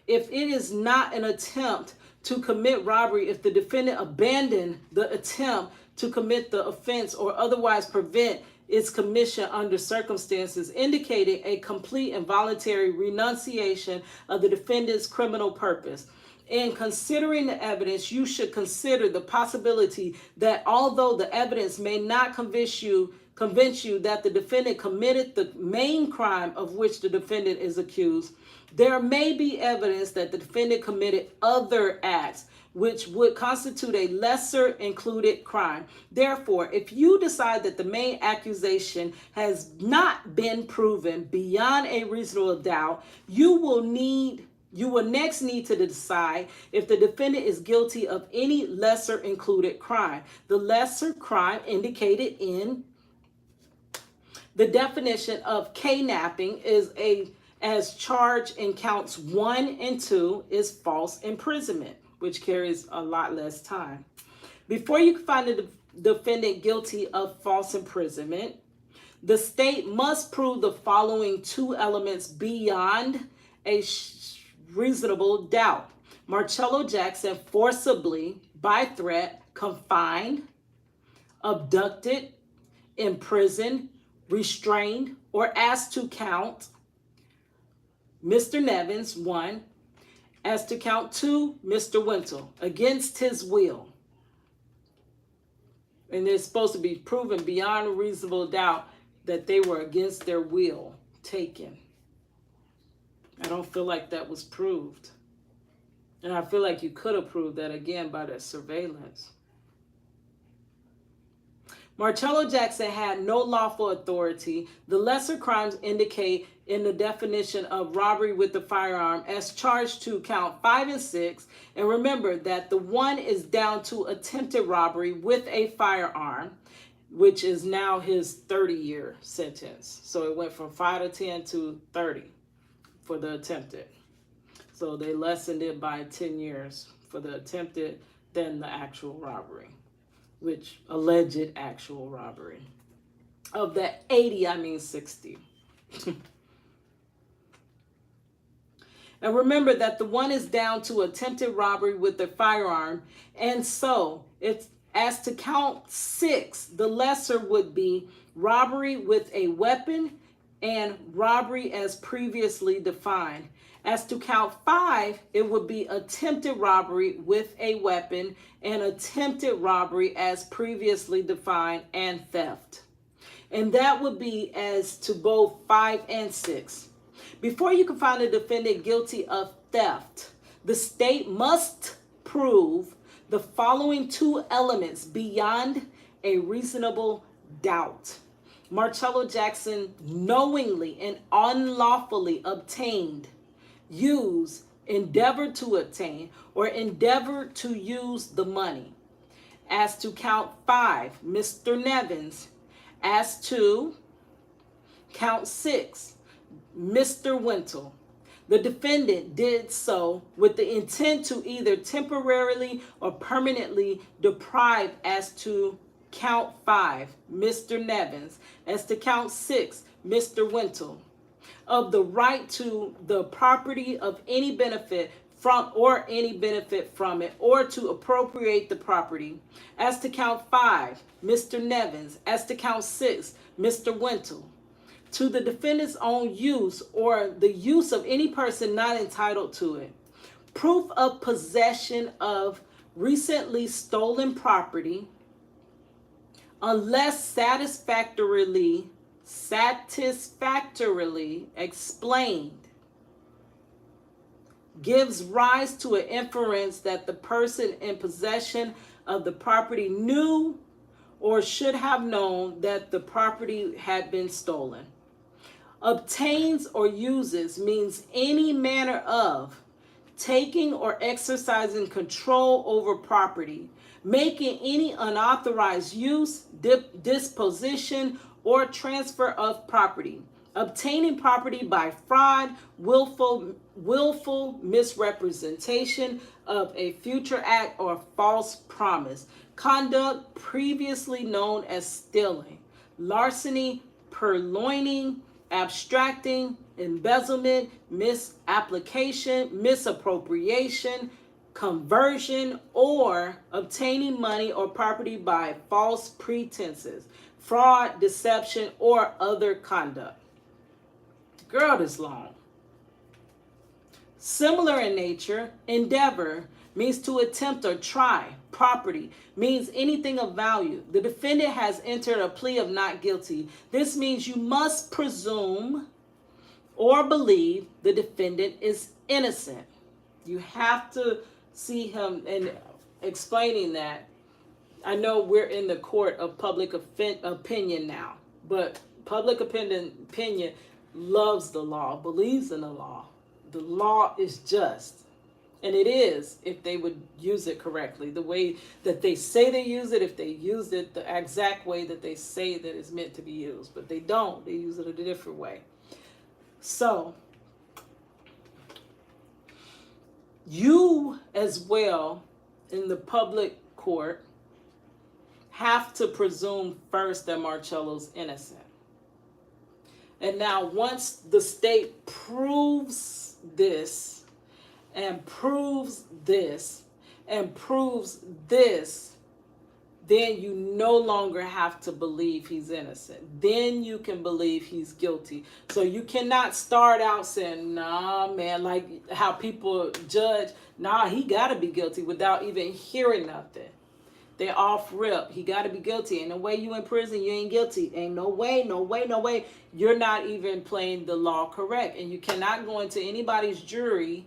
If it is not an attempt to commit robbery, if the defendant abandoned the attempt to commit the offense or otherwise prevent its commission under circumstances indicating a complete and voluntary renunciation of the defendant's criminal purpose. In considering the evidence, you should consider the possibility that although the evidence may not convince you that the defendant committed the main crime of which the defendant is accused, there may be evidence that the defendant committed other acts which would constitute a lesser included crime. Therefore, if you decide that the main accusation has not been proven beyond a reasonable doubt, you will next need to decide if the defendant is guilty of any lesser included crime. The lesser crime indicated in the definition of kidnapping as charged in counts 1 and 2 is false imprisonment, which carries a lot less time. Before you can find the defendant guilty of false imprisonment, the state must prove the following two elements beyond a reasonable doubt: Marchello Jackson forcibly, by threat, confined, abducted, imprisoned, restrained, or asked to count Mr. Nevins, 1, as to count 2, Mr. Wintle, against his will. And it's supposed to be proven beyond a reasonable doubt that they were against their will taken. I don't feel like that was proved. And I feel like you could have proved that again by that surveillance. Marchello Jackson had no lawful authority. The lesser crimes indicate in the definition of robbery with the firearm as charged to count 5 and 6. And remember that the one is down to attempted robbery with a firearm, which is now his 30-year sentence. So it went from 5 to 10 to 30 for the attempted. So they lessened it by 10 years for the attempted than the actual robbery, which alleged actual robbery. Of the 80, I mean 60. And remember that the one is down to attempted robbery with a firearm. And so it's as to count 6, the lesser would be robbery with a weapon and robbery as previously defined. As to count 5, it would be attempted robbery with a weapon and attempted robbery as previously defined and theft. And that would be as to both 5 and 6. Before you can find a defendant guilty of theft, the state must prove the following 2 elements beyond a reasonable doubt. Marchello Jackson knowingly and unlawfully obtained, used, endeavored to obtain, or endeavored to use the money. As to count 5, Mr. Nevins. As to count 6, Mr. Wintle. The defendant did so with the intent to either temporarily or permanently deprive as to count 5, Mr. Nevins, as to count 6, Mr. Wintle, of the right to the property of any benefit from or any benefit from it, or to appropriate the property. As to count 5, Mr. Nevins, as to count 6, Mr. Wintle, to the defendant's own use or the use of any person not entitled to it. Proof of possession of recently stolen property, unless satisfactorily explained, gives rise to an inference that the person in possession of the property knew or should have known that the property had been stolen. Obtains or uses means any manner of taking or exercising control over property, making any unauthorized use, disposition, or transfer of property, obtaining property by fraud, willful misrepresentation of a future act or false promise, conduct previously known as stealing, larceny, purloining, abstracting, embezzlement, misapplication, misappropriation, conversion, or obtaining money or property by false pretenses, fraud, deception, or other conduct. Girl, this long. Similar in nature, endeavor means to attempt or try. Property means anything of value. The defendant has entered a plea of not guilty. This means you must presume or believe the defendant is innocent. You have to see him, and explaining that, I know we're in the court of public opinion now, but public opinion loves the law, believes in the law. The law is just. And it is, if they would use it correctly, the way that they say they use it, if they use it the exact way that they say that it's meant to be used. But they don't. They use it a different way. So, you as well, in the public court, have to presume first that Marchello's innocent. And now once the state proves this, and proves this, and proves this, then you no longer have to believe he's innocent. Then you can believe he's guilty. So you cannot start out saying, nah, man, like how people judge, nah, he got to be guilty without even hearing nothing. They're off rip. He got to be guilty. Ain't no way you in prison, you ain't guilty. Ain't no way, no way, no way. You're not even playing the law correct. And you cannot go into anybody's jury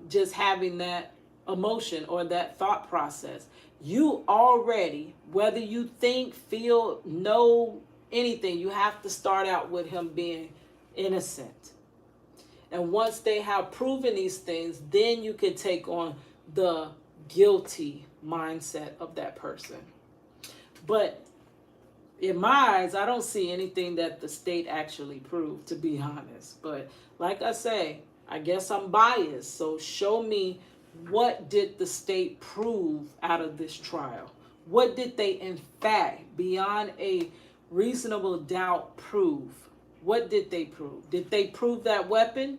just having that emotion or that thought process. you already, whether you think, feel, know anything, you have to start out with him being innocent. And once they have proven these things, then you can take on the guilty mindset of that person. But in my eyes, I don't see anything that the state actually proved, to be honest. But like I say, I guess I'm biased. So show me, what did the state prove out of this trial? What did they, in fact, beyond a reasonable doubt, prove? What did they prove? Did they prove that weapon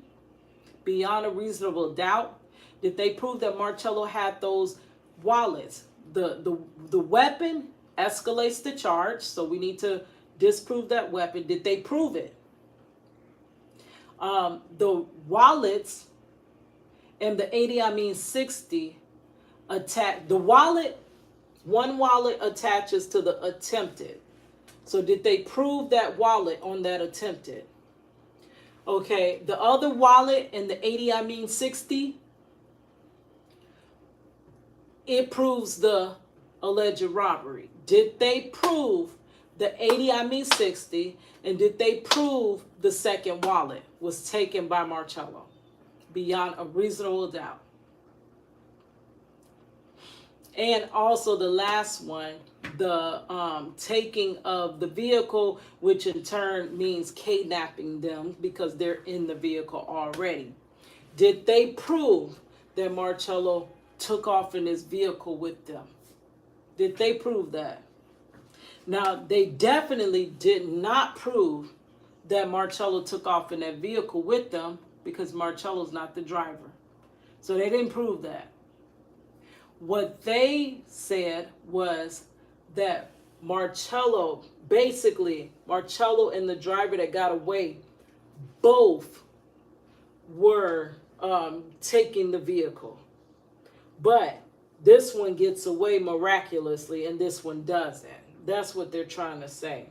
beyond a reasonable doubt? Did they prove that Marchello had those wallets? The weapon escalates the charge, so we need to disprove that weapon. Did they prove it? The wallets and the 60 attack. The wallet, one wallet attaches to the attempted. So did they prove that wallet on that attempted? Okay, the other wallet and the 60, it proves the alleged robbery. Did they prove the 60, and did they prove the second wallet was taken by Marchello beyond a reasonable doubt? And also the last one, the taking of the vehicle, which in turn means kidnapping them because they're in the vehicle already. Did they prove that Marchello took off in his vehicle with them? Did they prove that? Now, they definitely did not prove that Marchello took off in that vehicle with them because Marcello's not the driver. So they didn't prove that. What they said was that Marchello and the driver that got away both were taking the vehicle. But this one gets away miraculously and this one doesn't. That's what they're trying to say.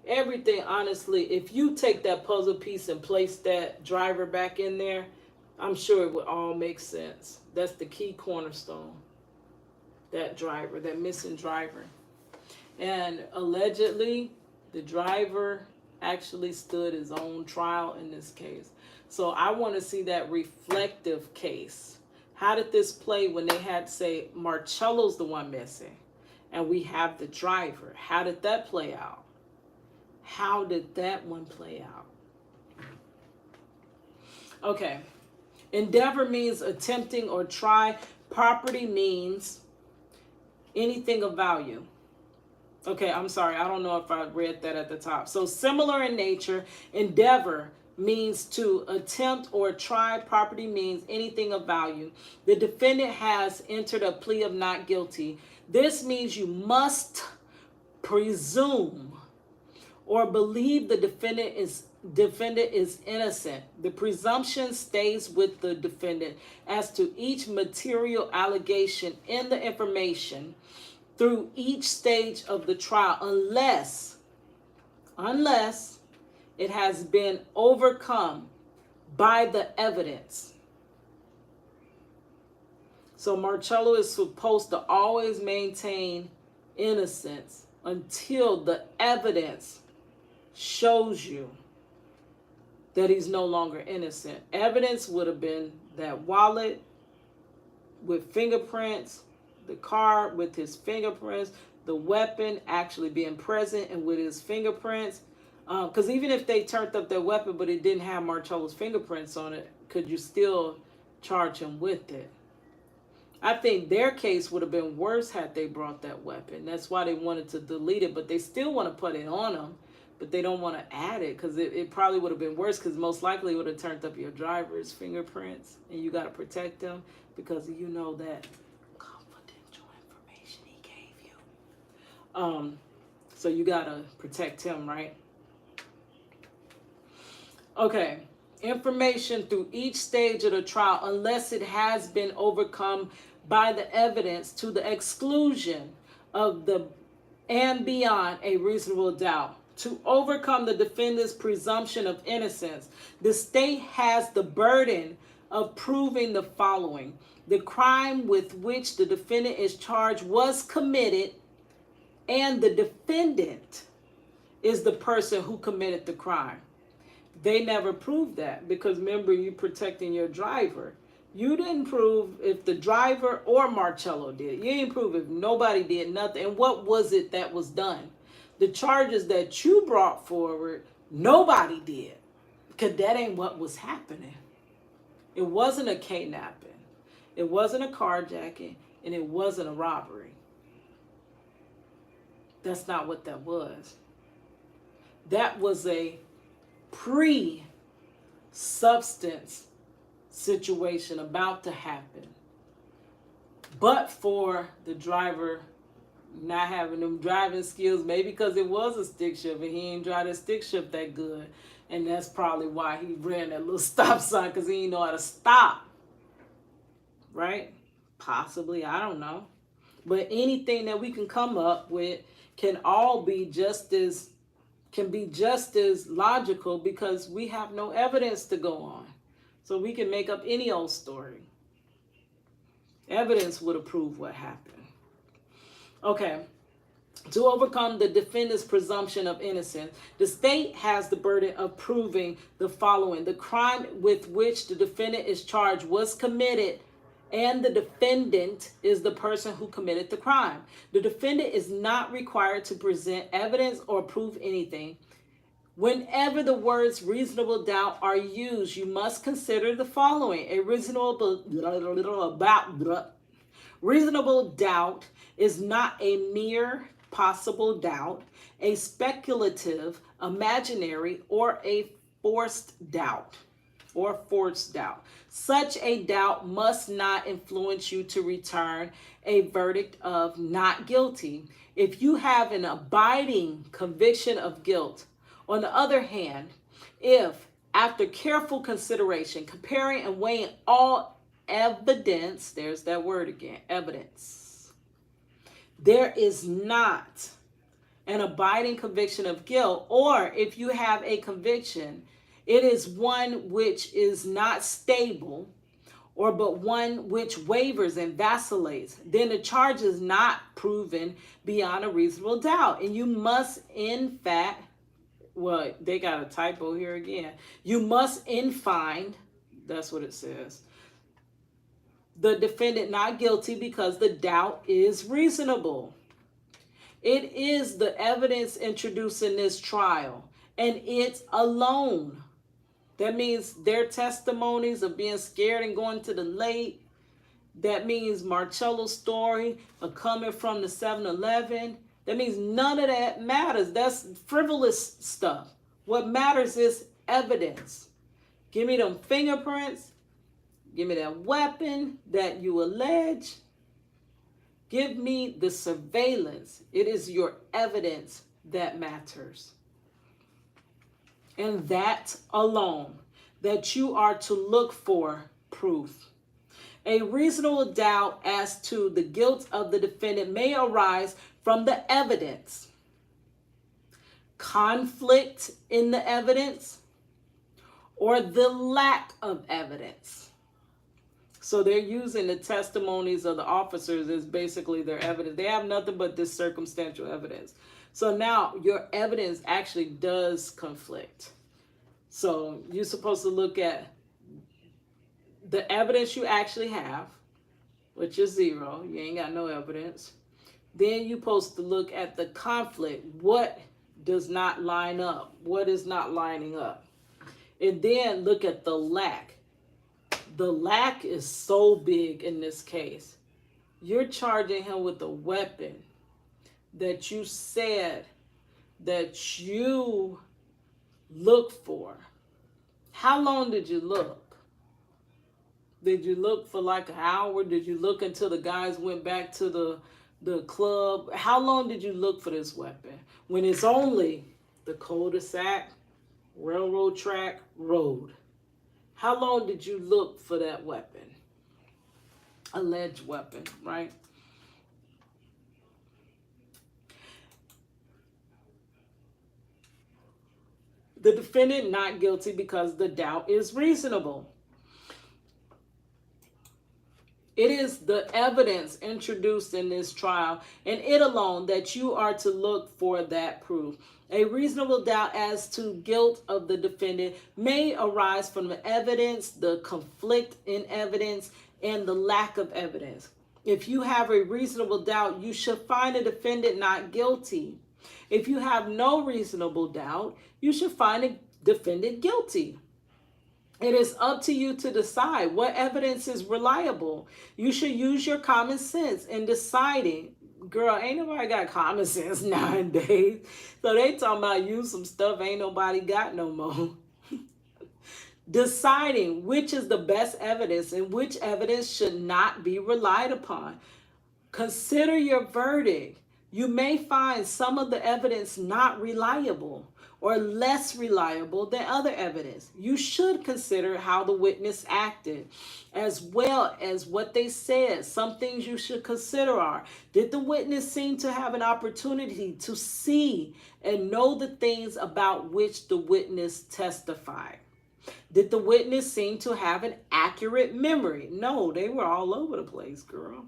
Everything, honestly, if you take that puzzle piece and place that driver back in there, I'm sure it would all make sense. That's the key cornerstone. That driver, that missing driver. And allegedly, the driver actually stood his own trial in this case. So I want to see that reflective case. How did this play when they had to say Marcello's the one missing and we have the driver? How did that play out? How did that one play out? Okay. Endeavor means attempting or try. Property means anything of value. Okay, I'm sorry. I don't know if I read that at the top. So similar in nature, endeavor means to attempt or try. Property means anything of value. The defendant has entered a plea of not guilty. This means you must presume or believe the defendant is innocent. The presumption stays with the defendant as to each material allegation in the information through each stage of the trial, unless it has been overcome by the evidence. So Marchello is supposed to always maintain innocence until the evidence shows you that he's no longer innocent. Evidence would have been that wallet with fingerprints, the car with his fingerprints, the weapon actually being present and with his fingerprints. Because even if they turned up their weapon but it didn't have Marcello's fingerprints on it, could you still charge him with it? I think their case would have been worse had they brought that weapon. That's why they wanted to delete it, but they still want to put it on them. But they don't want to add it because it probably would have been worse, because most likely it would have turned up your driver's fingerprints and you got to protect them because you know that confidential information he gave you. So you got to protect him, right? Okay. Information through each stage of the trial, unless it has been overcome by the evidence to the exclusion of the and beyond a reasonable doubt. To overcome the defendant's presumption of innocence, the state has the burden of proving the following: the crime with which the defendant is charged was committed, and the defendant is the person who committed the crime. They never proved that because remember, you protecting your driver. You didn't prove if the driver or Marchello did. You didn't prove if nobody did nothing. And what was it that was done? The charges that you brought forward, nobody did. Because that ain't what was happening. It wasn't a kidnapping. It wasn't a carjacking. And it wasn't a robbery. That's not what that was. That was a pre-substance situation about to happen. But for the driver not having them driving skills, maybe because it was a stick shift and he ain't drive that stick shift that good. And that's probably why he ran that little stop sign, because he didn't know how to stop. Right? Possibly, I don't know. But anything that we can come up with can all be just as logical because we have no evidence to go on. So we can make up any old story. Evidence would prove what happened. Okay. To overcome the defendant's presumption of innocence, the state has the burden of proving the following: the crime with which the defendant is charged was committed, and the defendant is the person who committed the crime. The defendant is not required to present evidence or prove anything. Whenever the words reasonable doubt are used, you must consider the following: a reasonable doubt is not a mere possible doubt, a speculative, imaginary, or a forced doubt. Such a doubt must not influence you to return a verdict of not guilty. If you have an abiding conviction of guilt, on the other hand, if after careful consideration, comparing and weighing all evidence, there's that word again, evidence, there is not an abiding conviction of guilt, or if you have a conviction, it is one which is not stable, or but one which wavers and vacillates, then the charge is not proven beyond a reasonable doubt. And you must, in fact, well, they got a typo here again. You must find, that's what it says, the defendant not guilty because the doubt is reasonable. It is the evidence introduced in this trial, and it's alone. That means their testimonies of being scared and going to the lake. That means Marchello's story of coming from the 7-Eleven. That means none of that matters. That's frivolous stuff. What matters is evidence. Give me them fingerprints. Give me that weapon that you allege. Give me the surveillance. It is your evidence that matters. And that alone, that you are to look for proof. A reasonable doubt as to the guilt of the defendant may arise from the evidence, conflict in the evidence, or the lack of evidence. So they're using the testimonies of the officers as basically their evidence. They have nothing but this circumstantial evidence. So now your evidence actually does conflict. So you're supposed to look at the evidence you actually have, which is 0. You ain't got no evidence. Then you're supposed to look at the conflict. What does not line up? What is not lining up? And then look at the lack. The lack is so big in this case. You're charging him with a weapon that you said that you looked for. How long did you look? Did you look for like an hour? Did you look until the guys went back to the club? How long did you look for this weapon? When it's only the cul-de-sac, railroad track, road. How long did you look for that weapon? Alleged weapon, right? The defendant not guilty because the doubt is reasonable. It is the evidence introduced in this trial and it alone that you are to look for that proof. A reasonable doubt as to guilt of the defendant may arise from the evidence, the conflict in evidence, and the lack of evidence. If you have a reasonable doubt, you should find the defendant not guilty. If you have no reasonable doubt, you should find the defendant guilty. It is up to you to decide what evidence is reliable. You should use your common sense in deciding. Girl, ain't nobody got common sense nowadays. So they talking about use some stuff ain't nobody got no more. Deciding which is the best evidence and which evidence should not be relied upon. Consider your verdict. You may find some of the evidence not reliable or less reliable than other evidence. You should consider how the witness acted as well as what they said. Some things you should consider are, did the witness seem to have an opportunity to see and know the things about which the witness testified? Did the witness seem to have an accurate memory? No, they were all over the place, girl.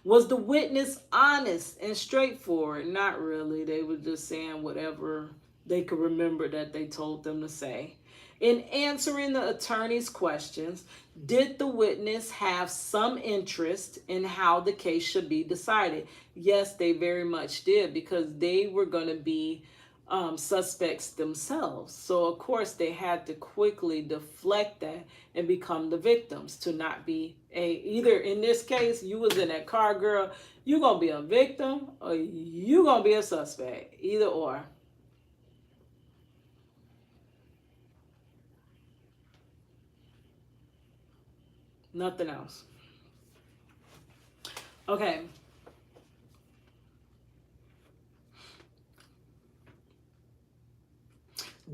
Was the witness honest and straightforward? Not really. They were just saying whatever they could remember that they told them to say. In answering the attorney's questions, did the witness have some interest in how the case should be decided? Yes, they very much did, because they were going to be suspects themselves. So, of course, they had to quickly deflect that and become the victims to not be either in this case, you was in that car, girl, you going to be a victim or you going to be a suspect, either or. Nothing else. Okay.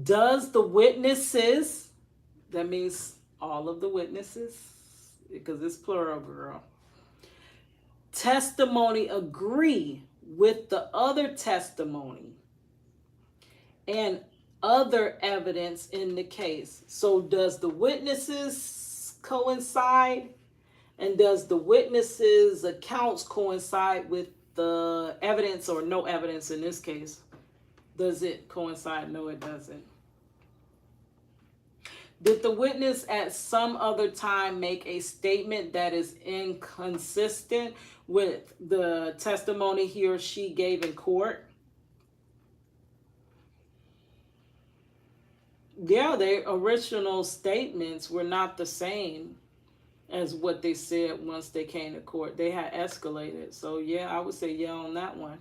Does the witnesses, that means all of the witnesses, because it's plural, girl, testimony agree with the other testimony and other evidence in the case? So does the witnesses coincide, and does the witnesses' accounts coincide with the evidence, or no evidence in this case? Does it coincide? No, it doesn't. Did the witness at some other time make a statement that is inconsistent with the testimony he or she gave in court? Yeah, their original statements were not the same as what they said once they came to court. They had escalated. So yeah, I would say yeah on that one.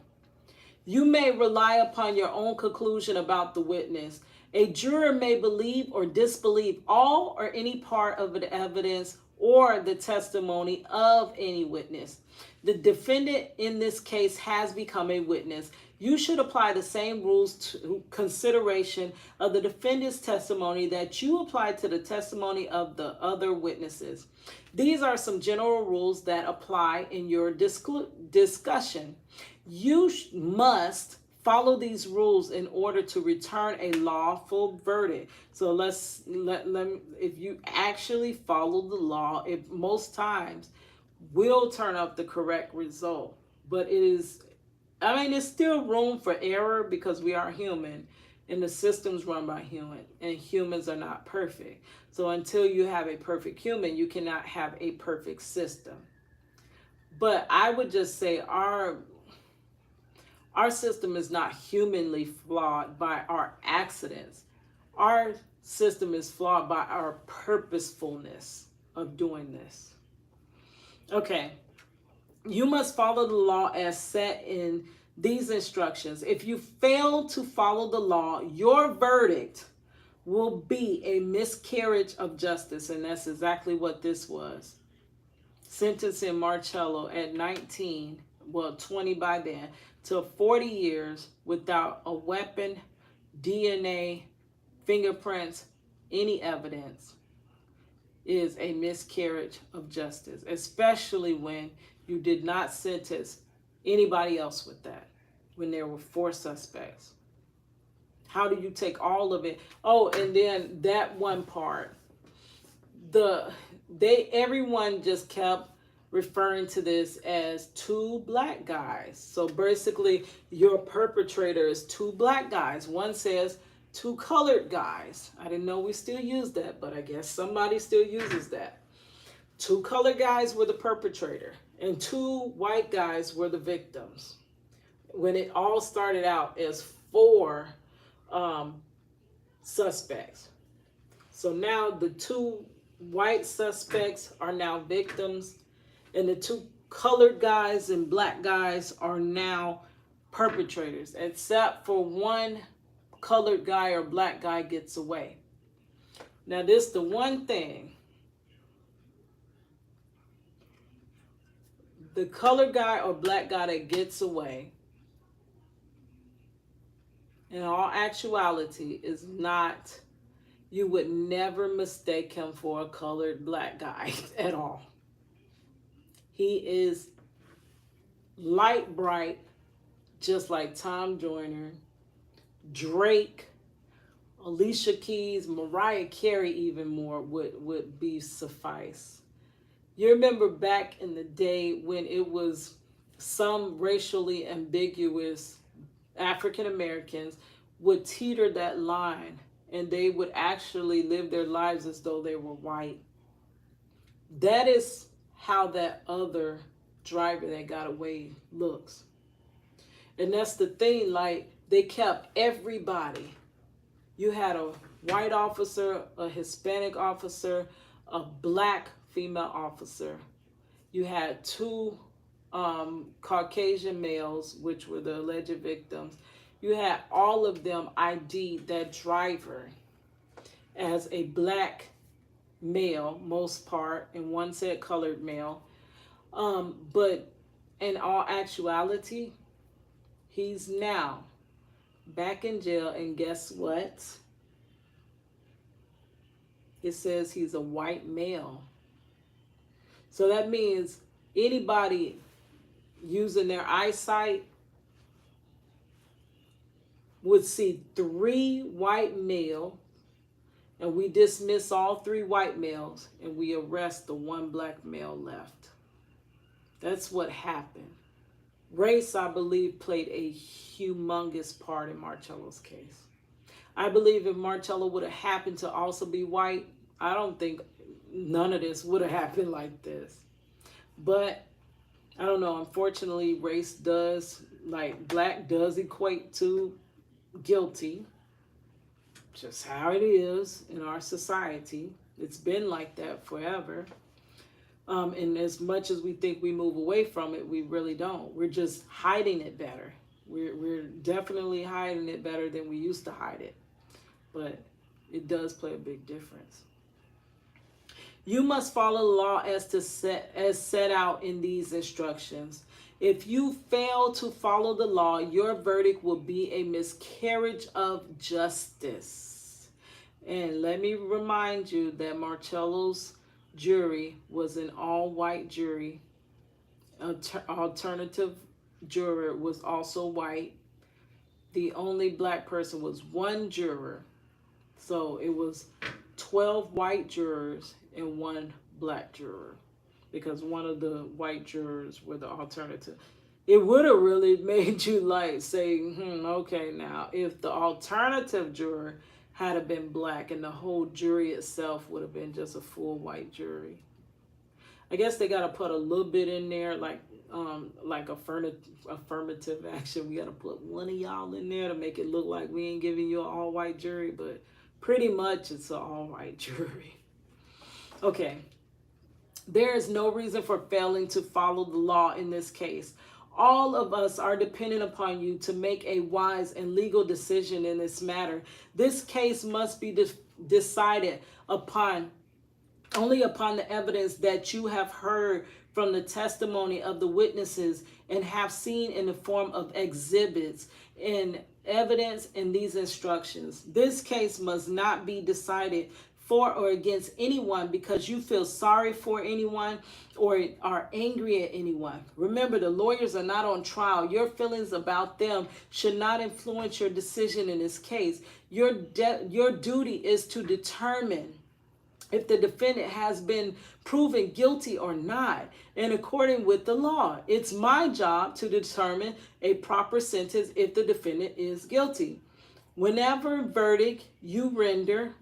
You may rely upon your own conclusion about the witness. A juror may believe or disbelieve all or any part of the evidence or the testimony of any witness. The defendant in this case has become a witness. You should apply the same rules to consideration of the defendant's testimony that you apply to the testimony of the other witnesses. These are some general rules that apply in your discussion. You must follow these rules in order to return a lawful verdict. So if you actually follow the law, it most times will turn up the correct result. But there's still room for error because we are human and the system's run by human, and humans are not perfect. So until you have a perfect human, you cannot have a perfect system. But I would just say our system is not humanly flawed by our accidents. Our system is flawed by our purposefulness of doing this. Okay. You must follow the law as set in these instructions. If you fail to follow the law, your verdict will be a miscarriage of justice. And that's exactly what this was. Sentencing Marchello at 20 by then, to 40 years without a weapon, DNA, fingerprints, any evidence, is a miscarriage of justice, especially when you did not sentence anybody else with that, when there were 4 suspects. How do you take all of it? Oh, and then that one part, everyone just kept referring to this as two black guys. So basically, your perpetrator is two black guys. One says two colored guys. I didn't know we still use that, but I guess somebody still uses that. Two colored guys were the perpetrator, and two white guys were the victims. When it all started out as four suspects. So now the two white suspects are now victims, and the two colored guys and black guys are now perpetrators, except for one colored guy or black guy gets away. Now, this the one thing. The colored guy or black guy that gets away, in all actuality, is not, you would never mistake him for a colored black guy at all. He is light bright, just like Tom Joyner, Drake, Alicia Keys, Mariah Carey, even more would be suffice. You remember back in the day when it was some racially ambiguous African Americans would teeter that line, and they would actually live their lives as though they were white. That is how that other driver that got away looks. And that's the thing, like, they kept everybody. You had a white officer, a Hispanic officer, a black female officer. You had two Caucasian males, which were the alleged victims. You had all of them ID that driver as a black male, most part, and one said colored male. But in all actuality, he's now back in jail, and guess what? It says he's a white male. So that means anybody using their eyesight would see three white male, and we dismiss all three white males, and we arrest the one black male left. That's what happened. Race, I believe, played a humongous part in Marchello's case. I believe if Marchello would have happened to also be white, I don't think none of this would have happened like this. But I don't know, unfortunately, race does, like, black does equate to guilty. Just how it is in our society. It's been like that forever. And as much as we think we move away from it, we really don't. We're just hiding it better. We're definitely hiding it better than we used to hide it. But it does play a big difference. You must follow the law as set out in these instructions. If you fail to follow the law, your verdict will be a miscarriage of justice. And let me remind you that Marchello's jury was an all-white jury. Alternative juror was also white. The only black person was one juror. So it was 12 white jurors and one black juror, because one of the white jurors were the alternative. It would have really made you like say, okay, now if the alternative juror had have been black and the whole jury itself would have been just a full white jury. I guess they got to put a little bit in there, like affirmative action. We got to put one of y'all in there to make it look like we ain't giving you an all-white jury, but pretty much it's an all-white jury. Okay. There is no reason for failing to follow the law in this case. All of us are dependent upon you to make a wise and legal decision in this matter. This case must be decided upon only upon the evidence that you have heard from the testimony of the witnesses and have seen in the form of exhibits and evidence in these instructions. This case must not be decided for or against anyone because you feel sorry for anyone or are angry at anyone. Remember, the lawyers are not on trial. Your feelings about them should not influence your decision in this case. Your duty is to determine if the defendant has been proven guilty or not, and according with the law. It's my job to determine a proper sentence if the defendant is guilty. Whatever verdict you render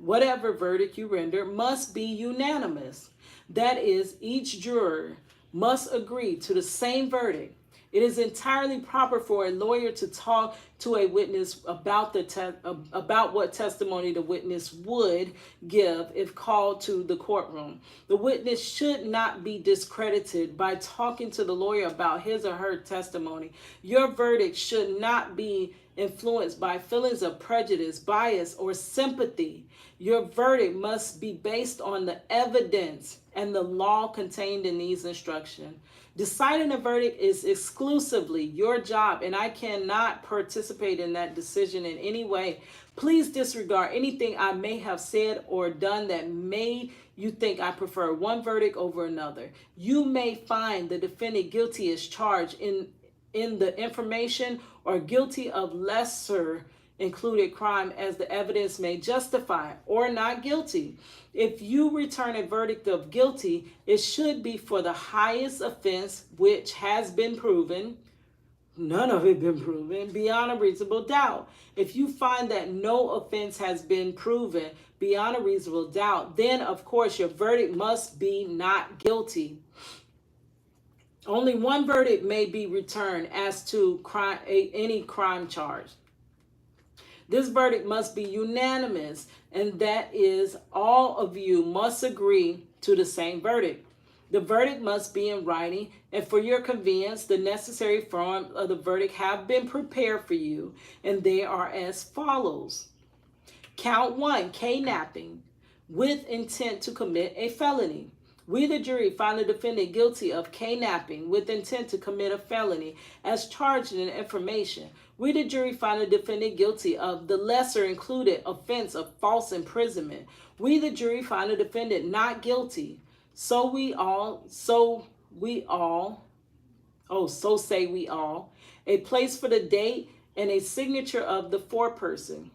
must be unanimous. That is, each juror must agree to the same verdict. It is entirely proper for a lawyer to talk to a witness about about what testimony the witness would give if called to the courtroom. The witness should not be discredited by talking to the lawyer about his or her testimony. Your verdict should not be influenced by feelings of prejudice, bias, or sympathy. Your verdict must be based on the evidence and the law contained in these instructions. Deciding a verdict is exclusively your job, and I cannot participate in that decision in any way. Please disregard anything I may have said or done that made you think I prefer one verdict over another. You may find the defendant guilty as charged in the information or guilty of lesser included crime as the evidence may justify, or not guilty. If you return a verdict of guilty, it should be for the highest offense which has been proven, none of it been proven, beyond a reasonable doubt. If you find that no offense has been proven beyond a reasonable doubt, then of course your verdict must be not guilty. Only one verdict may be returned as to any crime charge. This verdict must be unanimous, and that is, all of you must agree to the same verdict. The verdict must be in writing, and for your convenience, the necessary form of the verdict have been prepared for you, and they are as follows. Count 1, kidnapping with intent to commit a felony. We, the jury, find the defendant guilty of kidnapping with intent to commit a felony as charged in the information. We, the jury, find the defendant guilty of the lesser included offense of false imprisonment. We, the jury, find the defendant not guilty. So say we all. A place for the date and a signature of the foreperson.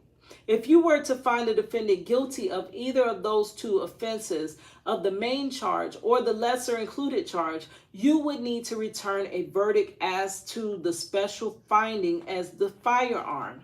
If you were to find the defendant guilty of either of those two offenses of the main charge or the lesser included charge, you would need to return a verdict as to the special finding as the firearm.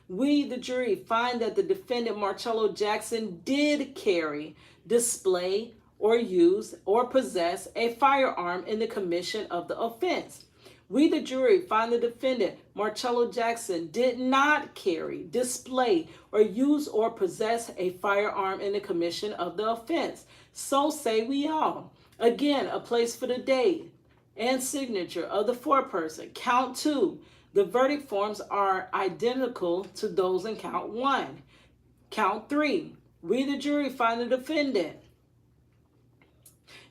We, the jury, find that the defendant Marchello Jackson did carry, display, or use or possess a firearm in the commission of the offense. We, the jury, find the defendant, Marchello Jackson, did not carry, display, or use or possess a firearm in the commission of the offense. So say we all. Again, a place for the date and signature of the foreperson. Count 2. The verdict forms are identical to those in count 1. Count 3. We, the jury, find the defendant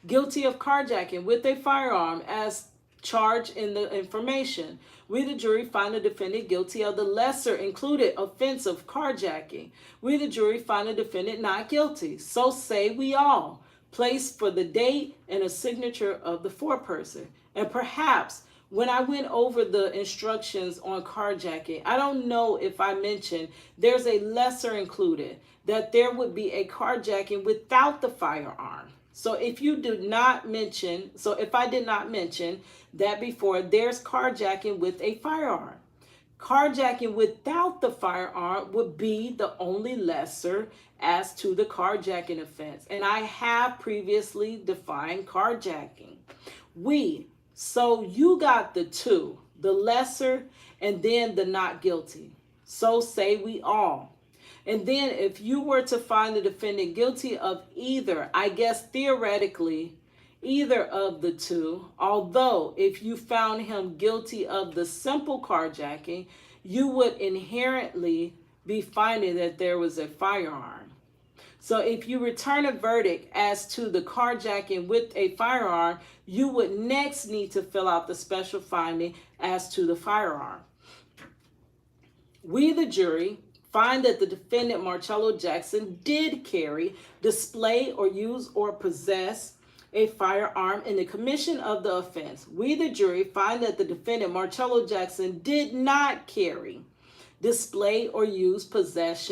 guilty of carjacking with a firearm as charged in the information. We, the jury, find the defendant guilty of the lesser included offense of carjacking. We, the jury, find the defendant not guilty. So say we all. Place for the date and a signature of the foreperson. And perhaps when I went over the instructions on carjacking, I don't know if I mentioned there's a lesser included, that there would be a carjacking without the firearm. So if I did not mention that before, there's carjacking with a firearm. Carjacking without the firearm would be the only lesser as to the carjacking offense. And I have previously defined carjacking. So you got the two, the lesser and then the not guilty. So say we all. And then if you were to find the defendant guilty of either, I guess theoretically, either of the two, although if you found him guilty of the simple carjacking, you would inherently be finding that there was a firearm. So if you return a verdict as to the carjacking with a firearm, you would next need to fill out the special finding as to the firearm. We, the jury, find that the defendant Marchello Jackson did carry, display, or use or possess a firearm in the commission of the offense. We, the jury, find that the defendant Marchello Jackson did not carry, display, or use possess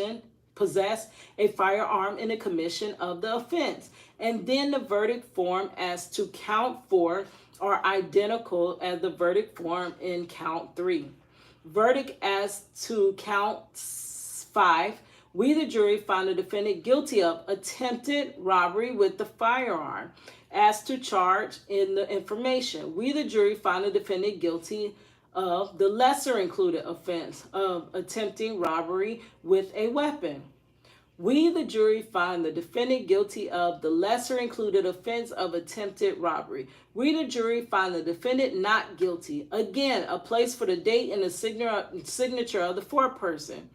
possess a firearm in the commission of the offense. And then the verdict form as to count 4 are identical as the verdict form in count 3. Verdict as to count 5. We, the jury, find the defendant guilty of attempted robbery with the firearm as to charge in the information. We, the jury, find the defendant guilty of the lesser included offense of attempting robbery with a weapon. We, the jury, find the defendant guilty of the lesser included offense of attempted robbery. We, the jury, find the defendant not guilty. Again, a place for the date and the signature of the foreperson.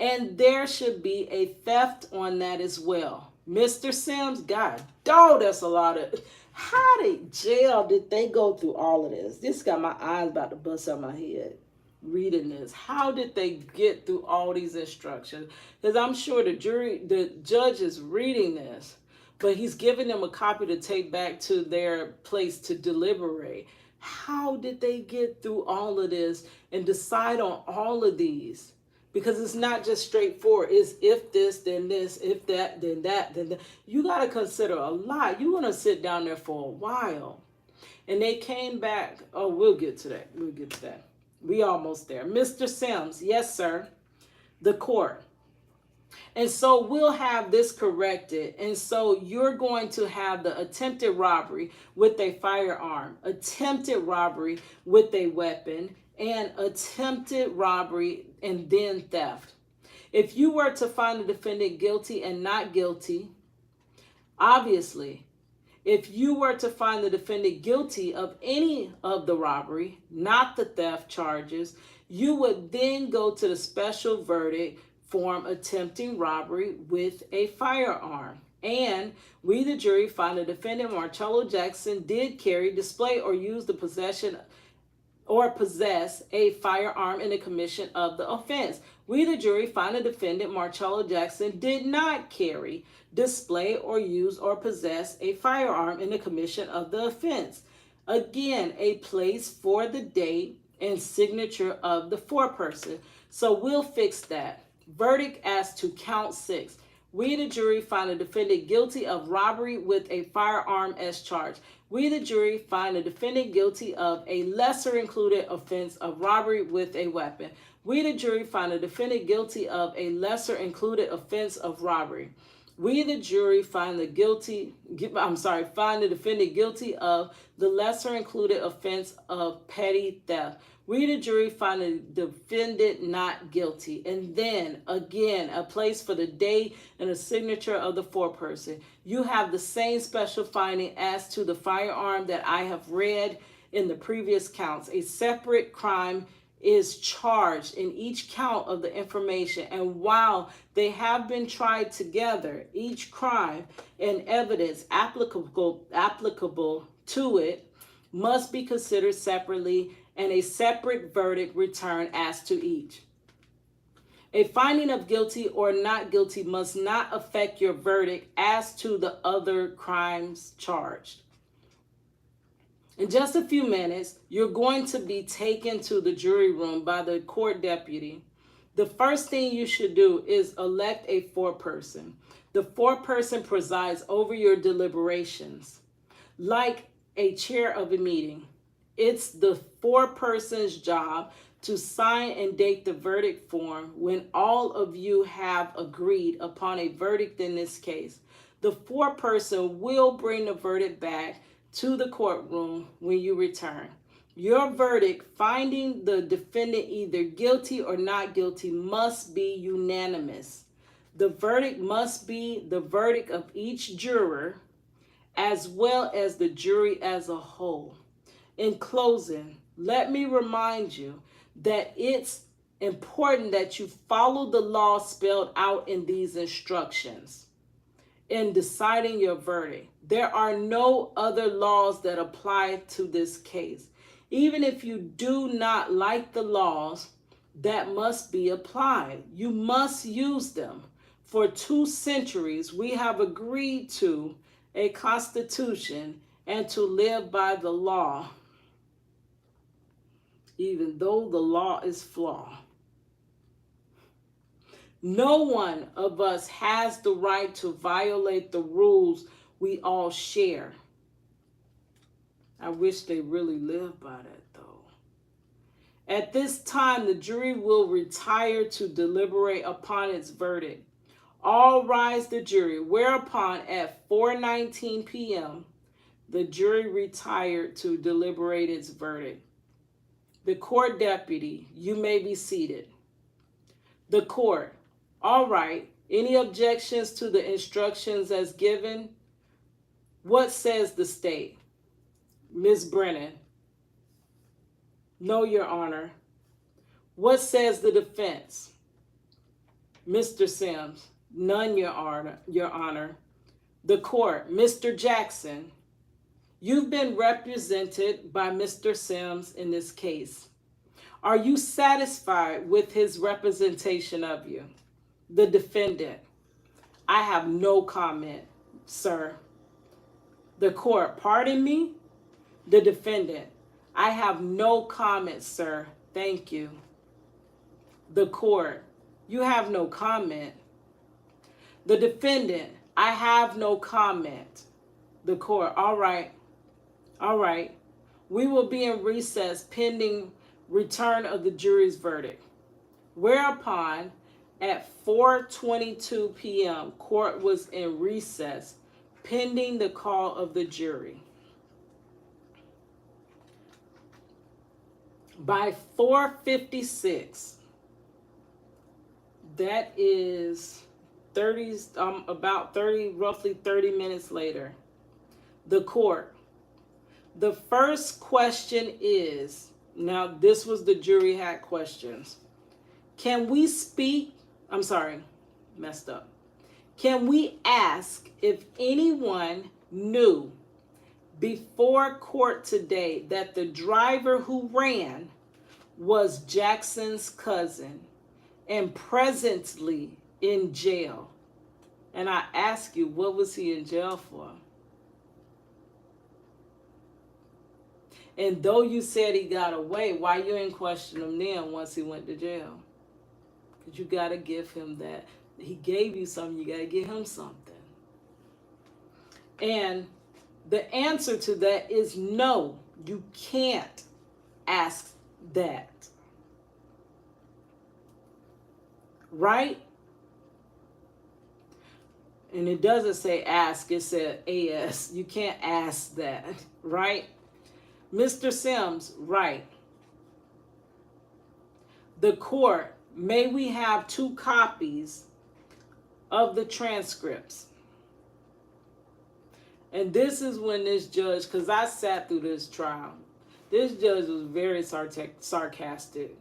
And there should be a theft on that as well. Mr. Sims, God, dog, that's a lot of... How did they go through all of this? This got my eyes about to bust out my head reading this. How did they get through all these instructions? Because I'm sure the judge is reading this, but he's giving them a copy to take back to their place to deliberate. How did they get through all of this and decide on all of these? Because it's not just straightforward. It's if this, then this, if that, then that, then that. You got to consider a lot. You're going to sit down there for a while. And they came back. Oh, we'll get to that. We'll get to that. We almost there. Mr. Sims, yes, sir. The court. And so we'll have this corrected. And so you're going to have the attempted robbery with a firearm, attempted robbery with a weapon, and attempted robbery and then theft. If you were to find the defendant guilty and not guilty, obviously, if you were to find the defendant guilty of any of the robbery, not the theft charges, you would then go to the special verdict form attempting robbery with a firearm. And we, the jury, find the defendant Marchello Jackson did carry, display, or use the possession or possess a firearm in the commission of the offense. We, the jury, find the defendant Marchello Jackson did not carry, display, or use or possess a firearm in the commission of the offense. Again, a place for the date and signature of the foreperson. So we'll fix that. Verdict as to count 6. We, the jury, find the defendant guilty of robbery with a firearm as charged. We, the jury, find the defendant guilty of a lesser included offense of robbery with a weapon. We, the jury, find the defendant guilty of a lesser included offense of robbery. We, the jury, find the defendant guilty of the lesser included offense of petty theft. We, the jury, find the defendant not guilty. And then, again, a place for the date and a signature of the foreperson. You have the same special finding as to the firearm that I have read in the previous counts. A separate crime is charged in each count of the information. And while they have been tried together, each crime and evidence applicable to it must be considered separately, and a separate verdict returned as to each. A finding of guilty or not guilty must not affect your verdict as to the other crimes charged. In just a few minutes, you're going to be taken to the jury room by the court deputy. The first thing you should do is elect a foreperson. The foreperson presides over your deliberations like a chair of a meeting. It's the foreperson's job to sign and date the verdict form when all of you have agreed upon a verdict in this case. The foreperson will bring the verdict back to the courtroom when you return. Your verdict finding the defendant either guilty or not guilty must be unanimous. The verdict must be the verdict of each juror as well as the jury as a whole. In closing, let me remind you that it's important that you follow the law spelled out in these instructions in deciding your verdict. There are no other laws that apply to this case. Even if you do not like the laws that must be applied, you must use them. For 2 centuries, we have agreed to a constitution and to live by the law, even though the law is flawed. No one of us has the right to violate the rules we all share. I wish they really lived by that, though. At this time, the jury will retire to deliberate upon its verdict. All rise the jury, whereupon at 4:19 p.m., the jury retired to deliberate its verdict. The court deputy, you may be seated. The court, all right, any objections to the instructions as given? What says the state? Ms. Brennan, no, Your Honor. What says the defense? Mr. Sims, none, Your Honor. The court, Mr. Jackson, you've been represented by Mr. Sims in this case. Are you satisfied with his representation of you? The defendant, I have no comment, sir. The court, pardon me? The defendant, I have no comment, sir. Thank you. The court, you have no comment. The defendant, I have no comment. The court, all right. We will be in recess pending return of the jury's verdict. Whereupon, at 4:22 p.m., court was in recess pending the call of the jury. By 4:56, that is roughly 30 minutes later, the court. The first question is, now this was the jury had questions. Can we speak? I'm sorry, messed up. Can we ask if anyone knew before court today that the driver who ran was Jackson's cousin and presently in jail? And I ask you, what was he in jail for? And though you said he got away, why you ain't question him then once he went to jail? Because you got to give him that. He gave you something, you got to give him something. And the answer to that is no, you can't ask that. Right? And it doesn't say ask, it said AS. You can't ask that, right? Mr. Sims, right. The court, may we have 2 copies of the transcripts? And this is when this judge, because I sat through this trial, this judge was very sarcastic.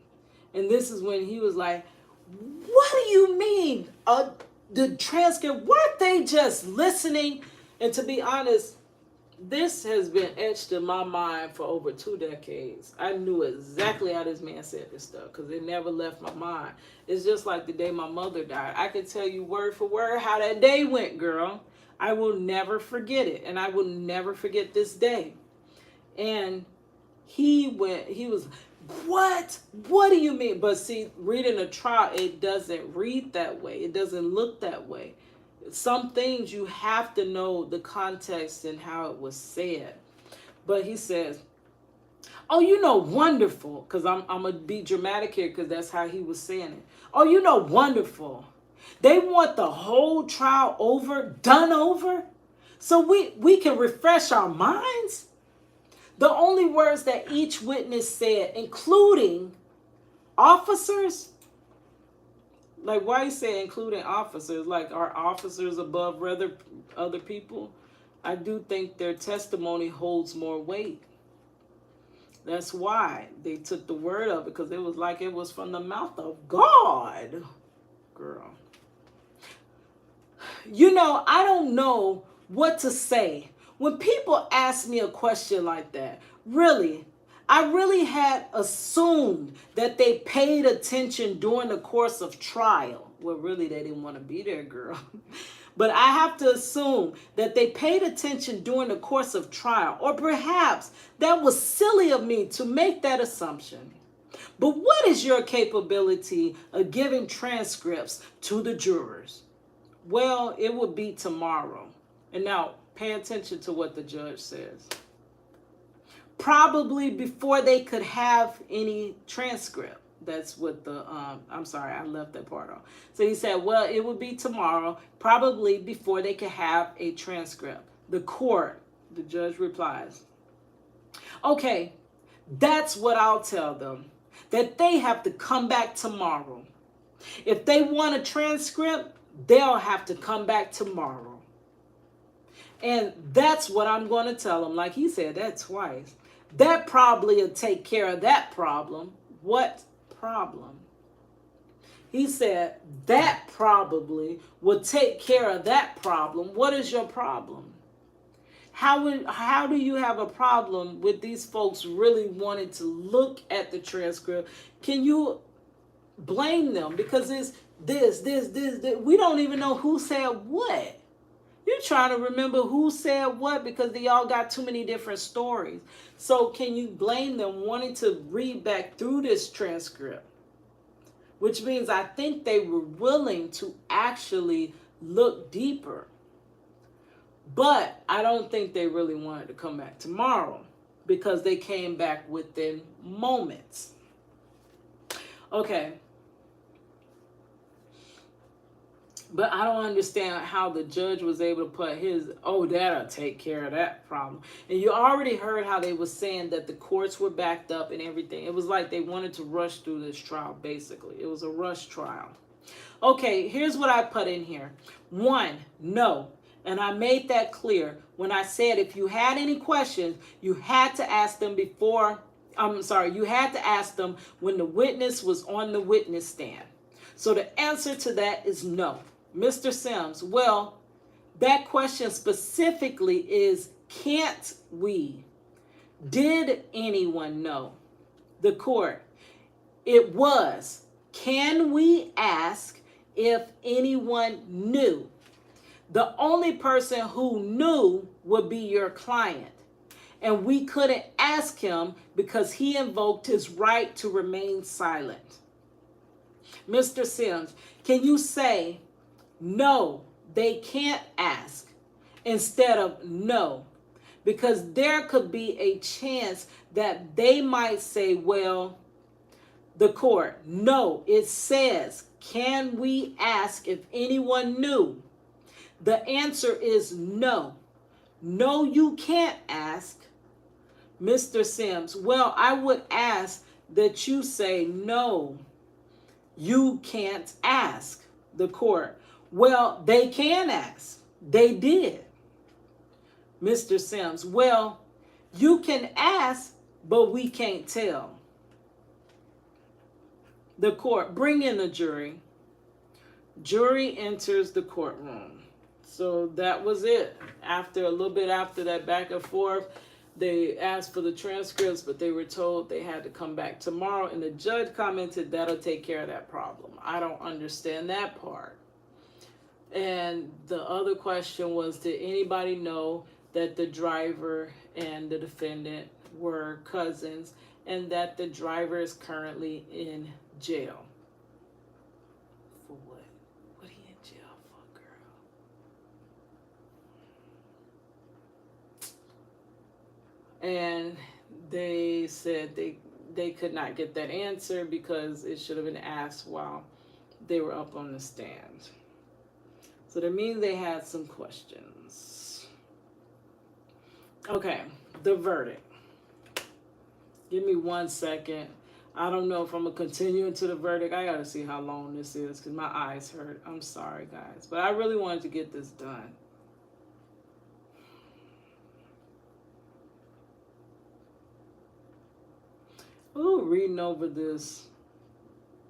And this is when he was like, what do you mean? The transcript, weren't they just listening? And to be honest, this has been etched in my mind for over 2 decades. I knew exactly how this man said this stuff because it never left my mind. It's just like the day my mother died. I could tell you word for word how that day went, girl. I will never forget it, and I will never forget this day. And he was, what? What do you mean? But see, reading a trial, it doesn't read that way. It doesn't look that way. Some things you have to know the context and how it was said. But he says, oh, wonderful, because I'm going to be dramatic here because that's how he was saying it. Oh, wonderful. They want the whole trial done over, so we can refresh our minds. The only words that each witness said, including officers, like, why you say including officers? Like, are officers above other people? I do think their testimony holds more weight. That's why they took the word of it, because it was like it was from the mouth of God. Girl. I don't know what to say. When people ask me a question like that, I really had assumed that they paid attention during the course of trial. Well, really, they didn't want to be there, girl. But I have to assume that they paid attention during the course of trial. Or perhaps that was silly of me to make that assumption. But what is your capability of giving transcripts to the jurors? Well, it would be tomorrow. And now pay attention to what the judge says. Probably before they could have any transcript. That's what the, I'm sorry, I left that part off. So he said, well, it would be tomorrow, probably before they could have a transcript. The court, the judge replies, okay, that's what I'll tell them, that they have to come back tomorrow. If they want a transcript, they'll have to come back tomorrow. And that's what I'm going to tell them. Like he said that twice. That probably will take care of that problem. What problem? He said that probably will take care of that problem. What is your problem? How do you have a problem with these folks really wanting to look at the transcript? Can you blame them? Because it's this. We don't even know who said what. You're trying to remember who said what because they all got too many different stories. So can you blame them wanting to read back through this transcript? Which means I think they were willing to actually look deeper. But I don't think they really wanted to come back tomorrow because they came back within moments. Okay. But I don't understand how the judge was able to put his, oh, that'll take care of that problem. And you already heard how they were saying that the courts were backed up and everything. It was like they wanted to rush through this trial, basically. It was a rush trial. Okay, here's what I put in here. 1, no. And I made that clear when I said if you had any questions, you had to ask them you had to ask them when the witness was on the witness stand. So the answer to that is no. Mr. Sims, well, that question specifically is, can't we? Did anyone know? The court, it was, can we ask if anyone knew? The only person who knew would be your client. And we couldn't ask him because he invoked his right to remain silent. Mr. Sims, can you say, no, they can't ask instead of no? Because there could be a chance that they might say, well, the court, no, it says, can we ask if anyone knew? The answer is no. No, you can't ask. Mr. Sims, well, I would ask that you say no. You can't ask. The court, well, they can ask. They did. Mr. Sims, well, you can ask, but we can't tell. The court, bring in the jury. Jury enters the courtroom. So that was it. After a little bit after that back and forth, they asked for the transcripts, but they were told they had to come back tomorrow. And the judge commented that'll take care of that problem. I don't understand that part. And the other question was, did anybody know that the driver and the defendant were cousins and that the driver is currently in jail? For what? What he in jail for, girl? And they said they could not get that answer because it should have been asked while they were up on the stand. So that means they had some questions. Okay, the verdict. Give me 1 second. I don't know if I'm going to continue into the verdict. I got to see how long this is because my eyes hurt. I'm sorry, guys. But I really wanted to get this done. Ooh, reading over this.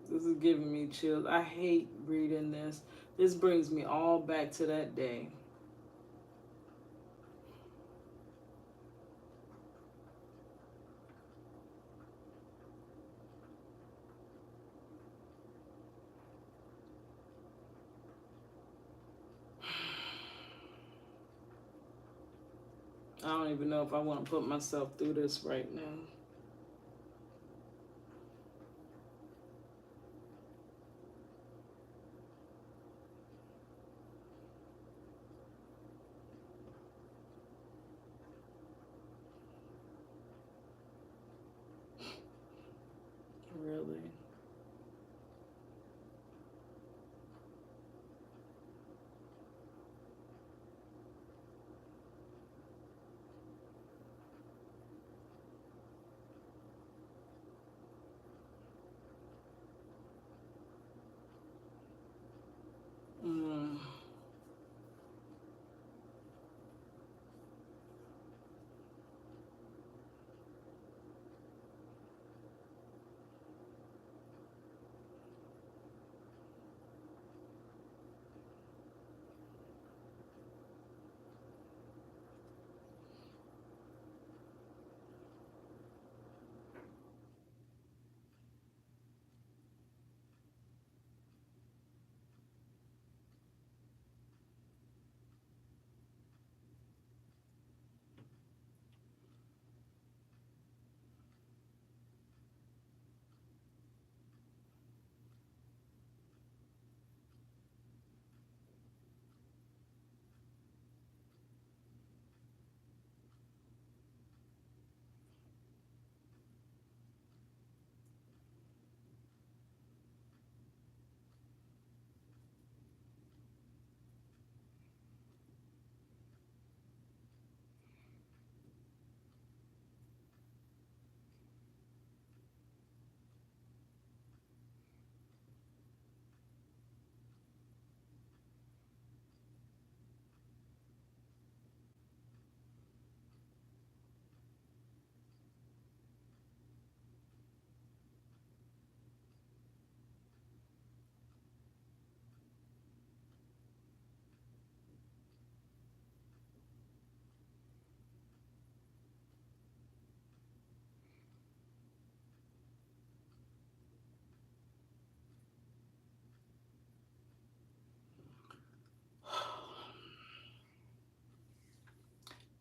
This is giving me chills. I hate reading this. This brings me all back to that day. I don't even know if I want to put myself through this right now.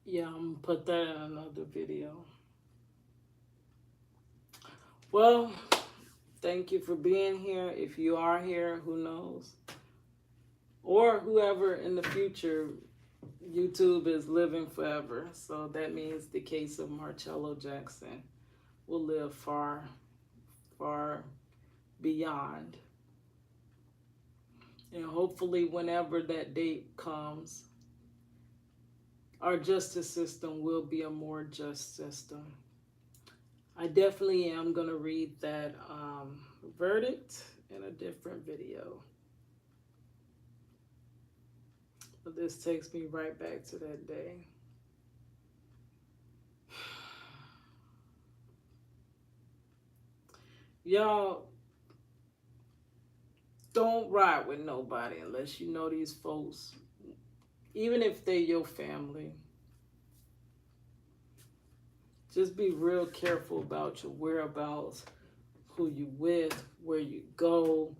Yeah, I'm gonna put that in another video. Well, thank you for being here. If you are here, who knows? Or whoever in the future, YouTube is living forever. So that means the case of Marchello Jackson will live far, far beyond. And hopefully, whenever that date comes, our justice system will be a more just system. I definitely am going to read that verdict in a different video. But this takes me right back to that day. Y'all, don't ride with nobody unless you know these folks, even if they're your family. Just be real careful about your whereabouts, who you with, where you go,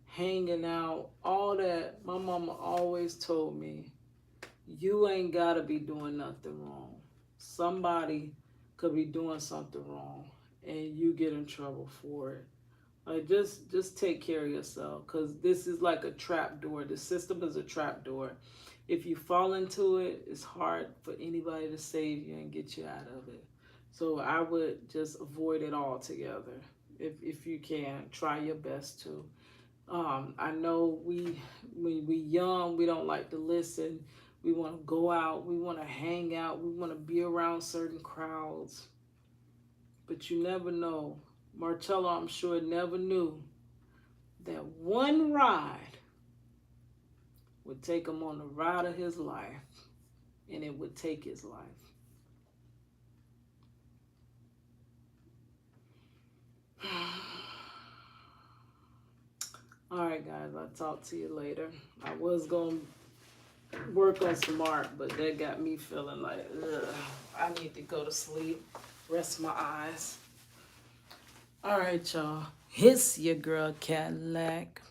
hanging out, all that. My mama always told me, you ain't gotta be doing nothing wrong. Somebody could be doing something wrong and you get in trouble for it. Like, just take care of yourself, because this is like a trap door. The system is a trap door. If you fall into it, it's hard for anybody to save you and get you out of it. So I would just avoid it altogether. If you can, try your best to. I know when we young, we don't like to listen. We want to go out. We want to hang out. We want to be around certain crowds. But you never know. Marchello, I'm sure, never knew that one ride would take him on the ride of his life, and it would take his life. All right, guys, I'll talk to you later. I was going to work on some art, but that got me feeling like, ugh, I need to go to sleep, rest my eyes. All right, y'all. It's your girl Cadillac.